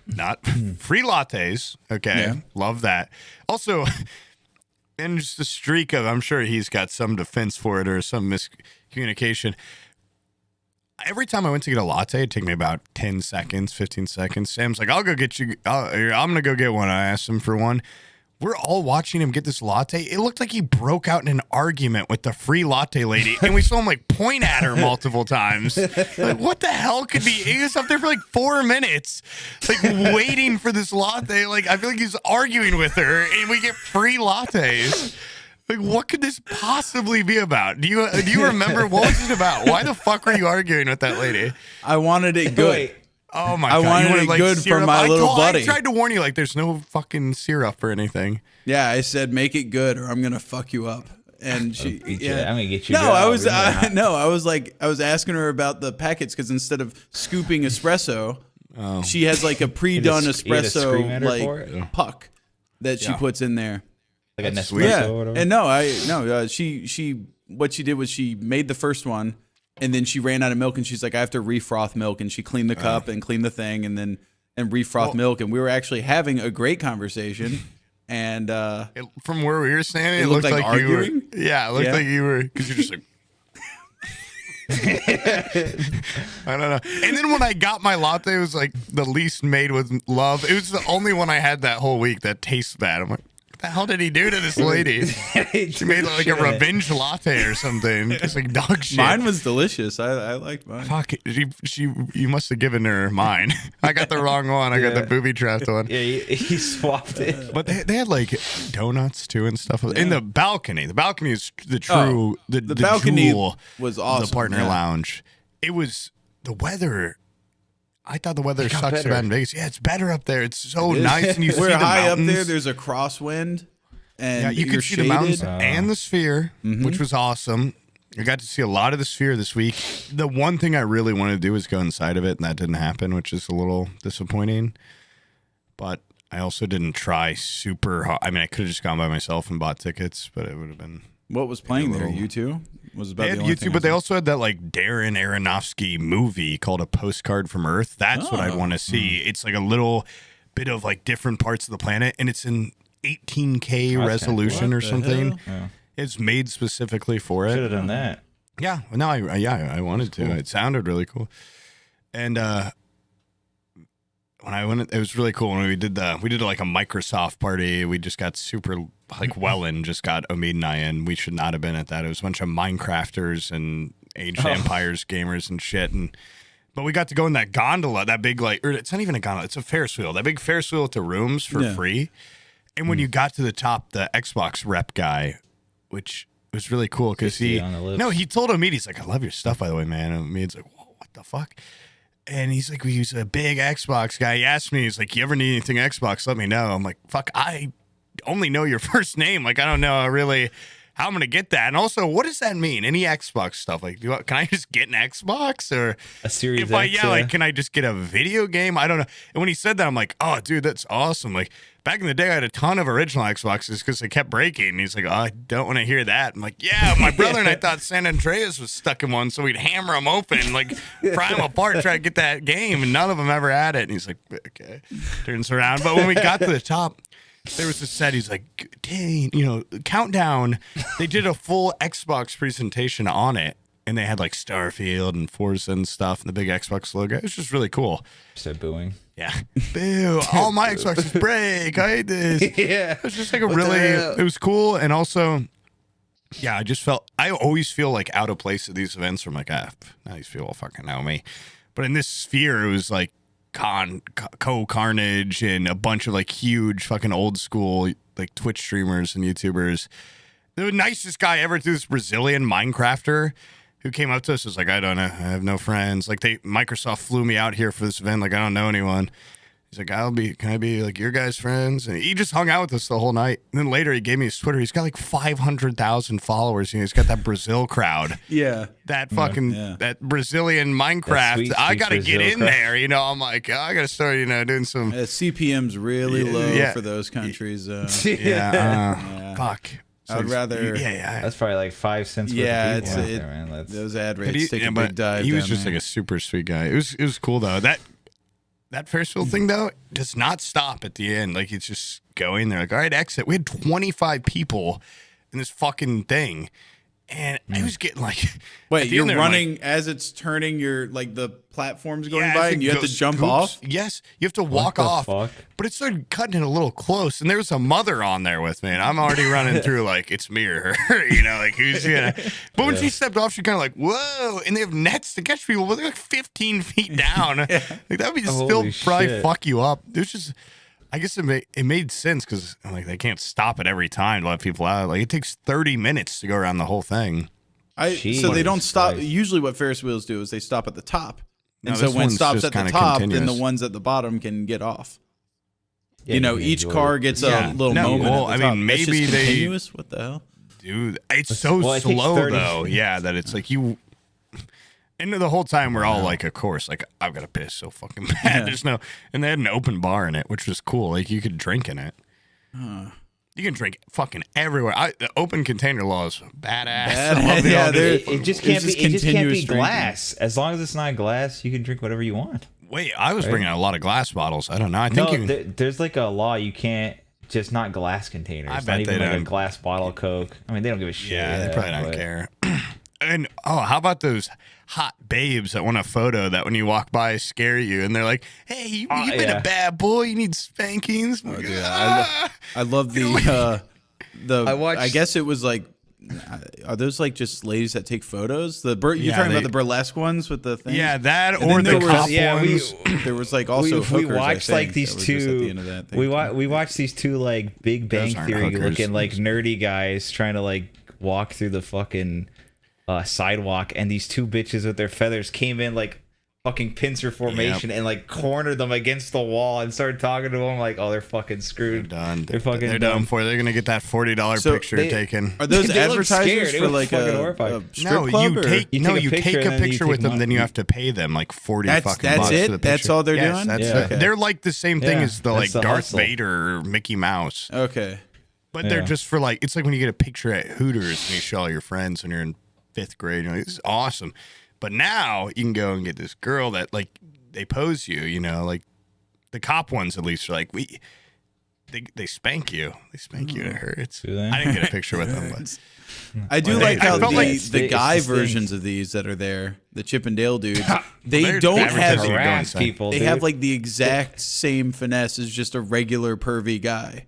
not free lattes. Okay, Yeah. love that. Also, and just a streak of, I'm sure he's got some defense for it or some miscommunication. Every time I went to get a latte, it'd take me about 10 seconds, 15 seconds. Sam's like, I'll go get you. I'm going to go get one. I asked him for one. We're all watching him get this latte. It looked like he broke out in an argument with the free latte lady. And we saw him like point at her multiple times. Like, what the hell could be? He was up there for like 4 minutes, like waiting for this latte. Like, I feel like he's arguing with her and we get free lattes. Like, what could this possibly be about? Do you remember what was it about? Why the fuck were you arguing with that lady? I wanted it good. Wait, Oh my I god! wanted You wanted, it good for syrup? my little buddy. I tried to warn you, like, there's no fucking syrup or anything. Yeah, I said make it good or I'm gonna fuck you up. And she, I'm gonna get you. No, good. I was, Remember how- I was asking her about the packets because instead of scooping espresso, she has like a pre-done You had to scream at espresso her for it? like puck that she puts in there. like a That's Nespresso sweet. Yeah, or whatever. and she what she did was she made the first one and then she ran out of milk and she's like, I have to refroth milk, and she cleaned the cup and cleaned the thing and refroth milk, and we were actually having a great conversation. And From where we were standing, it looked looked like like you were. arguing? Yeah, it looked Yeah. like you were, because you're just like. I don't know. And then when I got my latte, it was like the least made with love. It was the only one I had that whole week that tastes bad. I'm like, what the hell did he do to this lady? She made like a revenge latte or something. It's like dog shit. mine was delicious. I liked mine. Fuck, you must have given her mine. I got the wrong one. I got the booby trapped one. Yeah, he swapped it. But they had like donuts too and stuff in the balcony. The balcony is the true the balcony jewel was of awesome. the partner yeah. lounge. It was the weather. I thought the weather got sucks better. so bad in Vegas. Yeah, it's better up there. It's so It is. nice, and you see We're the high mountains. up there. There's a crosswind, and Yeah, you you're could see shaded. the mountains and the sphere, which was awesome. I got to see a lot of the sphere this week. The one thing I really wanted to do was go inside of it, and that didn't happen, which is a little disappointing. But I also didn't try super hard. I mean, I could have just gone by myself and bought tickets, but it would have been. What was playing there? little- U2 was about They the had only YouTube, thing but they I saw. also had that like Darren Aronofsky movie called A Postcard from Earth. That's what I'd want to see. It's like a little bit of like different parts of the planet, and it's in 18K resolution or What the something. hell? Yeah. It's made specifically for it. Should have done that. Yeah, no, I wanted to. It sounded really cool, and when I went, it was really cool when we did like a Microsoft party. We just got super like Wellen just got Omid and I in. We should not have been at that. It was a bunch of Minecrafters and Age of Empires gamers and shit, but we got to go in that gondola, that big like, or it's not even a gondola, it's a Ferris wheel, that big Ferris wheel with the rooms for free. And when you got to the top, the Xbox rep guy, which was really cool because he told Omid, he's like, I love your stuff, by the way, man. And Omid's like, whoa, what the fuck? And he's like, he's a big Xbox guy. He asked me, he's like, you ever need anything Xbox, let me know. I'm like, fuck, I only know your first name. Like, I don't know really how I'm going to get that. And also, what does that mean? Any Xbox stuff? Like, can I just get an Xbox? Or A Series if I, X, like, can I just get a video game? I don't know. And when he said that, I'm like, oh, dude, that's awesome. Like, back in the day, I had a ton of original Xboxes because they kept breaking. And he's like, oh, I don't want to hear that. I'm like, yeah, my brother and I thought San Andreas was stuck in one, so we'd hammer them open, like pry them apart, try to get that game, and none of them ever had it. And he's like, okay, turns around. But when we got to the top, there was a set. He's like, dang, Countdown. They did a full Xbox presentation on it, and they had like Starfield and Forza and stuff, and the big Xbox logo. It was just really cool. Started booing. Yeah, boo! All my Xboxes break. I hate this. Yeah, it was just like it was cool, and also, yeah, I always feel like out of place at these events. Where I'm like, now these people fucking know me, but in this sphere, it was like Carnage and a bunch of like huge fucking old school like Twitch streamers and YouTubers. The nicest guy ever, this Brazilian Minecrafter who came up to us, was like, I don't know, I have no friends. Like Microsoft flew me out here for this event. Like I don't know anyone. He's like, can I be like your guys' friends? And he just hung out with us the whole night. And then later he gave me his Twitter. He's got like 500,000 followers. He's got that Brazil crowd. Yeah. That fucking, that Brazilian Minecraft. Sweet, I got to get in crowd. there. I'm like, I got to start, doing some. CPM's really low Yeah. for those countries. Yeah. Fuck. So I'd rather. Yeah. That's probably like 5 cents. Yeah, worth of people out there, man. Those ad rates take a but big dive. he was down just there. like a super sweet guy. It was cool though. That Ferris wheel thing though does not stop at the end. Like it's just going there. Like, all right, exit. We had 25 people in this fucking thing, and I was getting like, Wait, you're running as it's turning. You're like the platform's going as by, it and you have to goes jump scoops. off. Yes, you have to walk the off. fuck? But it started cutting it a little close, and there was a mother on there with me, and I'm already running through like it's me or her, like who's gonna. But when she stepped off, she kind of like whoa, and they have nets to catch people, but they're like 15 feet down. Like that would still Holy probably shit. fuck you up. It was just. I guess it made sense because like they can't stop it every time to let people out. Like it takes 30 minutes to go around the whole thing. So they don't Jesus stop. Christ. Usually, what Ferris wheels do is they stop at the top, No, and so this when it one's stops just at the kinda top, then continuous. the ones at the bottom can get off. Yeah, you know, can each enjoy car it. gets Yeah. a little No, moment. well, at the I top. mean, That's just maybe they- continuous. What the hell? Dude, it's so Well, it takes slow 30 though. Yeah, that it's like you. And the whole time we're all like, of course, like I've got to piss so fucking bad. Yeah. There's no, and they had an open bar in it, which was cool. Like you could drink in it. You can drink fucking everywhere. The open container law is badass. I love the Yeah, idea. It just There's can't be. just It just can't continuous be drinking. glass. As long as it's not glass, you can drink whatever you want. Wait, I was bringing a lot of glass bottles. I don't know. I think No, you can. there's like a law. You can't just not glass containers. I bet not even they like a don't. glass bottle of Coke. I mean, they don't give a shit. Yeah, they probably don't but- care. And how about those hot babes that want a photo that when you walk by scare you and they're like, "Hey, you've been yeah. a bad boy. You need spankings." Oh, dude, I love the I watched- I guess it was like, are those like just ladies that take photos? You're Yeah, talking they- about the burlesque ones with the thing? Yeah, that And or then the there cop was- yeah, we- ones. There was like also we hookers, I watched think, like these that were just at the end of two. that thing. We watched these two like Big Bang Those aren't Theory hookers. looking like nerdy guys trying to like walk through the fucking sidewalk, and these two bitches with their feathers came in like fucking pincer formation and like cornered them against the wall and started talking to them like, oh, they're fucking screwed. Done. They're fucking They're done. done for. They're gonna get that $40 So picture they- taken. Are those They look advertisers scared. They for look like fucking a horrified. strip No, club? you or- take You take a picture and then you with take them, money. then you have to pay them like 40 That's- fucking that's bucks it? for the That's picture. all they're Yes, doing? That's Yeah. They're like the same thing Yeah, as the that's like the Darth hustle. Vader or Mickey Mouse. Okay. But they're Yeah. just for like, it's like when you get a picture at Hooters and you show all your friends when you're in 5th grade. You're like, this is awesome. But now you can go and get this girl that like, they pose you, like the cop ones at least are like, they spank you. They spank you. It hurts. Do they? I didn't get a picture with them, but I do Well, like I how felt like the it's guy the stings. versions of these that are there, the Chip and Dale dudes, they they're don't advertising have you're doing harass something. people. they dude. have like the exact same finesse as just a regular pervy guy.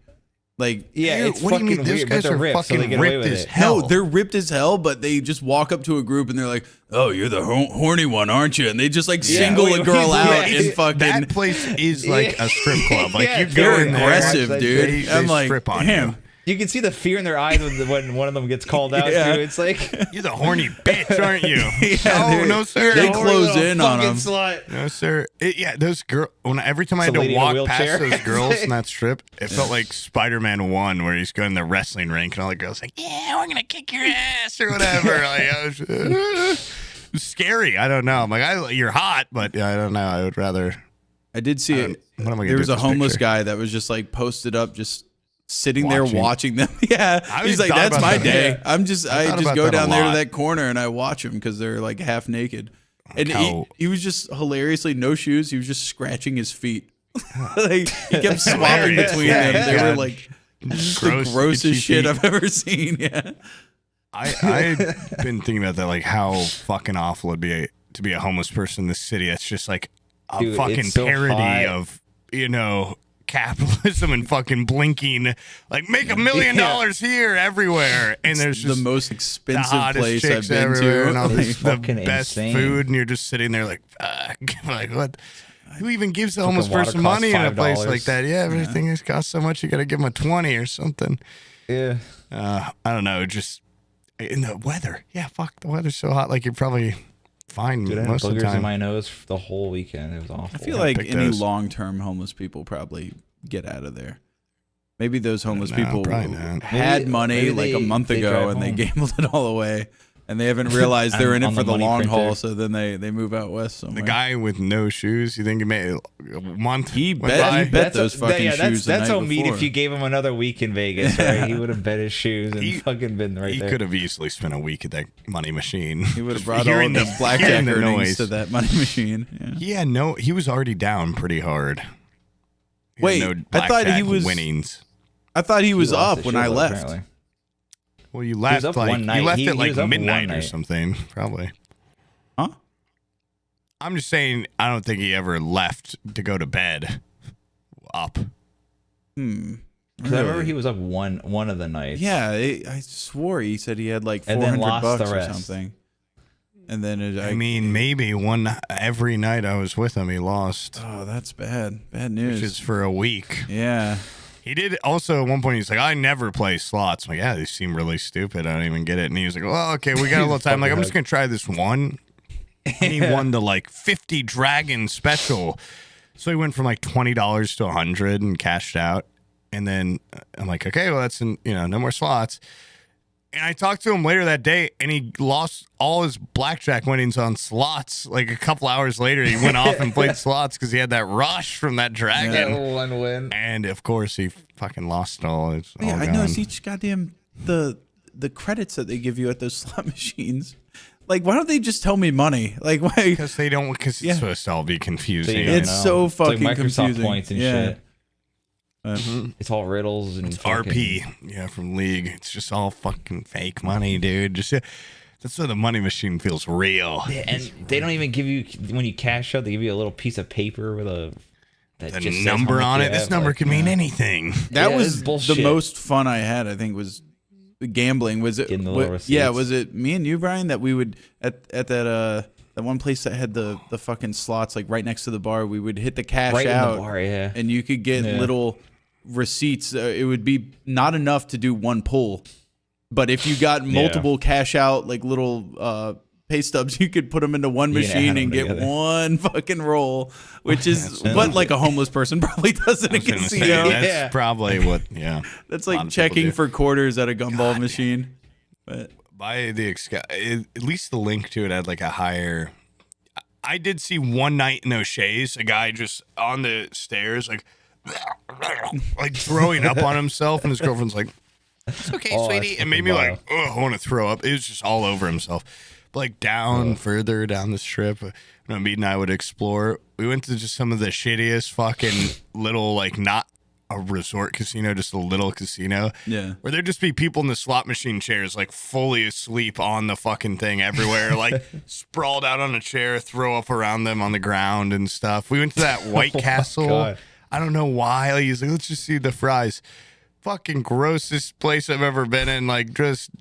Like yeah, Dude, it's what do you fucking mean? Those weird, guys but they're are ripped, so they fucking get away ripped with as it. hell. no, they're ripped as hell, but they just walk up to a group and they're like, "Oh, you're the horny one, aren't you?" And they just like single a girl out and fucking. That place is like a strip club. Like Yeah, you it's go They're in there, aggressive, They- dude. they I'm like, strip on damn. you. You can see the fear in their eyes when one of them gets called out. Yeah. Too. It's like, You're the horny bitch, aren't you? they're- no, sir. they "Oh, close little in on fucking 'em. Slut. No, sir. Yeah, those girls. Every time I had Some to lady in a walk past wheelchair. those girls in that strip, it felt like Spider-Man 1, where he's going to the wrestling rink and all the girls like, "Yeah, we're gonna kick your ass" or whatever. Like, it was scary. I don't know. I'm like, you're hot, but I don't know. I would rather. I did see it. What am I gonna There do was with a this homeless picture? guy that was just like posted up, just sitting Watching. there watching them. Yeah, I he's even like, thought "That's about my that. day." Yeah. I thought just about go that a down there to lot. that corner and I watch them because they're like half naked. And how- he was just hilariously no shoes. He was just scratching his feet Like he kept swapping between them. They were like the grossest itchy shit feet. I've ever seen. Yeah. I've been thinking about that, like how fucking awful it'd be to be a homeless person in this city. It's just like a Dude, fucking it's so parody hot. of, capitalism and fucking blinking, like make $1 million here everywhere, and there's The just most the expensive hottest place I've chicks been everywhere to. and all this, the fucking best insane. food, and you're just sitting there like, fuck, like what? Who even gives the homeless water person costs money in a place $5. like that? Yeah, everything has cost so much, you got to give them a 20 or something. Yeah. I don't know, just in the weather. Yeah, fuck, the weather's so hot. Like you're probably fine Dude, I had most of the boogers in time. my nose for the whole weekend. It was awful. I feel like pick any those. long-term homeless people probably get out of there. Maybe those homeless No, people probably not. had Maybe- money maybe like a month they ago drive and they home. gambled it all away, and they haven't realized they're in it On for the the money long haul. printer. So then they move out west somewhere. The guy with no shoes, you think he made a month? He went bet- by? he bet those fucking shoes the That's night how mean before. if you gave him another week in Vegas, right? He would have bet his shoes and fucking been right He there. could have easily spent a week at that money machine. He would have Just brought all hearing of his blackjack hearing the earnings noise. to that money machine. Yeah. He was already down pretty hard. He had Wait, no I thought he blackjack was- winnings. I thought he was lost up his when shit, I left. apparently. Well, you was left up like one night. you left He at like was up one midnight or night. something, probably. Huh? I'm just saying, I don't think he ever left to go to bed. Up. Because I remember he was up one of the nights. Yeah, I swore he said he had like And then 400 lost bucks the or rest. something. And then I mean, maybe every night I was with him, he lost, oh, that's bad. Bad which news. is for a week. Yeah. He did also at one point. He's like, I never play slots. I'm like, yeah, these seem really stupid. I don't even get it. And he was like, well, okay, we got a little time. Like, I'm just gonna try this one. And he won the like 50 dragon special. So he went from like $20 to $100 and cashed out. And then I'm like, okay, well that's no more slots. And I talked to him later that day, and he lost all his blackjack winnings on slots. Like a couple hours later, he went off and played slots because he had that rush from that dragon. That one win. And of course, he fucking lost it all. It's all Yeah, I gone. noticed each goddamn the credits that they give you at those slot machines. Like, why don't they just tell me money? Like, why? Because they don't. Because Yeah. it's supposed to all be confusing. So you don't It's know. so It's like fucking Microsoft confusing. points and Yeah. shit. It's all riddles and fucking- RP, yeah, from League. It's just all fucking fake money, dude. Just that's why the money machine feels real. Yeah, and they don't even give you when you cash out. They give you a little piece of paper with a that The just says number how much on you it. This have, number like, could mean anything. That Yeah, was it's bullshit. the most fun I had. I think was gambling. Was it? Getting the little yeah, receipts. was it me and you, Brian, that we would at that one place that had the fucking slots like right next to the bar. We would hit the cash right out, in the bar. Yeah, and you could get Yeah. little receipts. It would be not enough to do one pull, but if you got multiple cash out like little pay stubs, you could put them into one You can machine add and them get together. one fucking roll, which is That's what like a homeless person probably does in a I was gonna say, casino. that's Yeah. probably what. Yeah, That's a lot like of people checking do. for quarters at a gumball machine. But By the at least the link to it had like a higher. I did see one night in O'Shea's a guy just on the stairs like throwing up on himself, and his girlfriend's like, "It's okay, Oh, sweetie," that's and made me like, "Oh, I want to throw up." It was just all over himself. But like down further down the strip, Mead and I would explore. We went to just some of the shittiest fucking little like not a resort casino, just a little casino. Yeah. Where there'd just be people in the slot machine chairs, like fully asleep on the fucking thing everywhere, like sprawled out on a chair, throw up around them on the ground and stuff. We went to that White Castle. God. I don't know why. Like, he's like, let's just see the fries. Fucking grossest place I've ever been in. Like, just.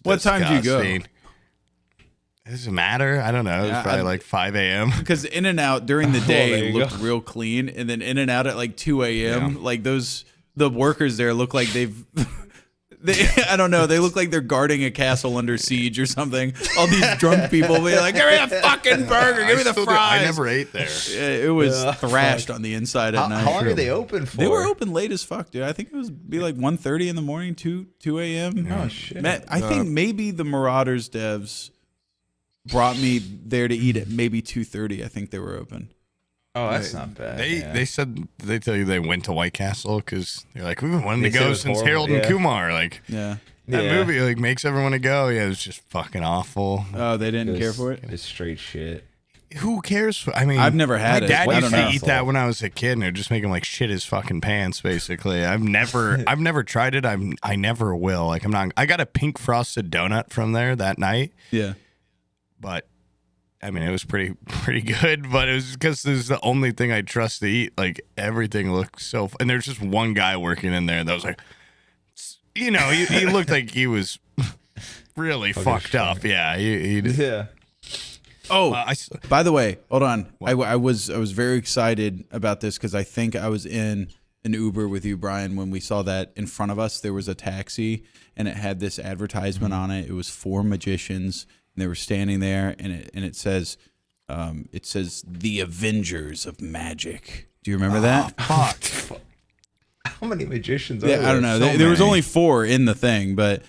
What time did you go? disgusting. Does it matter? I don't know. It was Yeah, probably like 5 a.m. because In and Out during the there day you looked go. real clean, and then In and Out at like 2 a.m. Like the workers there look like they've. I don't know. They look like they're guarding a castle under siege or something. All these drunk people be like, "Give me the fucking burger. Give me the fries." I never ate there. It was thrashed on the inside at night. How long are they open for? They were open late as fuck, dude. I think it was be like 1:30 in the morning, 2 a.m. Oh shit! I think maybe the Marauders devs brought me there to eat at maybe 2:30. I think they were open. Oh, that's not bad. They said they tell you they went to White Castle because they're like, we've been wanting They to said it go was since horrible, Harold and yeah. Kumar. Like Yeah. that Yeah. movie like makes everyone to go. Yeah, it was just fucking awful. Oh, they didn't care for it. It's straight shit. who cares? I mean, I've never had my it. dad I used don't to know. eat that when I was a kid, and it would just make him like shit his fucking pants. Basically, I've never tried it. I never will. Like, I'm not. I got a pink frosted donut from there that night. Yeah. But I mean, it was pretty good. But it was because this is the only thing I trust to eat. Like, everything looked so. And there's just one guy working in there that was like, you know, he looked like he was really fucked up. Yeah. Yeah. Oh, I by the way, hold on. I was very excited about this because I think I was in an Uber with you, Brian, when we saw that in front of us there was a taxi and it had this advertisement on it. It was 4 magicians and they were standing there, and it says the Avengers of Magic. Do you remember that? fuck. How many magicians are Yeah, there? I don't know. So There was many. only 4 in the thing, but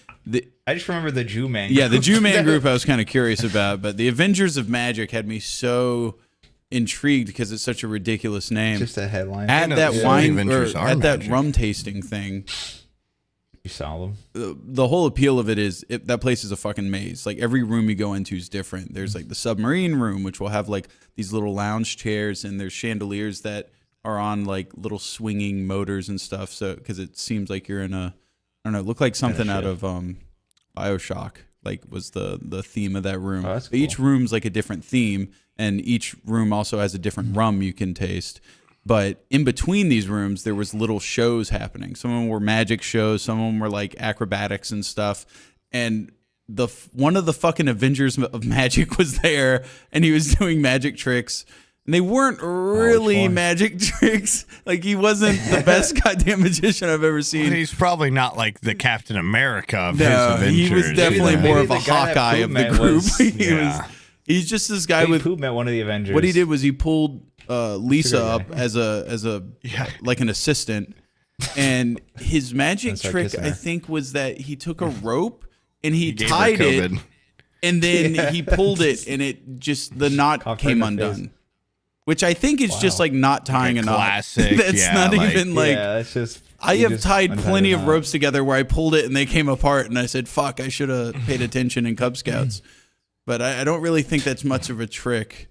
I just remember the Jew man. yeah, the Jew Man group I was kind of curious about, but the Avengers of Magic had me so intrigued because it's such a ridiculous name. Just a headline. At know that the wine Avengers or are at that magic. rum tasting thing, You saw them. the whole appeal of it is that place is a fucking maze. Like, every room you go into is different. There's like the submarine room, which will have like these little lounge chairs, and there's chandeliers that are on like little swinging motors and stuff. So because it seems like you're in a, I don't know, it looked like something out of BioShock. Like, was the theme of that room. Oh, that's But each room's like a different theme, and each room also has a different rum you can taste. But in between these rooms, there was little shows happening. Some of them were magic shows. Some of them were like acrobatics and stuff. And one of the fucking Avengers of Magic was there, and he was doing magic tricks. And they weren't really one? magic tricks. Like, he wasn't the best goddamn magician I've ever seen. He's probably not like the Captain America of No, his Avengers. he was definitely Maybe more the of a guy that Hawkeye Poop of the Man group. was- Yeah. He's just this guy Big with. Poop met one of the Avengers. What he did was he pulled Lisa Sugar up guy. as a like an assistant, and his magic Start trick, kissing I her. think, was that he took a rope and he Gave her tied it, COVID. and then he pulled it, and it just the knot Cocked her came in the face. undone. Which I think is just like not tying Like a a knot. classic, That's yeah, not like- even like. Yeah, that's just. I you have just tied untied plenty a of knot. ropes together where I pulled it and they came apart, and I said, "Fuck, I should have paid attention in Cub Scouts." But I don't really think that's much of a trick.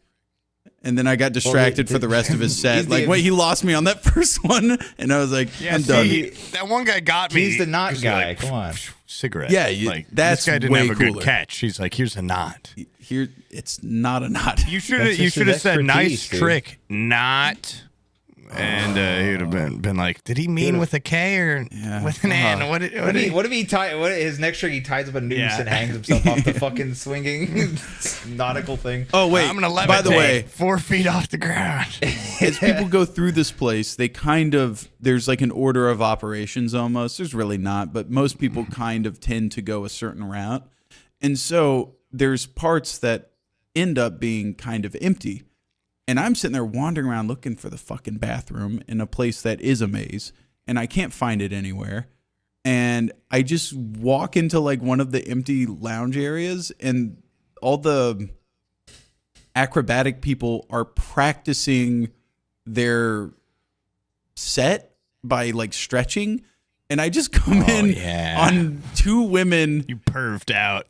And then I got distracted for the rest of his set. he's Like, the- wait, he lost me on that first one, and I was like, Yeah, I'm see, done. that one guy got me. He's the knot 'cause guy. like, Come on. cigarette. Yeah, this that's guy didn't way have a good cooler. catch. He's like, here's a knot. Here, it's not a knot. You should That's have. You just should have his said nice expertise, dude. trick, not. And he would have been like, did he mean with a K or Yeah. with an N? Uh-huh. What What if he tie? What his next trick? He ties up a noose Yeah. and hangs himself off the fucking swinging nautical thing. Oh wait, I'm gonna levitate by the way, 4 feet off the ground. as people go through this place, they kind of, there's like an order of operations almost. There's really not, but most people kind of tend to go a certain route. And so there's parts that end up being kind of empty. And I'm sitting there wandering around looking for the fucking bathroom in a place that is a maze, and I can't find it anywhere. And I just walk into like one of the empty lounge areas, and all the acrobatic people are practicing their set by like stretching. And I just come in yeah. on 2 women. You perved out.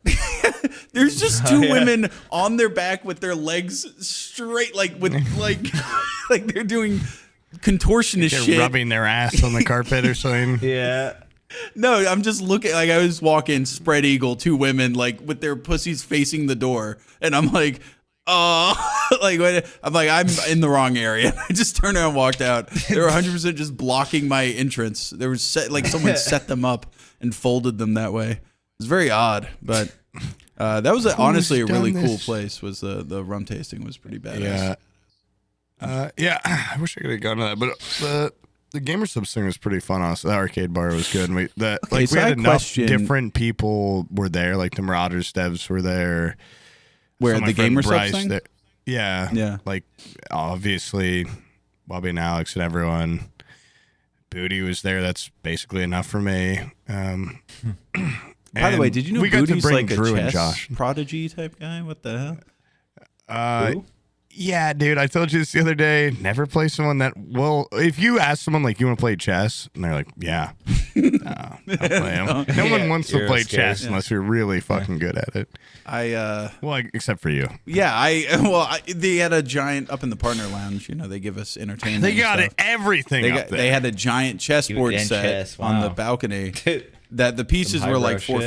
There's just 2 yeah. women on their back with their legs straight, like with like like they're doing contortionist They're shit. rubbing their ass on the carpet or something. Yeah. No, I'm just looking, like I was walking spread eagle, 2 women like with their pussies facing the door, and I'm like, like I'm like, I'm in the wrong area. I just turned around and walked out. They were 100% just blocking my entrance. There was like someone set them up and folded them that way. It was very odd, but that was honestly a really done cool this? place. Was the rum tasting was pretty badass. Yeah. Yeah, I wish I could have gone to that, but the Gamer Subs thing was pretty fun. Honestly, the arcade bar was good. And we so I had had a enough question. different people were there. Like the Marauders devs were there. Where So my the friend Gamer Subs Bryce thing? there- Yeah, Yeah. Like obviously, Bobby and Alex and everyone. Booty was there. That's basically enough for me. By the way, did you know we got to Booty's bring like Drew a and chess Josh? prodigy type guy? What the hell? Who? Yeah, dude, I told you this the other day. Never play someone that if you ask someone like, you want to play chess, and they're like, yeah, no, I'll play them. No one wants to play chess unless you're really fucking good at it. Except for you. Yeah, they had a giant up in the partner lounge. You know, they give us entertainment. They got everything up there. They had a giant chessboard set on the balcony that the pieces were like 4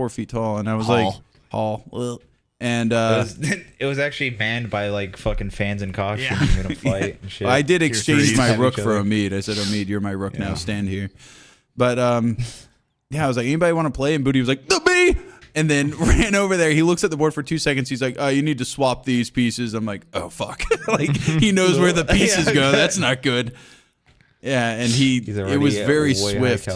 feet tall, and I was like, Hall. And it was actually manned by like fucking fans in costumes gonna fight and shit. I did exchange my rook for Omid. I said, Omid, you're my rook now. Stand here. But I was like, anybody want to play? And Booty was like, me. And then ran over there. He looks at the board for 2 seconds. He's like, you need to swap these pieces. I'm like, oh fuck. Like he knows where the pieces go. That's not good. Yeah, and it was very swift.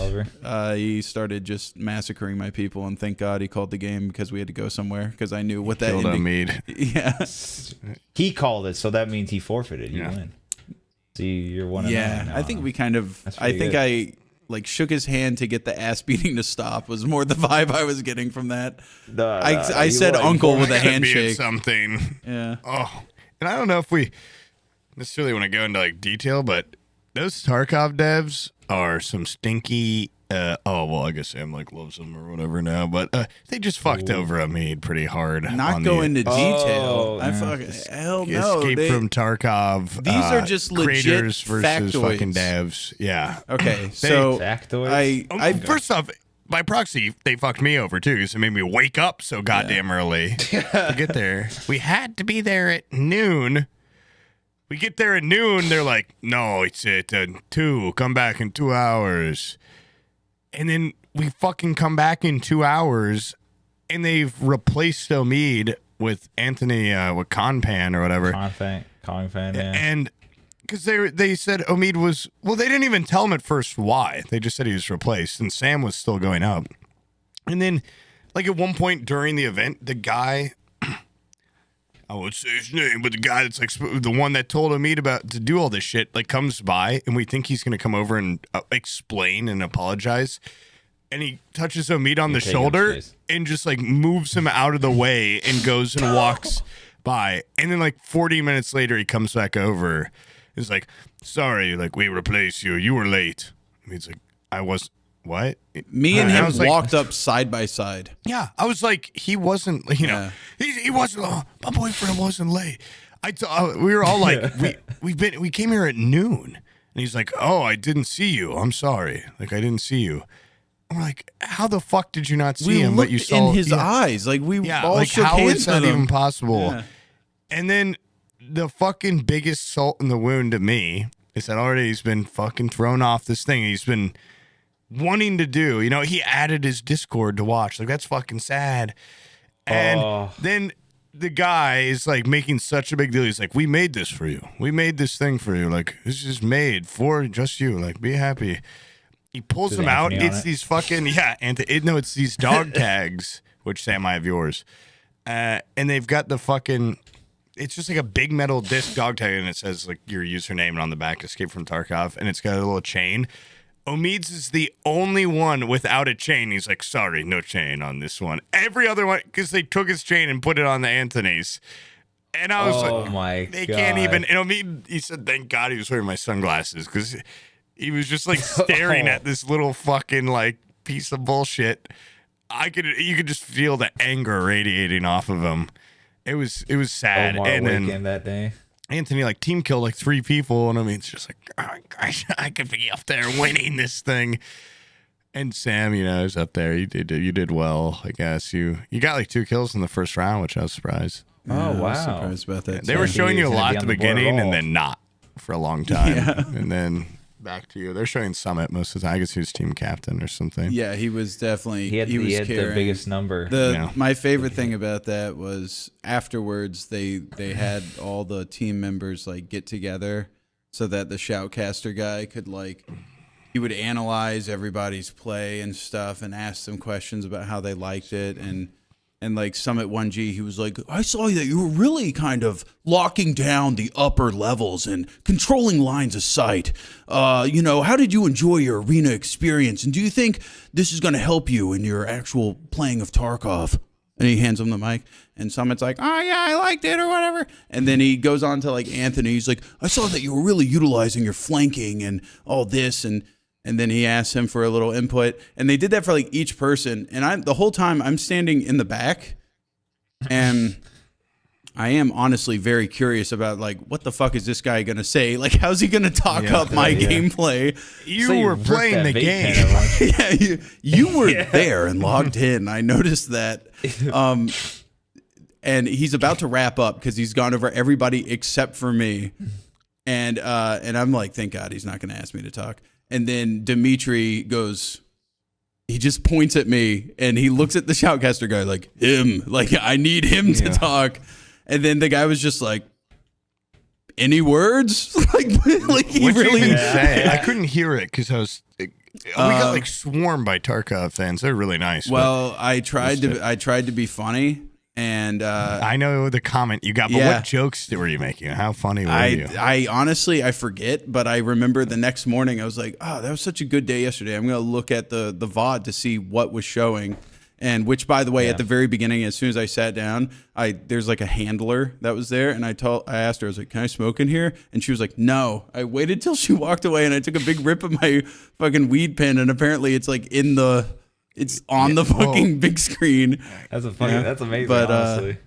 He started just massacring my people, and thank God he called the game because we had to go somewhere because I knew what that ending. Yeah, he called it, so that means he forfeited. You win. See, you're 1-0. Yeah, I think we kind of. I think I like shook his hand to get the ass beating to stop. Was more the vibe I was getting from that. I said uncle with a handshake. Something. Yeah. Oh, and I don't know if we necessarily want to go into like detail, but. Those Tarkov devs are some stinky. I guess Sam like loves them or whatever now, but they just fucked over Omid pretty hard. Not go into detail. I fucking hell no. Escape from Tarkov. These are just legit creators versus factoids. Fucking devs. Yeah. Okay, so factoids. First off, by proxy, they fucked me over too because it made me wake up so goddamn early to get there. We had to be there at noon. We get there at noon, they're like, no, it's at 2, come back in 2 hours. And then we fucking come back in 2 hours, and they've replaced Omid with Anthony, with Conpan or whatever. Conpan, yeah. And because they said Omid was, they didn't even tell him at first why. They just said he was replaced, and Sam was still going up. And then, like at one point during the event, the guy... I won't say his name, but the guy that's like the one that told Omid about to do all this shit, like comes by, and we think he's gonna come over and explain and apologize, and he touches Omid on the shoulder and just like moves him out of the way and goes and walks by, and then like 40 minutes later he comes back over, he's like, "Sorry, like we replaced you. You were late." And he's like, "I was." What? Me and him walked up side by side. Yeah, I was like, he wasn't, he wasn't. My boyfriend wasn't late. We were all like, we came here at noon, and he's like, oh, I didn't see you. I'm sorry, like I didn't see you. I'm like, how the fuck did you not see him? But you saw in his eyes, like we all shook how hands is that with him. even possible? Yeah. And then the fucking biggest salt in the wound to me is that already he's been fucking thrown off this thing. He's been wanting to do, he added his Discord to watch. Like, that's fucking sad. And then the guy is like making such a big deal. He's like, we made this for you. We made this thing for you. Like, this is made for just you. Like, be happy. He pulls them out. It's these fucking, it's these dog tags, which Sam, I have yours. And they've got the fucking, it's just like a big metal disc dog tag, and it says like your username, and on the back, Escape from Tarkov, and it's got a little chain. Omid's is the only one without a chain. He's like, sorry, no chain on this one. Every other one, because they took his chain and put it on the Anthony's. And I was like, my they God. can't even. And Omid, he said, thank God he was wearing my sunglasses, because he was just like staring at this little fucking like piece of bullshit. You could just feel the anger radiating off of him. It was sad. Omar and then that day. Anthony like team killed like 3 people, and I mean it's just like, oh, I could be up there winning this thing. And Sam, is up there. You did well, I guess. You got like 2 kills in the first round, which I was surprised. Yeah, wow, I was surprised about that. They were showing you a lot at the beginning, and then not for a long time, and then back to you. They're showing Summit most of the time. I guess he was team captain or something. Yeah, he was definitely. He had the biggest number. My favorite thing about that was afterwards they had all the team members like get together so that the shoutcaster guy could he would analyze everybody's play and stuff and ask them questions about how they liked it. And like Summit 1G, he was like, I saw that you were really kind of locking down the upper levels and controlling lines of sight. How did you enjoy your arena experience? And do you think this is going to help you in your actual playing of Tarkov? And he hands him the mic, and Summit's like, "Oh yeah, I liked it," or whatever. And then he goes on to like Anthony. He's like, "I saw that you were really utilizing your flanking and all this," and then he asks him for a little input. And they did that for like each person. And the whole time I'm standing in the back, and I am honestly very curious about like what the fuck is this guy gonna say? Like, how's he gonna talk up my gameplay? You were playing the game. Yeah, you were there and logged in. I noticed that. And he's about to wrap up because he's gone over everybody except for me. And I'm like, thank God he's not gonna ask me to talk. And then Dimitri goes, he just points at me and he looks at the Shoutcaster guy like, him. Like, I need him to talk. And then the guy was just like, any words? like he What'd really. you even say? I couldn't hear it because I was. We got like swarmed by Tarkov fans. They're really nice. Well, I tried to be funny, and I know the comment you got, but what jokes were you making? How funny were you? I honestly I forget, but I remember the next morning I was like, oh, that was such a good day yesterday. I'm gonna look at the VOD to see what was showing. And which, by the way, at the very beginning, as soon as I sat down, there's like a handler that was there, and I asked her, I was like, "Can I smoke in here?" And she was like, "No." I waited till she walked away, and I took a big rip of my fucking weed pen, and apparently it's like it's on the fucking big screen. That's that's amazing. But honestly,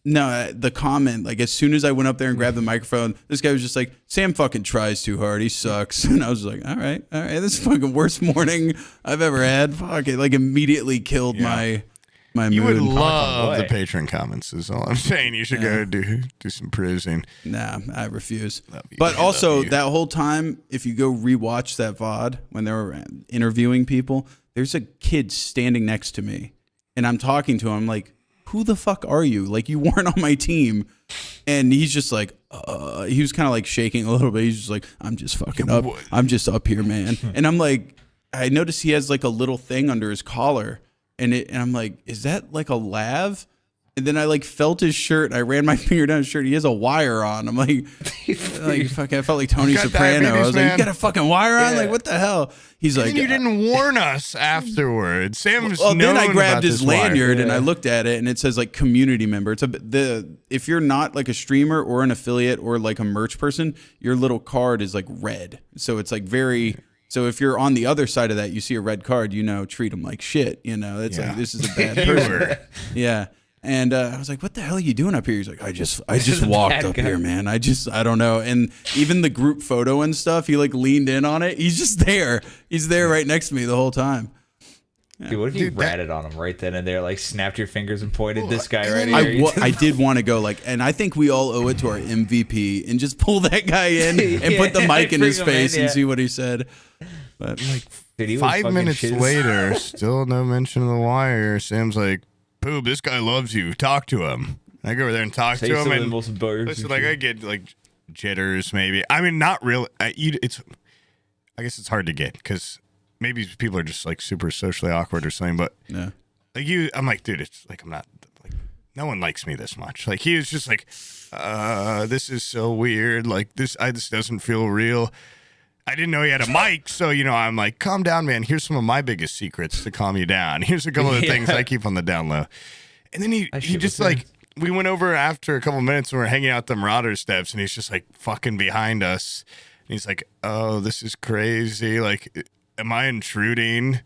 no, the comment, like as soon as I went up there and grabbed the microphone, this guy was just like, Sam fucking tries too hard. He sucks. And I was like, all right. This is the fucking worst morning I've ever had. Fuck it. Like immediately killed my mood. You would love the patron comments is all I'm saying. You should go do some perusing. Nah, I refuse. But also that whole time, if you go rewatch that VOD when they were interviewing people, there's a kid standing next to me and I'm talking to him. I'm like, who the fuck are you? Like, you weren't on my team. And he's just like, he was kind of like shaking a little bit. He's just like, I'm just fucking up. I'm just up here, man. And I'm like, I noticed he has like a little thing under his collar. And I'm like, is that like a lav? And then I like felt his shirt and I ran my finger down his shirt. He has a wire on. I'm like fuck, I felt like Tony Soprano. I was like, you got a fucking wire on? Like, what the hell? He's like, you didn't warn us afterwards. Sam's well, then I grabbed his lanyard wire. and I looked at it and it says like community member. It's if you're not like a streamer or an affiliate or like a merch person, your little card is like red. So it's like very. So if you're on the other side of that, you see a red card, treat them like shit. It's like, this is a bad person. Yeah. And I was like, what the hell are you doing up here? He's like, I just walked up here, man. I don't know. And even the group photo and stuff, he like leaned in on it. He's just there. He's there right next to me the whole time. Yeah. Dude, what if you ratted on him right then and there, like snapped your fingers and pointed this guy right here? I did want to go like, and I think we all owe it to our MVP and just pull that guy in and put the mic in his face and see what he said. But like, dude, 5 minutes later, still no mention of the wire. Sam's like, Poob, this guy loves you. Talk to him. I go over there and talk to him. And listen, like I get like jitters, maybe. I mean, not really. I guess it's hard to get because maybe people are just like super socially awkward or something. But like I'm like, dude, it's like I'm not like no one likes me this much. Like he was just like, this is so weird. Like this doesn't feel real. I didn't know he had a mic, so I'm like, calm down, man. Here's some of my biggest secrets to calm you down. Here's a couple of things I keep on the down low. And then he just like, we went over after a couple of minutes and we're hanging out the Marauder steps, and he's just like fucking behind us. And he's like, oh, this is crazy. Like, am I intruding?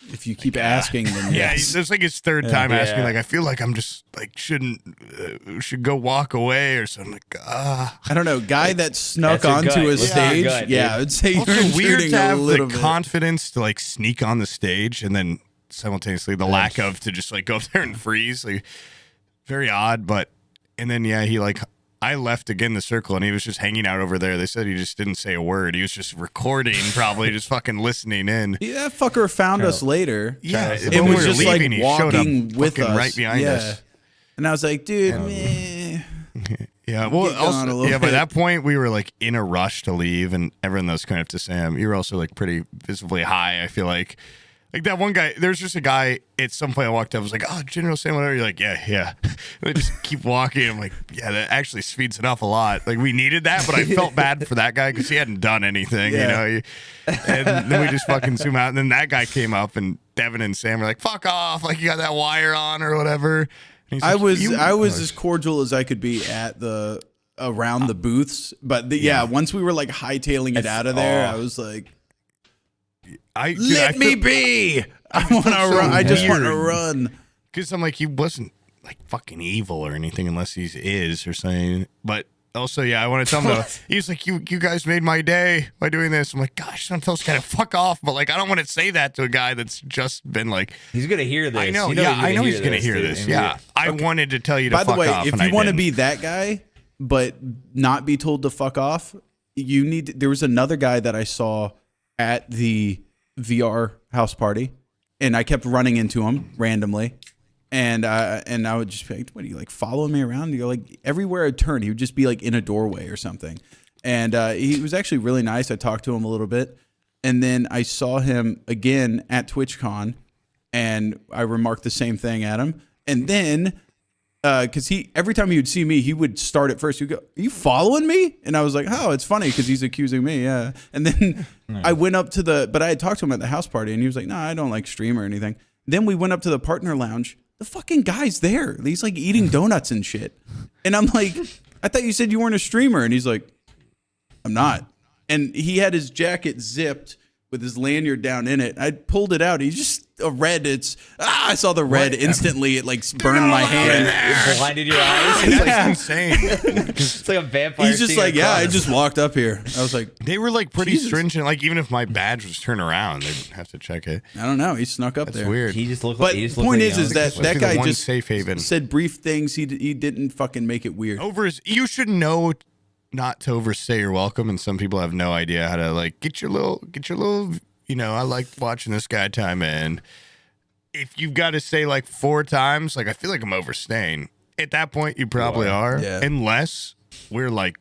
If you keep asking, then yes. It's like his third time asking. Like, I feel like I'm just like should go walk away or something. Like, I don't know. Guy that snuck onto a stage. I would say also you're weird to have the bit. confidence to like sneak on the stage and then simultaneously the lack of to just like go up there and freeze. Like, very odd. But and then he like. I left again the circle and he was just hanging out over there. They said he just didn't say a word. He was just recording, probably just fucking listening in. Yeah, that fucker found us later. Yeah, it was just leaving, like walking with us right behind us. And I was like, dude, meh. Yeah, well, also, by that point we were like in a rush to leave, and everyone that was coming up to Sam, you were also like pretty visibly high. I feel like that one guy, there's just a guy at some point I walked up, I was like, oh, General Sam, whatever. You're like, yeah. And I just keep walking. I'm like, yeah, that actually speeds it up a lot. Like, we needed that, but I felt bad for that guy because he hadn't done anything, And then we just fucking zoom out. And then that guy came up and Devin and Sam were like, "Fuck off!" Like you got that wire on or whatever. And he's I like, was as cordial as I could be at around the booths, but once we were like hightailing it out of there, I was like, "Let me be! I want to run. I just want to run." Because I'm like, he wasn't like fucking evil or anything unless he is or something. But also, I want to tell him though. He's like, you guys made my day by doing this. I'm like, gosh, don't tell this guy to fuck off. But like, I don't want to say that to a guy that's just been like, he's gonna hear this. I know, I know he's gonna hear this. Yeah, I wanted to tell you to fuck off. By the way, if you want to be that guy, but not be told to fuck off, there was another guy that I saw at the VR house party, and I kept running into him randomly. And I would just be like, what, are you like following me around? You're like, everywhere I turned, he would just be like in a doorway or something. And he was actually really nice. I talked to him a little bit. And then I saw him again at TwitchCon, and I remarked the same thing at him. And then, because every time he would see me, he would start at first. He'd go, "Are you following me?" And I was like, "Oh, it's funny because he's accusing me." Yeah. And then I went up but I had talked to him at the house party, and he was like, "No, I don't like stream or anything." Then we went up to the partner lounge. The fucking guy's there. He's like eating donuts and shit. And I'm like, "I thought you said you weren't a streamer." And he's like, "I'm not." And he had his jacket zipped with his lanyard down in it. I pulled it out. He's just a red. I saw the red instantly. It like burned my hand. It blinded your eyes. That's insane. It's like a vampire. He's just like, "Yeah, I just walked up here." I was like, they were like pretty stringent. Like even if my badge was turned around, they'd have to check it. I don't know. He snuck up That's there. weird. He just looked But like. He just point looked is like that guy one just safe haven. said brief things. He didn't fucking make it weird. You should know not to overstay your welcome, and some people have no idea how to like get your little. I like watching this guy time in. If you've got to say like 4 times, like I feel like I'm overstaying. At that point, you probably are. Yeah. Unless we're like,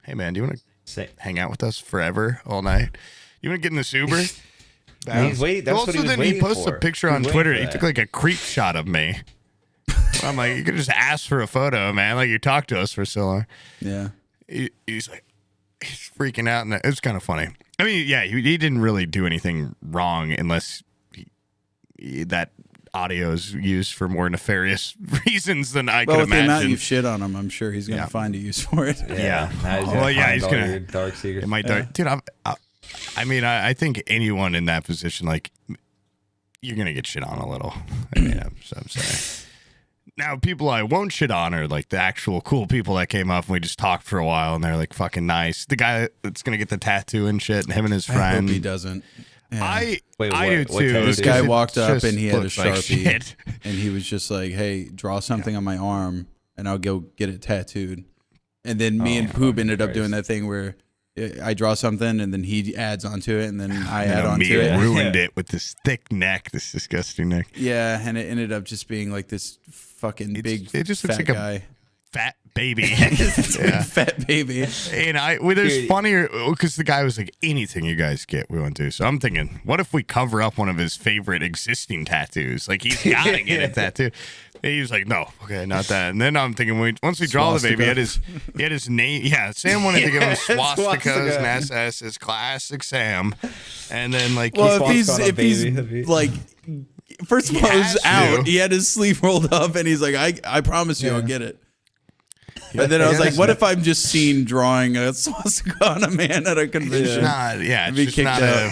"Hey man, do you want to hang out with us forever all night? You want to get in this Uber?" He's waiting. That's what he was then waiting he posted for. a picture He on was Twitter. waiting He for took that. like a creep shot of me. I'm like, you could just ask for a photo, man. Like you talked to us for so long. Yeah. He's like, he's freaking out, and it was kind of funny. I mean, yeah, he didn't really do anything wrong unless that audio is used for more nefarious reasons than I could With the amount imagine. you've shit on him, I'm sure he's gonna find a use for it. Yeah. Now he's Well, yeah, he's find all gonna- your dark secrets. It might, dude. I think anyone in that position, like, you're gonna get shit on a little. I mean, I'm saying. Now, people I won't shit on are like the actual cool people that came up and we just talked for a while and they're like fucking nice. The guy that's gonna get the tattoo and shit, and him and his I friend. hope he doesn't. Yeah. I do What too. tattoo? This Dude, guy It walked up just and he had a looked like Sharpie, shit. and he was just like, "Hey, draw something on my arm, and I'll go get it tattooed." And then me and Poob ended up doing that thing where I draw something, and then he adds onto it, and then I add onto Me it. ruined it with this thick neck, this disgusting neck. Yeah, and it ended up just being like this fucking big it just looks fat like a guy. Fat baby. Big fat baby. And there's funnier because the guy was like, anything you guys get, we want to. So I'm thinking, what if we cover up one of his favorite existing tattoos? Like he's gotta get a tattoo. And he was like, no, okay, not that. And then I'm thinking, once we draw the baby, he had his name. Yeah, Sam wanted to give him swastikas and SS's classic Sam. And then like, Well, He if walks on a he's baby. like, first of all, it was has to. out. He had his sleeve rolled up, and he's like, I promise you, I'll get it. But then I was like, what if I'm just seen drawing a swastika on a man at a it's convention? not, it's Be just kicked not out.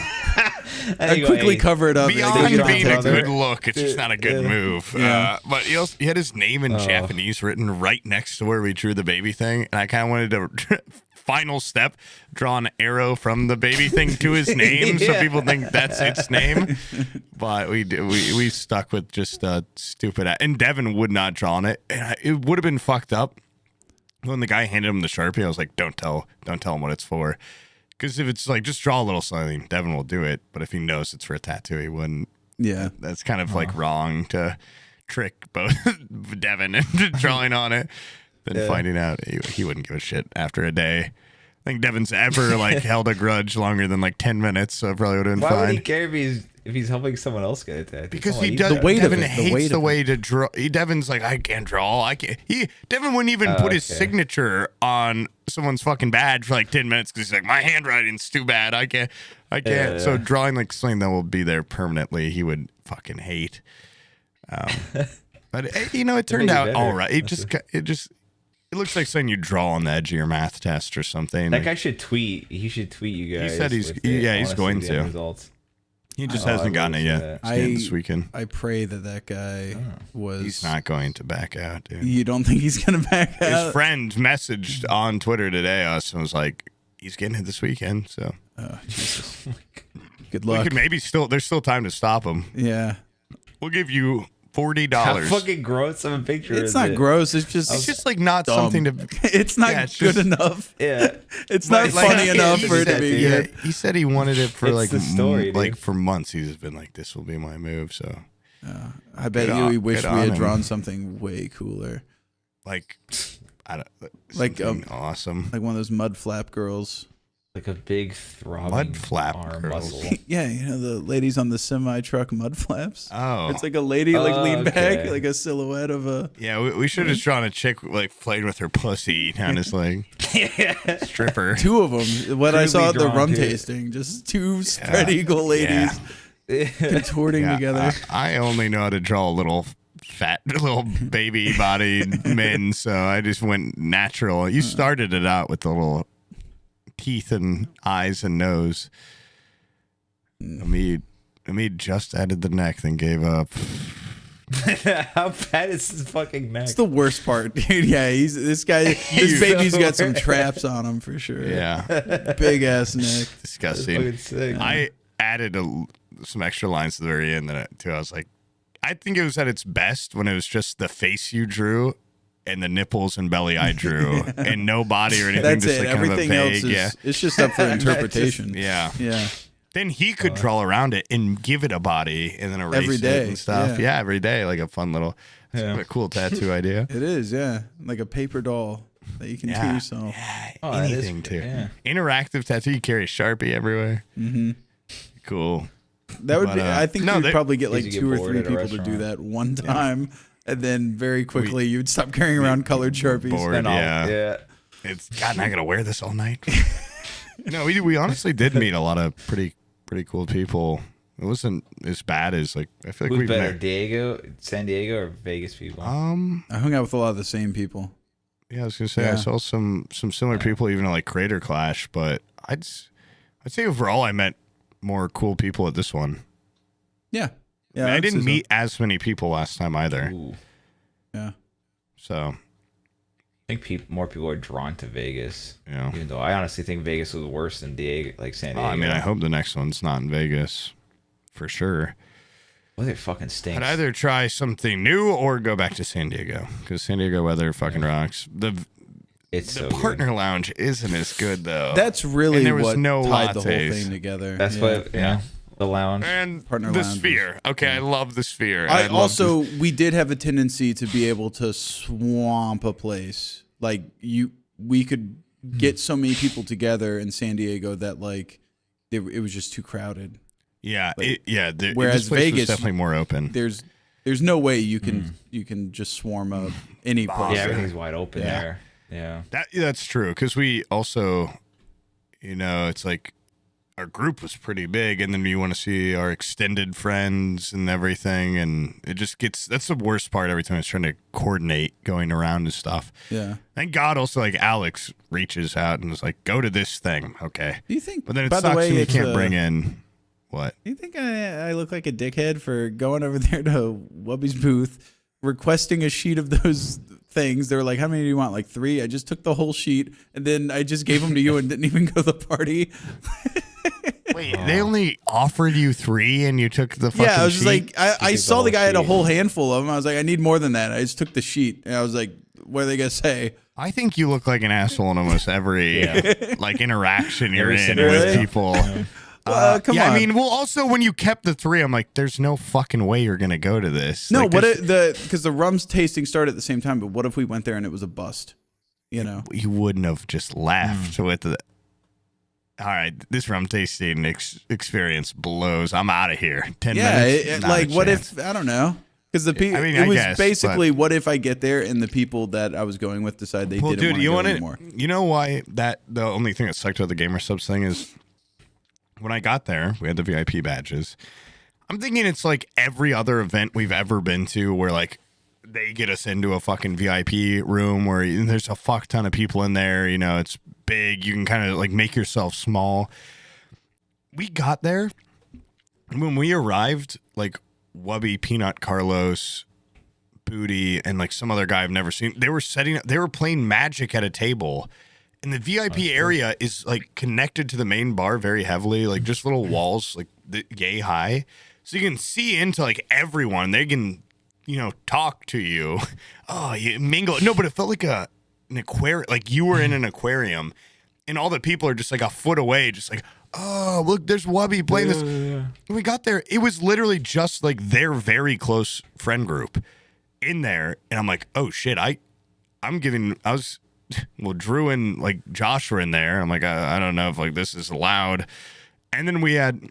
I quickly cover it up. beyond and I go, being a brother. good look, it's just not a good move. Yeah. But he had his name in Japanese written right next to where we drew the baby thing, and I kind of wanted to final step, draw an arrow from the baby thing to his name, so people think that's its name. But we stuck with just stupid. And Devin would not draw on it, and it would have been fucked up. When the guy handed him the Sharpie, I was like, don't tell him what it's for. Because if it's like, just draw a little something, Devin will do it. But if he knows it's for a tattoo, he wouldn't. Yeah. That's kind of like wrong to trick both Devin into drawing on it. Then finding out he wouldn't give a shit after a day. I think Devin's ever like held a grudge longer than like 10 minutes, so it probably would have been Why fine. would he care if if he's helping someone else get a tattoo? Because Come on, he he's does. got- weight of Devin it, the hates weight the of way to draw. Devin's like, I can't draw. I can't. Devin wouldn't even put his okay. signature on someone's fucking badge for like 10 minutes because he's like, my handwriting's too bad. I can't. Yeah. So drawing like something that will be there permanently, he would fucking hate. But it turned make it out better. all right. It looks like something you draw on the edge of your math test or something. That Like, guy should tweet. He should tweet you guys. said he's- with the yeah, he's going honestly, the to. Results. he just Oh, hasn't I gotten it really yet. see that. It's getting this weekend. I pray that guy was. He's not going to back out, dude. You don't think he's gonna back out? His friend messaged on Twitter today us and was like, he's getting it this weekend. So Oh, Jesus. Good we luck. could maybe there's still time to stop him. Yeah. We'll give you How $40. fucking gross of a picture It's is not it? gross. It's just. It's just like not dumb. something to. It's not Yeah, it's good just- enough. Yeah. It's not funny enough he for it to said- be yeah, good. he said he wanted it for It's like the story, dude. like for months. He's been like, this will be my move. So I bet Good you on- he wished good we on had him. drawn something way cooler, like, I don't Like, something awesome. like one of those mud flap girls. Like a big throbbing Mud flap arm girls. muscle. Yeah, the ladies on the semi truck mud flaps. Oh, It's like a lady like Oh, leaned back, okay. like a silhouette of a. yeah. We should have just drawn a chick like playing with her pussy down his leg. Stripper. Two of them. What I saw at the Crudely rum drawn, too. tasting, just two spread eagle ladies contorting Yeah, together. I only know how to draw little baby bodied men, so I just went natural. You started it out with the little teeth and eyes and nose. Me just added the neck, then gave up. How bad is his fucking neck? It's the worst part, dude. Yeah, this baby's got some traps on him for sure. Yeah, Big ass neck. disgusting. fucking sick. I added some extra lines to the very end too. I was like, I think it was at its best when it was just the face you drew and the nipples and belly I drew, and no body or anything. That's just it. like kind of a Everything else vague, is it's just up for interpretation. yeah. Yeah. Then he could draw around it and give it a body and then erase Every it day, and stuff. yeah. Yeah, every day, like a fun little, a cool tattoo idea. It is, yeah. Like a paper doll that you can do Yeah. yourself. Oh, that is- Anything too. yeah. Interactive tattoo. You carry a Sharpie everywhere. Mm-hmm. Cool. That would But, be I think no, you'd they- probably get like Easy to 2 or get bored 3 at a people to do restaurant. that one time. And then very quickly you'd stop carrying around colored Sharpies. Bored. And all- Yeah. yeah. It's God, and I gotta wear this all night. No, we honestly did meet a lot of pretty cool people. It wasn't as bad as like I feel like Who's we've better, met. San Diego, or Vegas people? I hung out with a lot of the same people. Yeah, I was gonna say Yeah. I saw some similar people even at like Crater Clash, but I'd say overall I met more cool people at this one. Yeah. Yeah. I I'd didn't say so. meet as many people last time either. Ooh. Yeah. So I think more people are drawn to Vegas. yeah. Even though I honestly think Vegas was worse than San Diego. I mean, I hope the next one's not in Vegas, for sure. Well, it fucking stinks. I'd either try something new or go back to San Diego because San Diego weather fucking rocks. It's The so good. partner lounge isn't as good though. That's really And there was what no tied the whole lattes. thing together. That's Yeah. what. Yeah. The lounge. and Partner the lounge sphere. Okay, I love the sphere. I love also we did have a tendency to be able to swamp a place. Like we could get so many people together in San Diego that like it was just too crowded. yeah, like, this whereas place was Vegas, definitely more open. There's no way you can just swarm up any place. Yeah, everything's wide open Yeah. there. Yeah. That's true because we also, it's like our group was pretty big, and then you want to see our extended friends and everything, and it just that's the worst part every time it's trying to coordinate going around and stuff. Yeah. Thank God also like Alex reaches out and is like, go to this thing. Okay. Do you think? But then it by sucks the way, when you it's can't bring in what? Do you think I look like a dickhead for going over there to Wubby's booth, requesting a sheet of those things? They were like, "How many do you want?" Like 3. I just took the whole sheet and then I just gave them to you and didn't even go to the party. Wait, they only offered you 3 and you took the fucking Yeah, I was just sheet? like, I took saw the the guy whole had a sheet. whole handful of them. I was like, I need more than that. I just took the sheet and I was like, what are they gonna say? I think you look like an asshole in almost every like interaction you're Every in scenario. with people. Come yeah, on. I mean, well, also when you kept the 3, I'm like, there's no fucking way you're gonna go to this. No, like, what there's- because the rum's tasting started at the same time. But what if we went there and it was a bust? You know, you wouldn't have just left with the. all right, this rum tasting experience blows. I'm out of here. 10 Yeah, minutes. like what if I don't know? Because the people, I it was guess, basically, what if I get there and the people that I was going with decide they didn't want to go anymore? You know why the only thing that sucked about the Gamer Subs thing is when I got there, we had the VIP badges. I'm thinking it's like every other event we've ever been to where like they get us into a fucking VIP room where there's a fuck ton of people in there. You know, it's big. You can kind of like make yourself small. We got there. When we arrived, like Wubby, Peanut, Carlos, Booty, and like some other guy I've never seen, they were playing Magic at a table. And the VIP area is like connected to the main bar very heavily, like just little walls, like yay high. So you can see into like everyone. They can, talk to you. Oh, you mingle. No, but it felt like an aquarium, like you were in an aquarium and all the people are just like a foot away, just like, oh, look, there's Wubby playing this. When we got there, it was literally just like their very close friend group in there. And I'm like, oh shit, Drew and like Josh were in there. I'm like, I don't know if like this is allowed. And then we had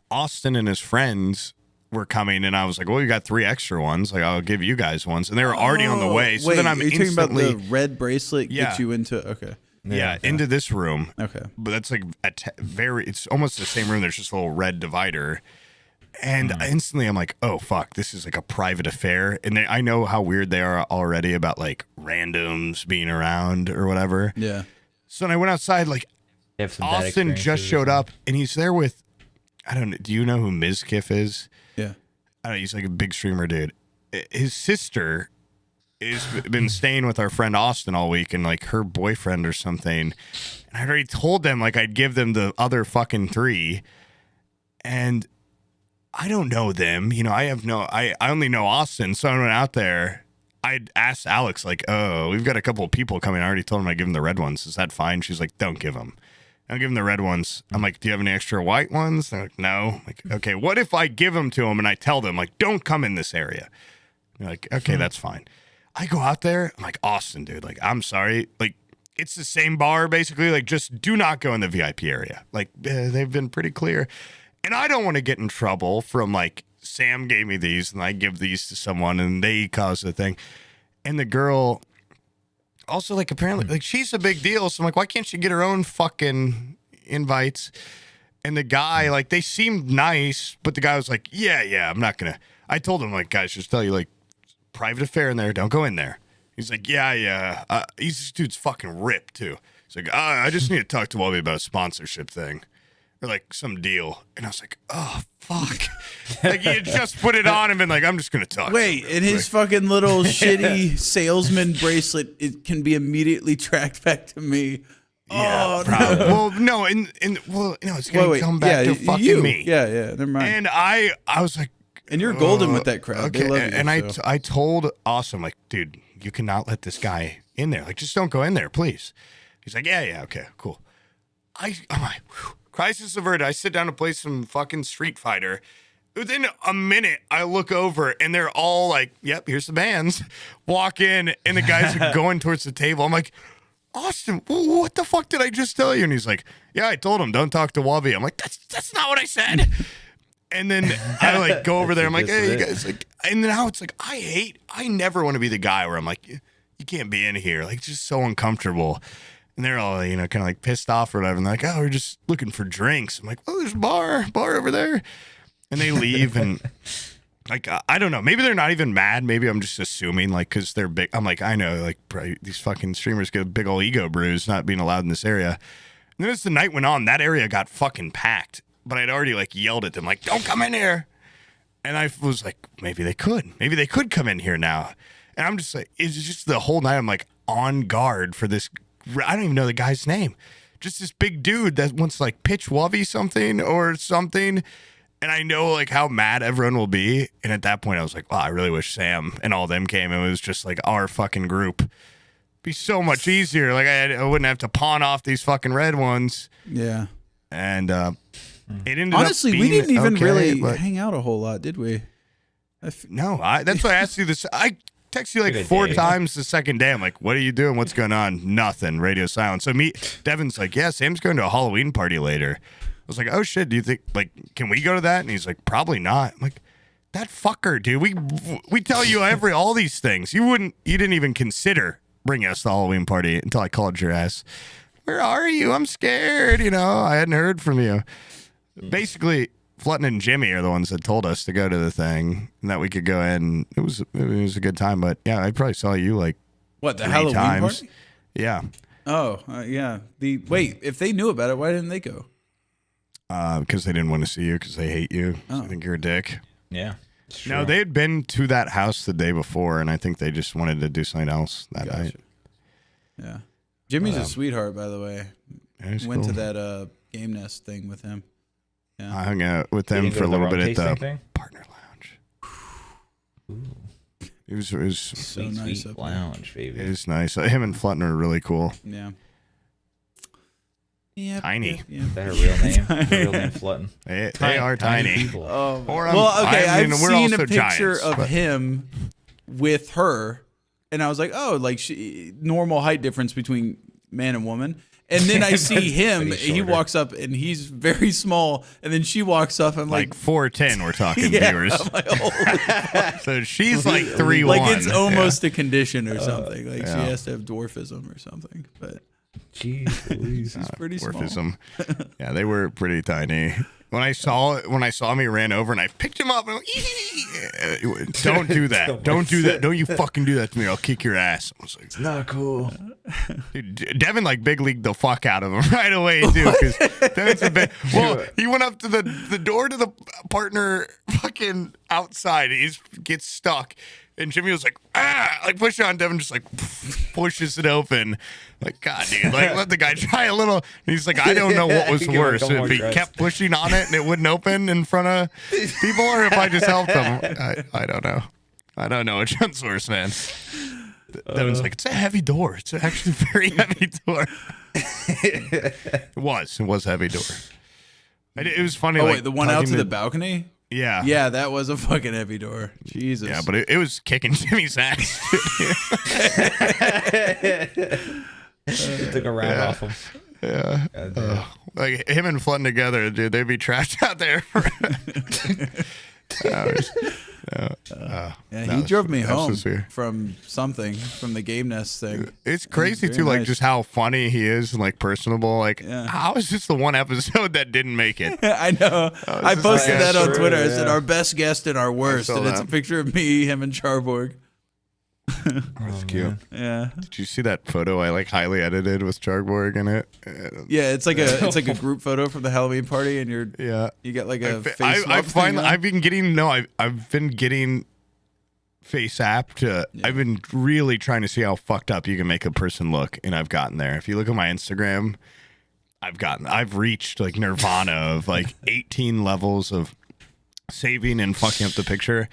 Austin and his friends were coming, and I was like, well, you got 3 extra ones. Like, I'll give you guys ones. And they were already on the way. So wait, then I'm you're instantly talking about the red bracelet Yeah. get you into, okay. Yeah, into this room. Okay. But that's like it's almost the same room. There's just a little red divider. And instantly I'm like, oh, fuck, this is like a private affair. And I know how weird they are already about like randoms being around or whatever. Yeah. So then I went outside, like They have some bad Austin just experiences. showed up and he's there with, I don't know, do you know who Mizkiff is? Yeah. I don't know, he's like a big streamer dude. His sister has been staying with our friend Austin all week and like her boyfriend or something. And I already told them like I'd give them the other fucking 3. And I don't know them. I only know Austin. So I went out there. I'd asked Alex like, oh, we've got a couple of people coming. I already told him I'd give them the red ones. Is that fine? She's like, don't give them. I'll give them the red ones. I'm like, do you have any extra white ones? They're like, no. I'm like, okay, what if I give them to them and I tell them, like, don't come in this area? They're like, okay, that's fine. I go out there. I'm like, Austin, dude, like, I'm sorry. Like, it's the same bar, basically. Like, just do not go in the VIP area. Like, they've been pretty clear. And I don't want to get in trouble from, like, Sam gave me these and I give these to someone and they cause the thing. And the girl... Also, like, apparently, like, she's a big deal. So I'm like, why can't she get her own fucking invites? And the guy, like, they seemed nice, but the guy was like, yeah, I'm not going to. I told him, like, guys, just tell you, like, private affair in there. Don't go in there. He's like, yeah. This dude's fucking ripped, too. He's like, I just need to talk to Wubby about a sponsorship thing. Or, like, some deal. And I was like, oh, fuck. Like, he had just put it on and been like, I'm just going to talk. Wait, and his fucking little shitty salesman bracelet, it can be immediately tracked back to me. Yeah, oh, probably. no. Well, no, it's going to come back to fucking me. Yeah, never mind. And I was like, And you're golden with that crowd. okay. They love you, And so. I told Austin, like, dude, you cannot let this guy in there. Like, just don't go in there, please. He's like, yeah, okay, cool. I'm like, whew, crisis averted. I sit down to play some fucking Street Fighter. Within a minute, I look over and they're all like, yep, here's the bands. Walk in and the guys are going towards the table. I'm like, Austin, what the fuck did I just tell you? And he's like, yeah, I told him, don't talk to Wubby. I'm like, that's not what I said. And then I like go over there. I'm like, hey, you guys, like, and now it's like, I never want to be the guy where I'm like, you can't be in here. Like, it's just so uncomfortable. And they're all, kind of like pissed off or whatever. And they're like, oh, we're just looking for drinks. I'm like, well, there's a bar over there. And they leave and like, I don't know. Maybe they're not even mad. Maybe I'm just assuming like, cause they're big. I'm like, I know, like these fucking streamers get a big old ego bruise not being allowed in this area. And then as the night went on, that area got fucking packed. But I'd already like yelled at them, like, don't come in here. And I was like, maybe they could come in here now. And I'm just like, it's just the whole night I'm like on guard for this. I don't even know the guy's name. Just this big dude that wants to like pitch Wubby something or something. And I know like how mad everyone will be. And at that point I was like, wow, I really wish Sam and all them came. It was just like our fucking group. Be so much easier. Like I wouldn't have to pawn off these fucking red ones. Yeah. And it ended honestly, up being we didn't even okay, really but hang out a whole lot, did we? no, that's why I asked you this. text you like Good 4 day. times the second day. I'm like, what are you doing? What's going on? Nothing. Radio silence. So Devin's like, yeah, Sam's going to a Halloween party later. I was like, oh shit, do you think, like, can we go to that? And he's like, probably not. I'm like, that fucker, dude. We tell you all these things. You didn't even consider bringing us to the Halloween party until I called your ass. Where are you? I'm scared. I hadn't heard from you. Basically, Flutton and Jimmy are the ones that told us to go to the thing and that we could go in. It was a good time, but yeah, I probably saw you like What, the 3 Halloween times. party? Yeah, Oh, yeah. Wait, if they knew about it, why didn't they go? because they didn't want to see you because they hate you. Oh. I think you're a dick. Yeah. No, they had been to that house the day before, and I think they just wanted to do something else that Gotcha. night. Yeah. Jimmy's a sweetheart, by the way. Yeah, he's Went to cool. that Game Nest thing with him. Yeah. I hung out with Did them you go for a to the little rum bit at tasting the thing? partner lounge. It was So Sweet, nice sweet up there. lounge, it baby. was nice. Him and Flutton are really cool. Yeah. Yeah. Tiny. Yeah. Is that her real name? Her real name, Flutton. They are tiny. people. Or Well, okay, I mean, I've we're seen a also picture giants, of but- him with her, and I was like, oh, like normal height difference between man and woman. And then I see him, But he's he shorter. walks up, and he's very small, and then she walks up, and like like 4'10", we're talking yeah, viewers. I'm like, holy So she's like 3'1". like it's almost a condition or something. Like yeah. she has to have dwarfism or something. But Jeez Louise. she's pretty small. Dwarfism. Yeah, they were pretty tiny. When I saw me, ran over and I picked him up. And I went, don't do that. Don't do that. Don't you fucking do that to me. I'll kick your ass. I was like, Not cool. dude, Devin like big leagued the fuck out of him right away too. Because Devin's a bit. Well, he went up to the door to the partner fucking outside. He gets stuck. And Jimmy was like, like push it on. Devin just like pushes it open. Like, God, dude, like let the guy try a little. And he's like, I don't know what was Give him a worse, couple if more he tries. kept pushing on it and it wouldn't open in front of people, or if I just helped him. I don't know. I don't know which one's worse, man. Devin's like, it's a heavy door. It's actually a very heavy door. It was a heavy door. It was funny. Oh like, wait, the one out to tugging the balcony? Yeah. Yeah, that was a fucking heavy door. Jesus. Yeah, but it was kicking Jimmy's ass. Took a round off him. Yeah. Like him and Flutton together, dude, they'd be trashed out there for hours. Yeah, No, he drove me that's home just weird. from the Game Nest thing. It's crazy very too, like nice. just how funny he is and like personable. Like, Yeah. how is this the one episode that didn't make it? I know. I is posted like- that on Sure, Twitter. I said yeah. our best guest and our worst, saw and it's a that. picture of me, him, and Charborg. That's cute. Yeah, Did you see that photo I like highly edited with Charborg in it? yeah. It's like a group photo from the Halloween party, and Yeah. you got like a I face. swap thing finally, on. I've been getting face app to. I've been really trying to see how fucked up you can make a person look, and I've gotten there. If you look at my Instagram, I've reached like nirvana of like 18 levels of saving and fucking up the picture.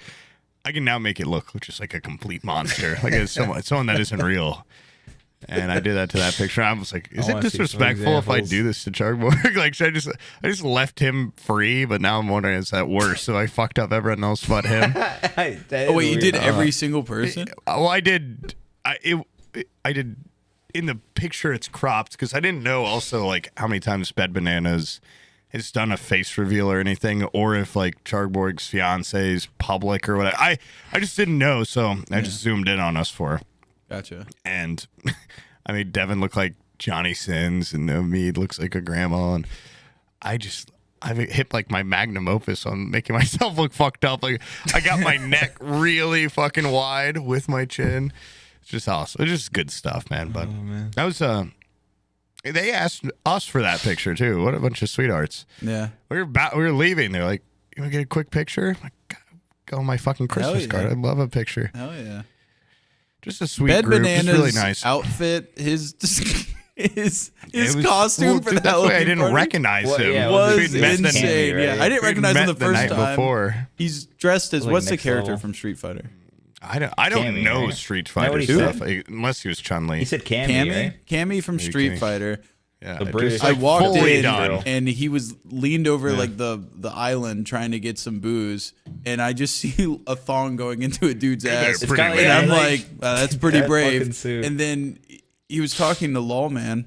I can now make it look just like a complete monster, like it's someone that isn't real. And I did that to that picture. I was like, is I it wanna see some disrespectful if I examples. do this to Charborg? Like, should I just left him free, but now I'm wondering, is that worse? So I fucked up everyone else but him. Oh wait, you did every single person? Well, I did. I did. In the picture, it's cropped because I didn't know also like how many times Bed Bananas has done a face reveal or anything, or if like Charborg's fiance is public or whatever. I just didn't know, so I just zoomed in on us for. Gotcha. And I made Devin look like Johnny Sins, and me looks like a grandma, and I hit like my magnum opus on making myself look fucked up. Like I got my neck really fucking wide with my chin. It's just awesome. It's just good stuff, man. But that was they asked us for that picture too. What a bunch of sweethearts. Yeah. We were leaving. They're like, "You want to get a quick picture?" I'm like, "God, go on my fucking Christmas yeah. card. I'd love a picture." Hell yeah. Just a sweet Bed group. Bananas Just really nice. outfit, his It was- costume well, for the that's why Halloween I didn't party recognize Well, him. yeah, was We'd met the- insane. right? Yeah, I didn't we'd recognize him met the first night time. before. He's dressed as Like what's the next character level. from Street Fighter? I don't Cammy, know right? Street Is that what Fighter he stuff said? unless he was Chun Li. He said Cammy, Cammy, right? Cammy from Maybe Street Cammy. Fighter. Yeah, The just, British- I like, walked fully in done. and he was leaned over like the island trying to get some booze, and I just see a thong going into a dude's ass, It's kinda and weird. I'm like- like, wow, that's pretty That brave. fucking suit. And then he was talking to Lawman,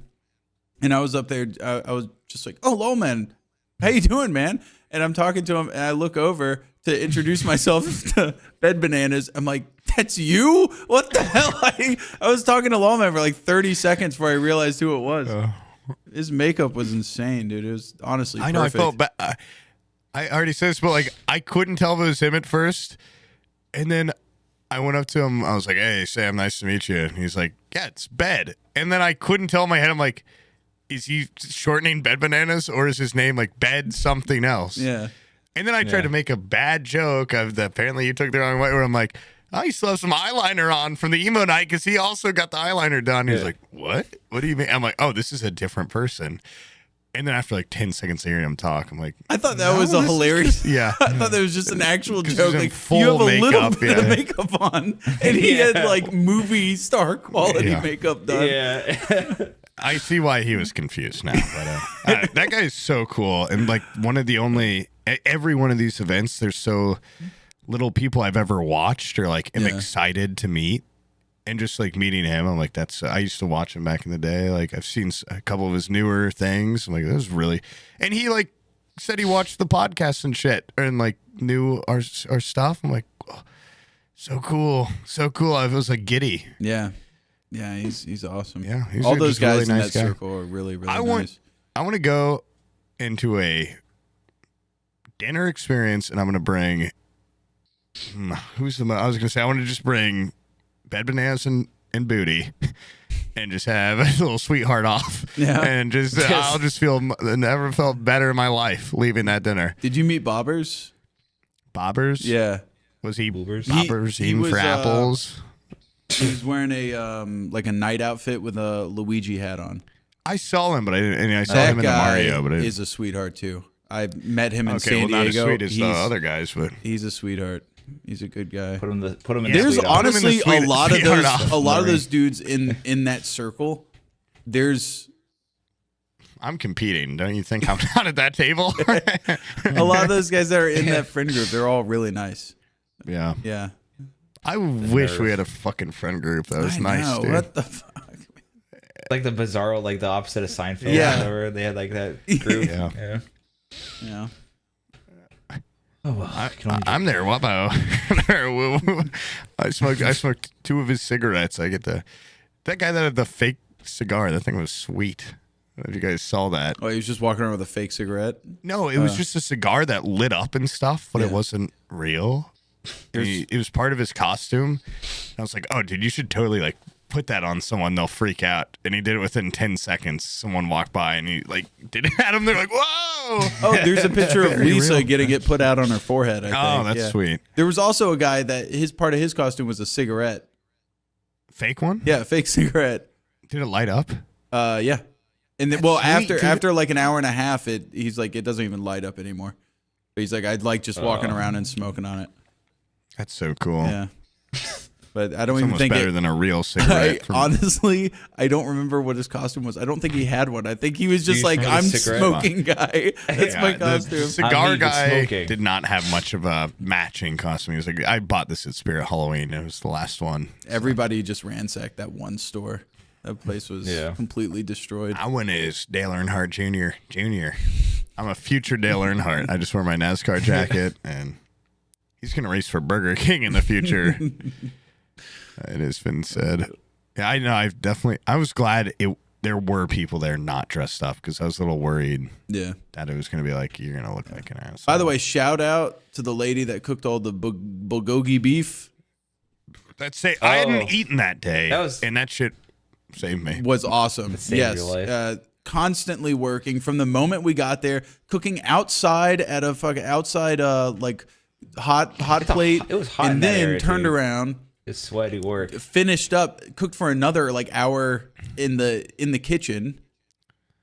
and I was up there. I was just like, "Oh, Lawman, how you doing, man?" And I'm talking to him, and I look over to introduce myself to Bed Bananas. I'm like, "That's you? What the hell?" I was talking to Lawman for like 30 seconds before I realized who it was. His makeup was insane, dude. It was honestly I know. perfect. I felt bad. I already said this, but like I couldn't tell if it was him at first, and then I went up to him. I was like, "Hey, Sam, nice to meet you." And he's like, "Yeah, it's Bed." And then I couldn't tell in my head. I'm like, "Is he shortening Bed Bananas, or is his name like Bed something else?" Yeah. And then I tried to make a bad joke of that. Apparently, you took the wrong way. Where I'm like, "Oh, you still have some eyeliner on from the emo night because he also got the eyeliner done." He's like, "What? What do you mean?" I'm like, "Oh, this is a different person." And then after like 10 seconds of hearing him talk, I'm like, I thought that was a this is hilarious. yeah. I thought that was just an actual 'Cause joke. he's in Like full you have a little makeup, bit of yeah. makeup on, and he had like movie star quality Yeah. makeup done. Yeah. I see why he was confused now. But that guy is so cool. And like one of the only, every one of these events, there's so little people I've ever watched or like am Yeah. excited to meet. And just like meeting him, I'm like, I used to watch him back in the day. Like I've seen a couple of his newer things. I'm like, this is really, and he like said he watched the podcast and shit and like knew our stuff. I'm like, oh, so cool. So cool. I was like giddy. Yeah. Yeah, he's awesome. Yeah, he's all a those just really guys in nice that guy. circle are really I nice. want to go into a dinner experience, and I'm going to bring. I was going to say I want to just bring Bed Bananas and Booty, and just have a little sweetheart off. Yeah. and just I'll just feel never felt better in my life leaving that dinner. Did you meet Bobbers? Bobbers, Yeah, was he Boobers? Bobbers He eating was, for apples? he was wearing a like a night outfit with a Luigi hat on. I saw him, but I didn't. And I saw That him in the guy Mario, but I is a sweetheart too. I met him in okay, San well, not as Diego. sweet as the other guys, but He's a sweetheart. He's a good guy. Put him in There's the sweet honestly Put him in the a lot of sweetheart those off, a lot of Murray. those dudes in that circle. There's I'm competing. Don't you think I'm not at that table? a lot of those guys that are in that friend group. They're all really nice. Yeah. Yeah. I wish we had a fucking friend group that was I nice, know. dude. What the fuck? like the Bizarro, like the opposite of Seinfeld. Yeah. or whatever. They had like that group. Yeah. Yeah. Oh well. I'm there. Whoa. I smoked 2 of his cigarettes. I get that guy that had the fake cigar. That thing was sweet. I don't know if you guys saw that. Oh, he was just walking around with a fake cigarette. No, it was just a cigar that lit up and stuff, but it Yeah. wasn't real. It was part of his costume. I was like, oh, dude, you should totally like put that on someone. They'll freak out. And he did it within 10 seconds. Someone walked by and he like did it at him. They're like, whoa. Oh, there's a picture of Very Lisa real. getting it put out on her forehead. I think. Oh, that's Yeah. sweet. There was also a guy that his part of his costume was a cigarette. Fake one? Yeah, fake cigarette. Did it light up? Yeah. And then, well, sweet, after like an hour and a half, he's like, it doesn't even light up anymore. But he's like, I'd like just walking around and smoking on it. That's so cool. Yeah. But I don't It's even almost think better than a real cigarette. honestly, I don't remember what his costume was. I don't think he had one. I think he was just He's like, probably I'm a cigarette. smoking guy. That's my The costume. cigar I'm even guy smoking. did not have much of a matching costume. He was like, I bought this at Spirit Halloween. It was the last one. Everybody just ransacked that one store. That place was completely destroyed. I went as Dale Earnhardt Jr. I'm a future Dale Earnhardt. I just wore my NASCAR jacket, and he's going to race for Burger King in the future. It has been said. Yeah, I know. I was glad there were people there not dressed up because I was a little worried Yeah. that it was going to be like, you're going to look like an ass. By the way, shout out to the lady that cooked all the bulgogi beef. I hadn't eaten that day, and that shit saved me. Was awesome. saved Yes. your life. Constantly working from the moment we got there, cooking outside at a fucking outside like hot plate. It was hot and in that then area, turned dude. around, It's sweaty work. finished up, cooked for another like hour in the kitchen,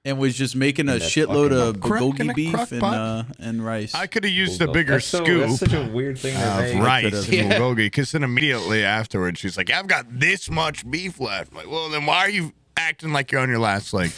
and was just making a that shitload of fucking- in bulgogi a beef crock pot? and rice. I could have used a bigger That's scoop such a weird thing to of make. rice could've. and bulgogi, because then immediately afterwards she's like, I've got this much beef left. I'm like, well, then why are you acting like you're on your last like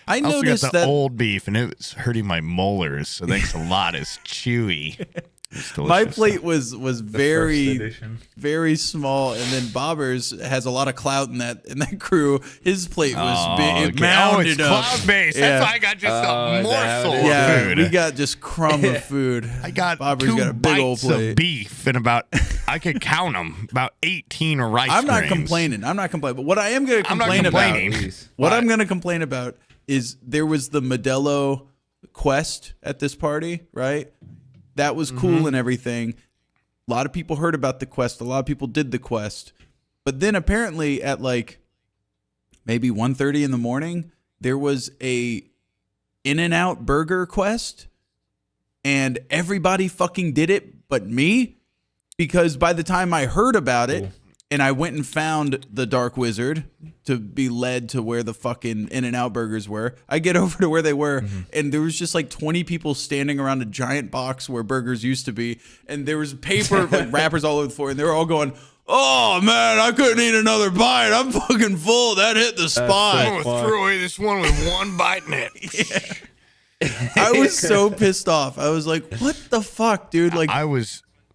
I also got noticed the that old beef, and it was hurting my molars. So thanks a lot. It's chewy. It's my delicious. plate was very edition. very small, and then Bobbers has a lot of clout in that crew. His plate was big, Okay. mounded it's up. cloud-based. Yeah. That's why I got just a morsel of Yeah, food. we got just crumb of food. I got Bobbers 2 got a big old bites plate. of beef and about, I could count them, about 18 rice I'm not grains. complaining. But what I am going to I'm not complain about, complaining. what I'm going to complain about is there was the Modelo quest at this party, right? That was cool and everything. A lot of people heard about the quest. A lot of people did the quest. But then apparently at like maybe 1:30 in the morning, there was a In-N-Out burger quest, and everybody fucking did it but me, because by the time I heard about it, and I went and found the Dark Wizard to be led to where the fucking In-N-Out burgers were. I get over to where they were, and there was just like 20 people standing around a giant box where burgers used to be, and there was paper like wrappers all over the floor, and they were all going, "Oh man, I couldn't eat another bite. I'm fucking full. That hit the spot." I'm going to throw away this one with one bite in it. I was so pissed off. I was like, "What the fuck, dude?" Like,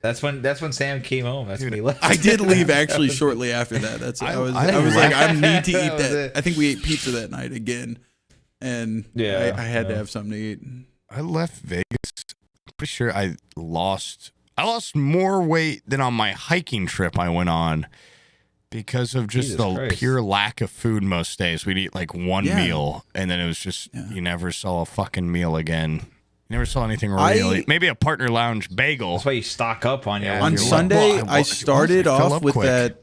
That's when Sam came home. That's when he left. I did leave actually shortly after that. I was like, I need to eat that. I think we ate pizza that night again, and I had to have something to eat. I left Vegas. I'm pretty sure I lost more weight than on my hiking trip I went on because of just pure lack of food most days. We'd eat like one meal, and then it was just you never saw a fucking meal again. You never saw anything really. Maybe a Partner Lounge bagel. That's why you stock up on your. On Sunday, I started off with quick.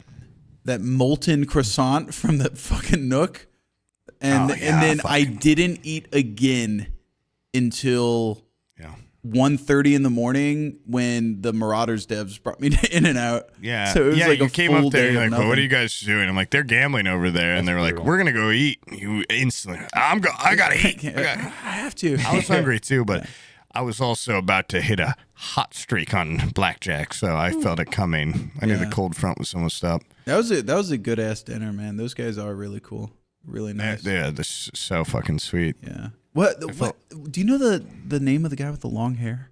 that molten croissant from the fucking Nook, and then I didn't eat again until 1:30 in the morning when the Marauders devs brought me to In-N-Out. Yeah, so it was like you a came full up there. day You're of like, well, what are nothing. you guys doing? I'm like, they're gambling over there, and they were like, we're gonna go eat. You instantly, I gotta eat. I have to. I was hungry too, but I was also about to hit a hot streak on blackjack, so I felt it coming. I knew the cold front was almost up. That was a good ass dinner, man. Those guys are really cool, really nice. Yeah, this is so fucking sweet. Yeah. What do you know the name of the guy with the long hair?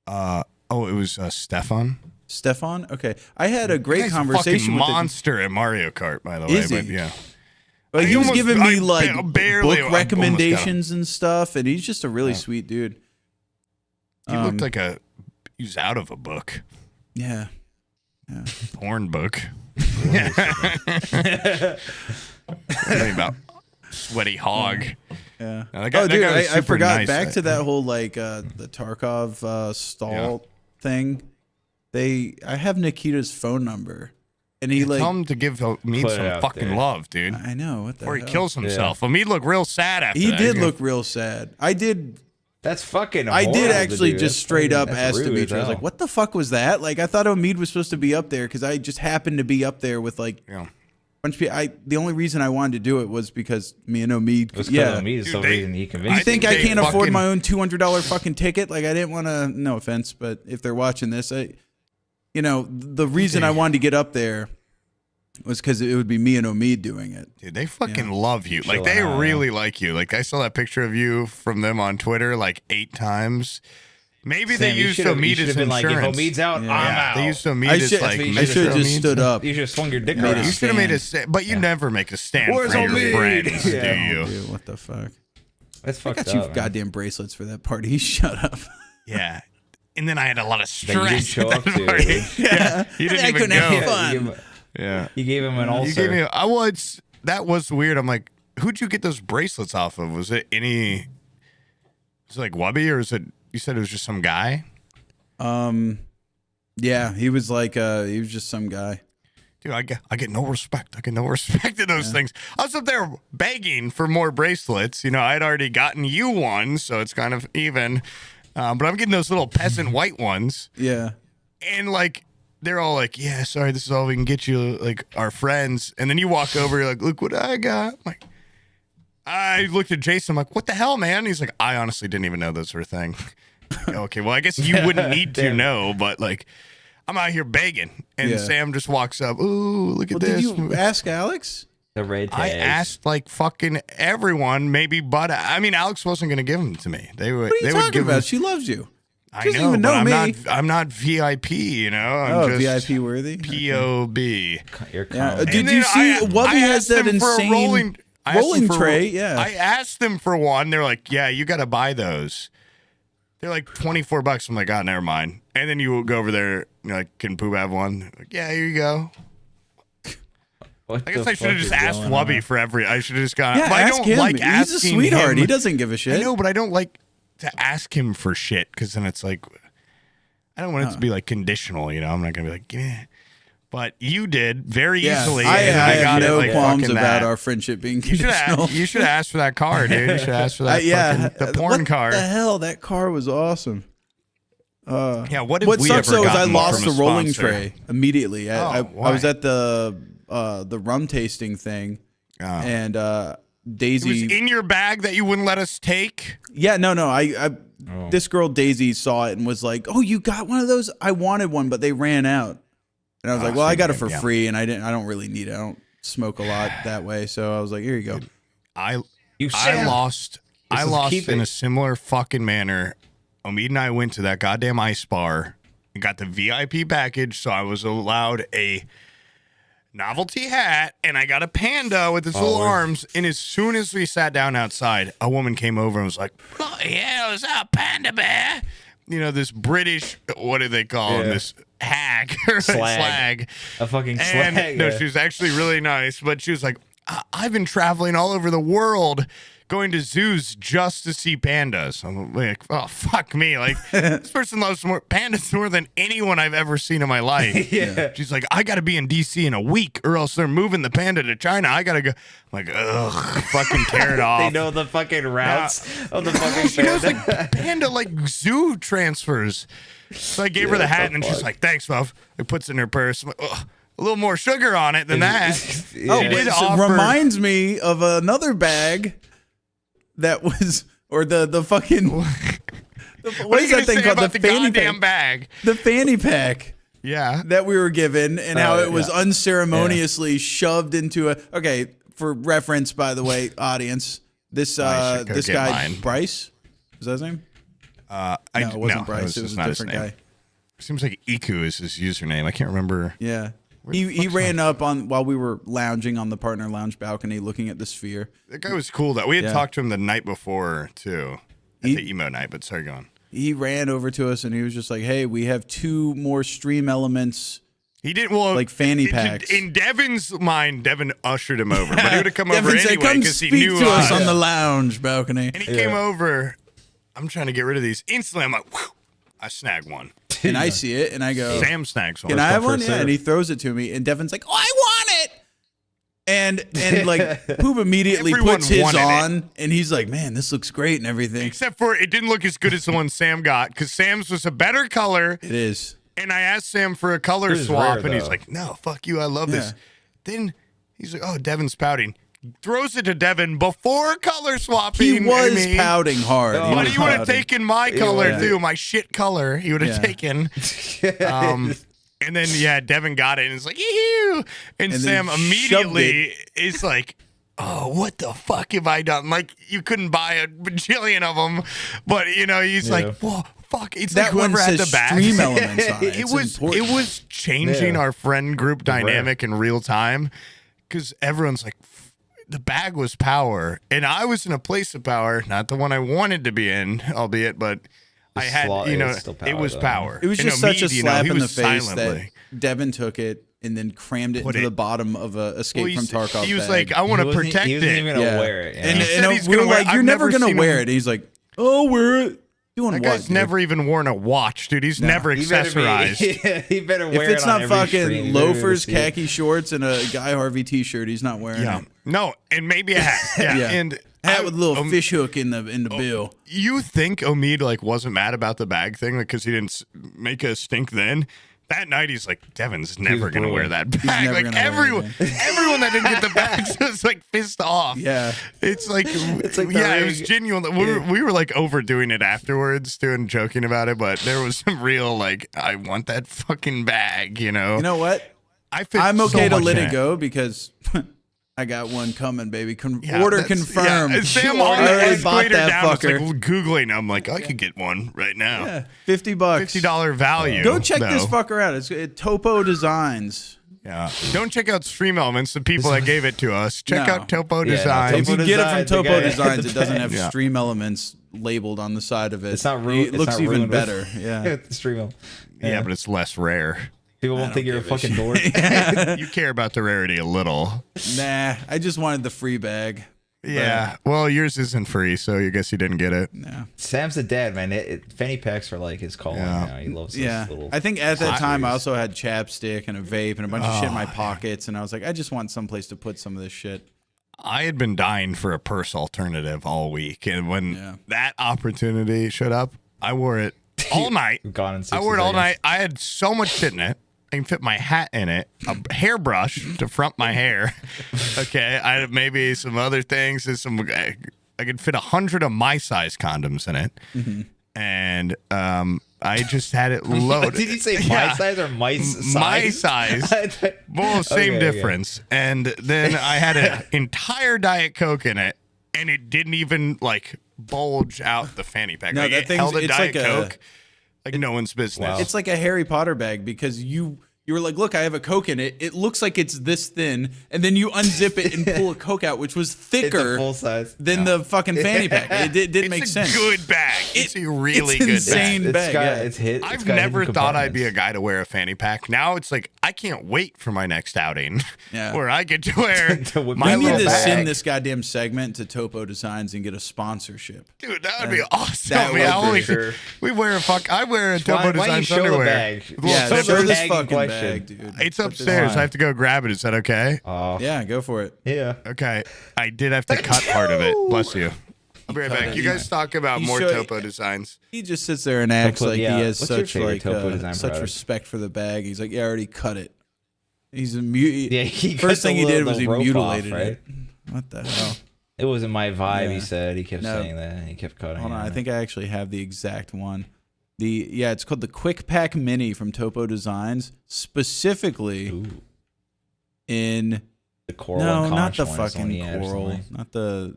It was Stefan. Stefan? Okay. I had a great Guy's a conversation fucking with monster at Mario Kart, by the way. Is he? But yeah. Well, he was giving me like barely book recommendations and stuff, and he's just a really sweet dude. He looked like he was out of a book. Yeah. Porn book. About sweaty hog. Yeah. Now, that guy dude, was I super forgot. nice. Back to that whole like the Tarkov stall thing. I have Nikita's phone number, and he like tell him to give Mead Put it some out fucking there. love, dude. I know what the Before he hell. kills himself. Well, Mead looked real sad after He that. did look real sad. I did That's fucking. I did horrible to actually do. just That's straight fucking- up that's ask rude as Dimitri. I was hell. like, "What the fuck was that?" Like, I thought Omid was supposed to be up there because I just happened to be up there with like a bunch of people. The only reason I wanted to do it was because me and Omid. It was Yeah. me. It's the Dude, reason he convinced. You think think I they can't afford fucking- my own $200 fucking ticket? Like, I didn't want to. No offense, but if they're watching this, the reason I wanted to get up there was because it would be me and Omid doing it. Dude, they fucking love you. Like, they really like you. Like, I saw that picture of you from them on Twitter like 8 times. Maybe they Sam, you used should've- Omid you as should've been insurance. like, if Omid's out, I'm out. They used Omid I as should. like, I I should have just Omid. stood up. You should have swung your dick Made a around. You should have made a stand. stand, but you never make a stand Where's for your Omid? friends, Yeah. do you? Dude, what the fuck? That's I fucked got you up. man. goddamn bracelets for that party. Shut up. Yeah. And then I had a lot of That you didn't stress. show at up that to. party. Yeah. You didn't I even couldn't have go. fun. Yeah. You gave him an ulcer. You gave me. That was weird. I'm like, who'd you get those bracelets off of? Was it any? Was it like Wubby, or is it? You said it was just some guy. Yeah, he was like, he was just some guy. Dude, I get no respect. I get no respect to those things. I was up there begging for more bracelets. You know, I'd already gotten you one, so it's kind of even. But I'm getting those little peasant white ones, Yeah. and like. They're all like, yeah, sorry, this is all we can get you, like, our friends. And then you walk over, you're like, look what I got. I'm like, I looked at Jason, I'm like, what the hell, man? He's like, I honestly didn't even know those were a thing. Okay, well, I guess you wouldn't need to know, but, like, I'm out here begging. And Yeah. Sam just walks up, ooh, look at Well, this. did you ask Alex? The red tags. I asked like fucking everyone, maybe, but I mean, Alex wasn't going to give them to me. They would. What are you they would talking give about? them. She loves you. I She doesn't know, even but know I'm me. not. I'm not VIP. You know. I'm just VIP worthy. POB. Your Yeah. comment. Did And you then see? Wubby I has asked that them for a insane I asked them rolling for- tray. Yeah. I asked them for one. They're like, "Yeah, you got to buy those." They're like $24. I'm like, "Oh, never mind." And then you go over there. You're like, "Can Poop have one?" Like, "Yeah, here you go." What I guess the I should have fuck just is asked going Wubby on? for every. I should have just gone. Yeah, but I ask don't him. like He's a asking sweetheart. him. He doesn't give a I shit. know, but I don't like to ask him for shit because then it's like, I don't want it to be like conditional. You know, I'm not gonna be like, eh. But you did very easily. I and have got no it, like, qualms fucking about that. our friendship being You should conditional. have asked for that car, dude. You should have asked for that. Yeah, fucking, the porn what car. the hell? That car was awesome. Yeah, what have What we sucks ever though is I gotten lost from the a rolling sponsor? tray immediately. I why? was at the rum tasting thing, and It Daisy. was in your bag that you wouldn't let us take. Yeah, no. This girl Daisy saw it and was like, "Oh, you got one of those? I wanted one, but they ran out." And I was like, "Well, I got it for yeah. free, and I don't really need it. I don't smoke a lot that way." So I was like, "Here you go." I You lost keep in it. a similar fucking manner. Omid and I went to that goddamn ice bar and got the VIP package, so I was allowed a novelty hat and I got a panda with its little arms. And as soon as we sat down outside, a woman came over and was like, "Oh yeah, is that a panda bear?" You know, this British, what do they call him? Yeah. This hag or slag. A fucking And slag. no, yeah. she was actually really nice, but she was like, I've been traveling all over the world going to zoos just to see pandas. I'm like, oh, fuck me. Like, this person loves more pandas more than anyone I've ever seen in my life. Yeah. She's like, I got to be in D.C. in a week or else they're moving the panda to China. I got to go. I'm like, ugh, fucking tear it off. They know the fucking routes of the fucking She knows panda. like panda like zoo transfers. So I gave her the hat and she's like, thanks, Muff. It puts it in her purse. I'm like, ugh, a little more sugar on it than that. Oh, She did it offer- reminds me of another bag that was, or the fucking. What What are is you that gonna thing say called? about The the fanny goddamn pack. bag? The fanny pack Yeah. that we were given, and how it was yeah. unceremoniously shoved into a. Okay, for reference, by the way, audience, this I should go this get guy mine. Bryce, was that his name? No, No, it wasn't no, Bryce. It was just a not his different name. guy. Seems like Iku is his username. I can't remember. Yeah. the He fuck's ran up on while we were lounging on the partner lounge balcony looking at the sphere. That guy was cool. That we had Yeah. talked to him the night before too, at He- the emo night. But sorry, go on. He ran over to us and he was just like, "Hey, we have 2 more stream elements." He didn't. Well, Like fanny packs. In Devin's mind, Devin ushered him over, but he would have come Devin over said, anyway "Come because he speak knew to us us. on the lounge balcony." And he came over. I'm trying to get rid of these. Instantly, I'm like, whew, I snag one. And I see it and I go, Sam snags one. "Can I have the one?" first Yeah, serve. and he throws it to me and Devin's like, "Oh, I want it." And like Poop immediately Everyone puts his wanted it. on and he's like, "Man, this looks great and everything." Except for it didn't look as good as the one Sam got because Sam's was a better color. It is. And I asked Sam for a color This is swap, rare, and he's though. like, "No, fuck you, I love this." Yeah. Then he's like, "Oh, Devin's pouting." Throws it to Devin before color swapping. He was me. pouting hard. Oh, He But was he would have pouting. taken my color would. too, my shit color. He would have Yeah. taken. And then Devin got it, and it's like, "Ew!" And then Sam shoved immediately is like, "Oh, what the fuck have I done?" Like you couldn't buy a bajillion of them, but he's like, "Whoa, fuck!" It's That like one whoever had says the bag. stream elements on it. It It's was important. it was changing Yeah. our friend group dynamic in real time because everyone's like, the bag was power, and I was in a place of power, not the one I wanted to be in, albeit, but I had, it's still it was power, though. power. It was And just such a Omid, slap he in the was face silently. that Devin took it and then crammed it Put into it- the bottom of a Escape Well, from Tarkov He was bag. like, "I want to He wasn't- protect he wasn't it." even gonna wear it. And, yeah. said he's we were gonna wear- like, I've "You're never never gonna seen wear him- it." He's like, "Oh, wear it." Doing That what? guy's dude? never even worn a watch, dude. He's never He better be- accessorized. yeah, he better wear If it's it on not every fucking stream. You better loafers, see it. khaki shorts, and a Guy Harvey T-shirt, he's not wearing Yeah, it. no, and maybe a hat. Yeah, Yeah. and Hat with a little fish hook in the bill. You think Omid wasn't mad about the bag thing because he didn't make a stink then? That night he's like, Devin's never gonna wear that bag. never Like gonna wear everyone, it everyone that didn't get the bags was like pissed off. Yeah. it's like, like the yeah, it was ring. genuine. We were like overdoing it afterwards, doing joking about it, but there was some real like, I want that fucking bag, You know what? I fit I'm so okay to much let in it go because I got one coming, baby. Yeah, Order that's- confirmed. Yeah. Sam I on the already bought escalator that down was fucker. like Googling. I'm like, I could get one right now. Yeah, $50. $50 value. Go check this though. fucker out. It's Topo Designs. Yeah. Don't check out Stream Elements, the people that gave it to us. Check No. out Topo Yeah, no, Design. If you Topo get it Designs, from the Topo guy- Designs, it doesn't have Yeah. Stream Elements labeled on the side of it. It's not It ruined. looks even better. Yeah. Stream 'em. Yeah, but it's less rare. People won't think you're a give a fucking shit. dork. You care about the rarity a little. Nah, I just wanted the free bag. Yeah. Well, yours isn't free, so I guess you didn't get it. No. Sam's a dad, man. Fanny packs are like his calling Yeah. now. He loves Yeah. those little. I think at that time I accessories. also had chapstick and a vape and a bunch of shit in my pockets, and I was like, I just want someplace to put some of this shit. I had been dying for a purse alternative all week, and when Yeah. that opportunity showed up, I wore it all night. Gone in 60 I wore it all seconds. night. I had so much shit in it. I can fit my hat in it, a hairbrush to front my hair. Okay, I had maybe some other things. And I could fit 100 of my size condoms in it, and I just had it loaded. Did you say my Yeah. size or mice size? My size. Well, same Okay, difference. And then I had an entire Diet Coke in it, and it didn't even like bulge out the fanny pack. No, like, that it thing's- held a it's Diet like a- Coke like no one's business. Wow. It's like a Harry Potter bag because you were like, look, I have a Coke in it. It looks like it's this thin, and then you unzip it and pull a Coke out, which was It's a thicker full size. than the fucking fanny pack. It didn't It's make a sense. good bag. It's a really it's good insane. bag. bag, yeah. It's hit. it's I've got never hidden thought I'd be a compartments. guy to wear a fanny pack. Now it's like I can't wait for my next outing Yeah. where I get to wear To whip my We my need little to bag. send this goddamn segment to Topo Designs and get a sponsorship. Dude, that would be awesome. that would I be only- sure. We wear I wear a Topo Why don't you Designs show the underwear. bag? Well, Yeah, so it's show the this bag in fucking question. bag, dude. It's Put this upstairs. on. I have to go grab it. Is that okay? Yeah, go for it. Yeah. Okay. I did have to cut part of it. Bless you. I'll be right back. it, You guys talk about You more show- Topo Designs. He just sits there and acts Topo- like yeah. he has What's your such favorite like Topo Design such product? respect for the bag. He's like, yeah, I already cut it. He's a Yeah, he cut first thing the he did little- was he the rope mutilated off, right? it. What the hell? It wasn't my vibe. Yeah. He said. He kept No. saying that. He kept cutting. Hold on, it. I think I actually have the exact one. It's called the Quick Pack Mini from Topo Designs, specifically Ooh, in the coral. no, and not the conch one is fucking he had or coral, something. not the.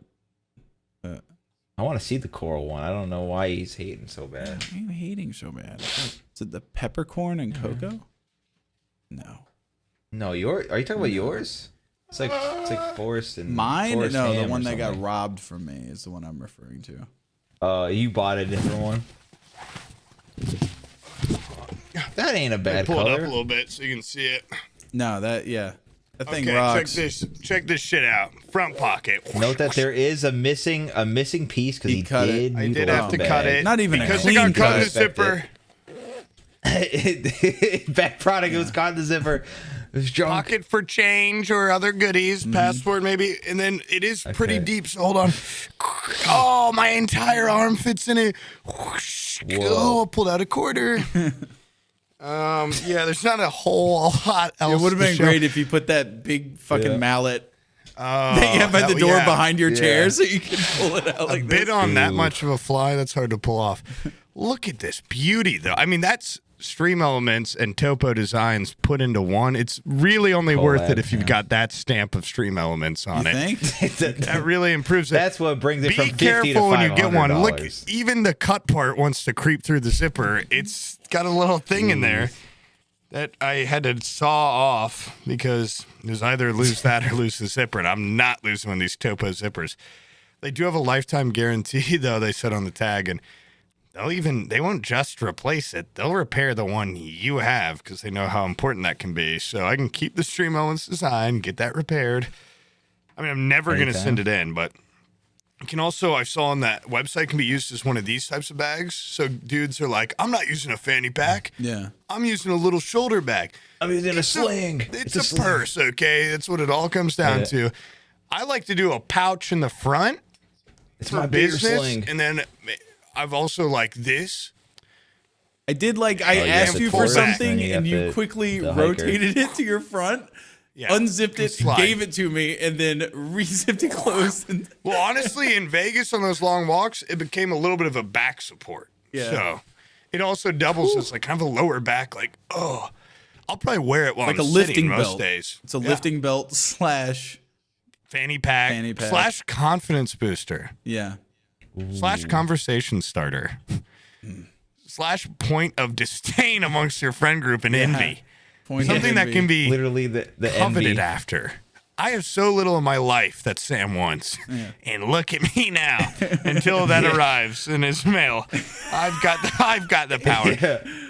I want to see the coral one. I don't know why he's hating so bad. Why are you hating so bad? Is it the peppercorn and cocoa? No. No, are you talking about yours? It's like Forest and Mine? Forest No, the Ham or one that got something. robbed from me is the one I'm referring to. You bought a different one. That ain't a bad Pull it up color. a little bit so you can see it. No, that thing Okay, rocks. check this shit out. Front pocket. Note that there is a missing piece because He he cut it. did. I did mutilate have to the cut bag. it. Not even a because clean it got caught in the cut. zipper. Bad product. It was caught in the zipper. It was drunk. Pocket for change or other goodies, passport maybe, and then it is pretty Okay. deep. So hold on. Oh, my entire arm fits in it. Whoosh. Oh, I pulled out a quarter. Yeah, there's not a whole lot else. It would have to been show. great if you put that big fucking Yeah. mallet Oh, that you have by the hell door yeah. behind your chair Yeah. so you can pull it out A like bit this. on that much of a fly, that's hard to pull off. Look at this beauty, though. I mean, that's Stream Elements and Topo Designs put into one. It's really only worth it if you've got that stamp of Stream Elements on You it. think? That really improves it. That's what brings it Be from 50 to careful when you get one. Look, $500. even the cut part wants to creep through the zipper. It's got a little thing in there that I had to saw off because it was either lose that or lose the zipper, and I'm not losing one of these Topo zippers. They do have a lifetime guarantee, though, they said on the tag, and they won't just replace it. They'll repair the one you have because they know how important that can be. So I can keep the Stream Elements design, get that repaired. I mean, I'm never going to send it in, but you can also, I saw on that website, can be used as one of these types of bags. So dudes are like, I'm not using a fanny pack. Yeah. I'm using a little shoulder bag. I'm using a sling. It's a purse, okay? That's what it all comes down to. I like to do a pouch in the front It's for my bigger business, sling. and then I've also like this. I did I you got asked the you for Taurus, something then you and got you the- quickly the hiker. rotated it to your front, Yeah, unzipped it, slide. gave it to me, and then re-zipped it closed. And Well, honestly, in Vegas on those long walks, it became a little bit of a back support. Yeah. So it also doubles as like kind of a lower back. Like, oh, I'll probably wear it while like I'm a lifting sitting belt. most days. It's a Yeah. lifting belt / Fanny pack, Fanny pack. slash confidence booster Yeah. slash conversation starter slash point of disdain amongst your friend group and envy. Point of Something that envy. can be Literally the coveted envy. after. I have so little in my life that Sam wants, and look at me now. Until that arrives in his mail, I've got the power.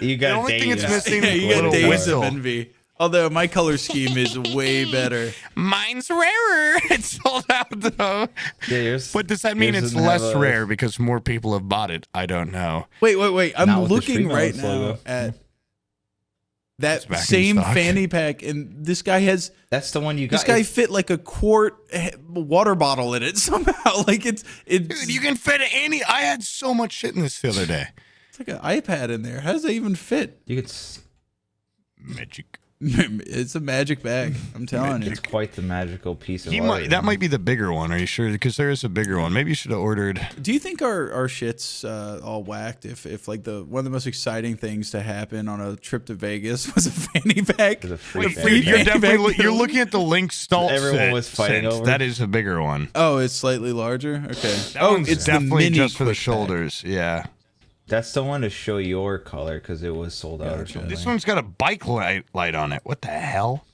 You The got only thing days. it's missing Yeah, is you a got little days whistle. of envy. Although my color scheme is way better. Mine's rarer. It's sold out though. Yeah, yours, But does that mean yours it's doesn't have less a- rare because more people have bought it? I don't know. Wait. I'm Not with the looking Stream right Elements now logo. at that back in same stock. fanny pack, and this guy has. That's the one you got. This guy fit like a quart water bottle in it somehow. Like it's Dude, you can fit any. I had so much shit in this the other day. it's like an iPad in there. How does that even fit? You could. Magic. It's a magic bag. I'm telling you. It's quite the magical piece of art. That might be the bigger one. Are you sure? Because there is a bigger one. Maybe you should have ordered. Do you think our shit's all whacked if like one of the most exciting things to happen on a trip to Vegas was a fanny pack? It was a free Wait, fanny free pack. You're fanny definitely pack? you're looking at the link Stalt Everyone sent- was fighting sent. over. That is a bigger one. Oh, it's slightly larger. Okay. That Oh, one's it's definitely the mini just for the quick pack. shoulders. Yeah. That's the one to show your color because it was sold out or Gotcha. something. This one's got a bike light on it. What the hell?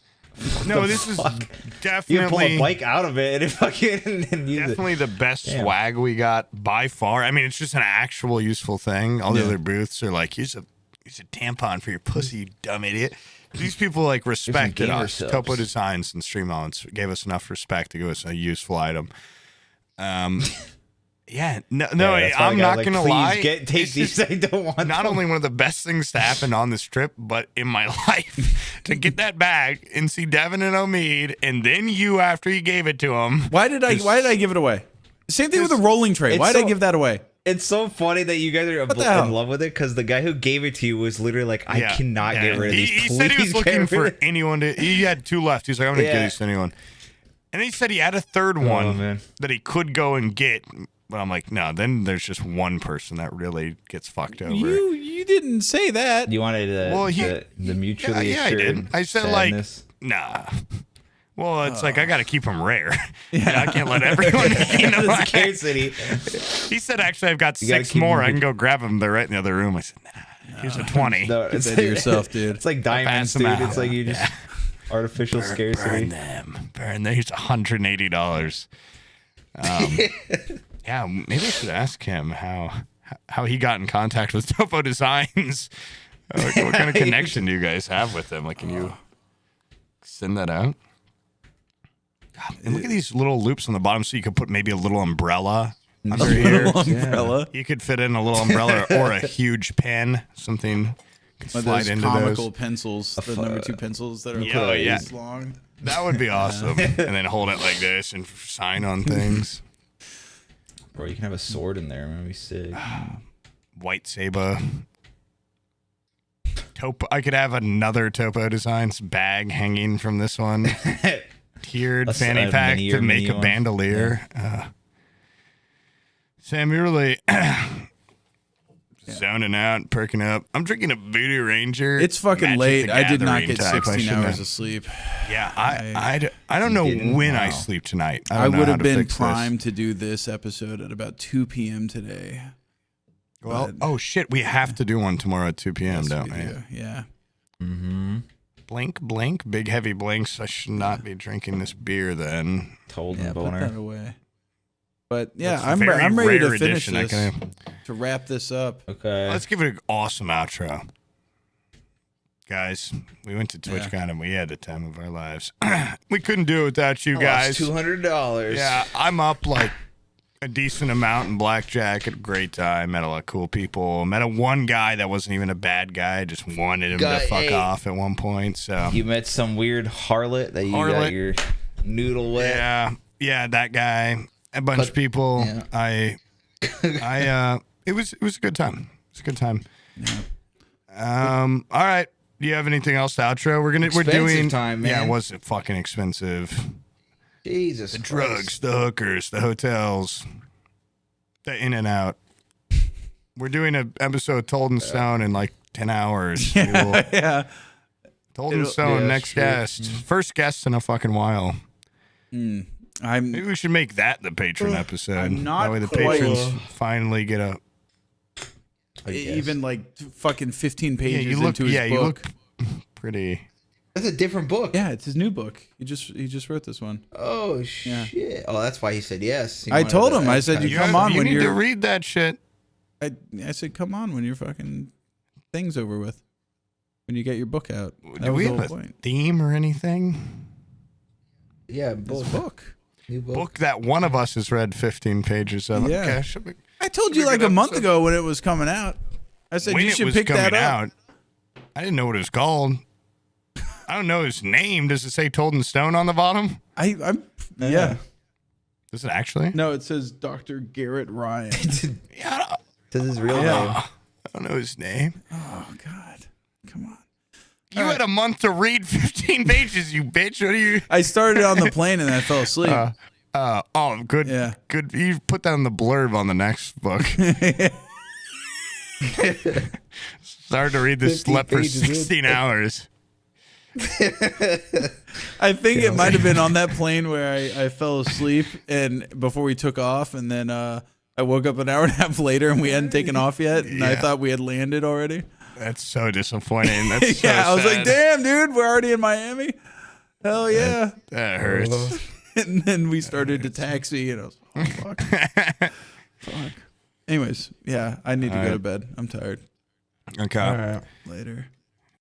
No, this is You can pull definitely a bike out of it and fucking and use it. definitely the best Damn. swag we got by far. I mean, it's just an actual useful thing. All the Yeah. other booths are like, here's a tampon for your pussy, you dumb idiot. These people like respected gamer us. subs. Topo Designs and Stream Elements gave us enough respect to give us a useful item. Yeah, no, Yeah, that's why I'm I got, not like, gonna please lie. take It's these. just I don't want not them. only one of the best things to happen on this trip, but in my life, to get that bag and see Devin and Omid, and then you after you gave it to him. Why did I give it away? Same thing with the rolling tray. it's Why did I so- give that away? It's so funny that you guys are the hell? in love with it because the guy who gave it to you was literally like, I Yeah, cannot yeah. get rid of these. He said he was Please looking get for rid of-" anyone to. He had two left. He's like, I'm gonna give Yeah. these to anyone. And then he said he had a third one man. that he could go and get. But I'm like, no. Then there's just one person that really gets fucked over. You didn't say that. You wanted Well, the mutually yeah, I assured did. I said sadness. like, nah. Well, it's like I got to keep them rare. I can't let everyone. You know, The scarcity. he said, actually, I've got You gotta 6 keep more. them I can go grab them. They're right in the other room. I said, nah. Here's a 20. No, Get that to yourself, dude. It's like diamonds, pass them dude. out. It's like you just artificial scarcity. Burn them. Burn them. Here's $180. Yeah, maybe I should ask him how he got in contact with Topo Designs. What kind of connection do you guys have with them? Like, can you send that out? God, and look at these little loops on the bottom, so you could put maybe a little umbrella under here. Umbrella. You could fit in a little umbrella or a huge pen, something could One of slide those into comical those. pencils, the number 2 pencils that are Yeah, like yeah. this long. That would be awesome. And then hold it like this and sign on things. Bro, you can have a sword in there. That'd be sick. White saber. Topo. I could have another Topo Designs bag hanging from this one. Tiered A fanny pack mini to or make mini a one. bandolier. Sam, you're really zoning out, perking up. I'm drinking a Voodoo Ranger. It's fucking Magic late. the I did not Gathering get type. I 16 shouldn't hours have- of sleep. Yeah, I don't know didn't? when I Wow. sleep tonight. I don't know would how have to been fix this. primed to do this episode at about 2 p.m. today. Well, but- oh shit, we have to do one tomorrow at 2 p.m., Yes, don't we we? do. Yeah. Blink, big heavy blinks. I should not be drinking this beer then. Told Yeah, and put that boner. away. But yeah, It's a I'm very ready to rare finish edition. I this, can- to wrap this up. Okay. Let's give it an awesome outro. Guys, we went to TwitchCon Yeah. and we had the time of our lives. We couldn't do it without you I guys. lost $200. Yeah, I'm up like a decent amount in blackjack. Had a great time. Met a lot of cool people. Met a one guy that wasn't even a bad guy. Just wanted him Guy to fuck A. off at one point. So You met some weird harlot that you Harlot. got your noodle with. yeah, that guy. A bunch of people. yeah. It was a good time. It's a good time. All right. Do you have anything else to outro? We're Expensive doing time, Yeah, man. was it fucking expensive? Jesus The Christ. drugs, the hookers, the hotels, the in and out. We're doing an episode Told in Stone in like 10 hours. Yeah. Told in Stone, yeah, next sure. guest. First guest in a fucking while. I Maybe we should make that the patron episode. I'm not that way the quite- patrons finally get a. even like fucking 15 Yeah, pages you look. into his Yeah, book. you look pretty. That's a different book. Yeah, it's his new book. He just wrote this one. Oh shit! Oh, that's why he said yes. He I wanted told to- him. I said, that's "You kinda- come on You when need to you're." read that shit. I said, "Come on when your fucking thing's over with. When you get your book out." That Do was we the have whole a point. theme or anything? Yeah, This book. book. New book. Book that one of us has read 15 pages of. Yeah. Okay, should we- I told Should you we like get a month episode? ago when it was coming out. I said when you it should was pick that coming up. out, I didn't know what it was called. I don't know his name. Does it say Told in Stone on the bottom? I'm yeah. Does it actually? No, it says Dr. Garrett Ryan. Yeah, This is his real name. I don't know his name. Oh God, come on. You had a month to read 15 pages, you bitch. What are you? I started on the plane and I fell asleep. Oh, good. Yeah. Good. You put that in the blurb on the next book. Started to read this, 50 slept for pages in. 16 hours. I think it might have been on that plane where I fell asleep and before we took off, and then I woke up an hour and a half later and we hadn't taken off yet, and I Yeah. thought we had landed already. That's so disappointing. That's so Yeah, I was like, sad. damn, dude, we're already in Miami. Hell yeah. That hurts. And then we started to taxi, and I was, oh, fuck. Fuck. Anyways, yeah, I need to go to bed. I'm tired. Okay. All right. Later.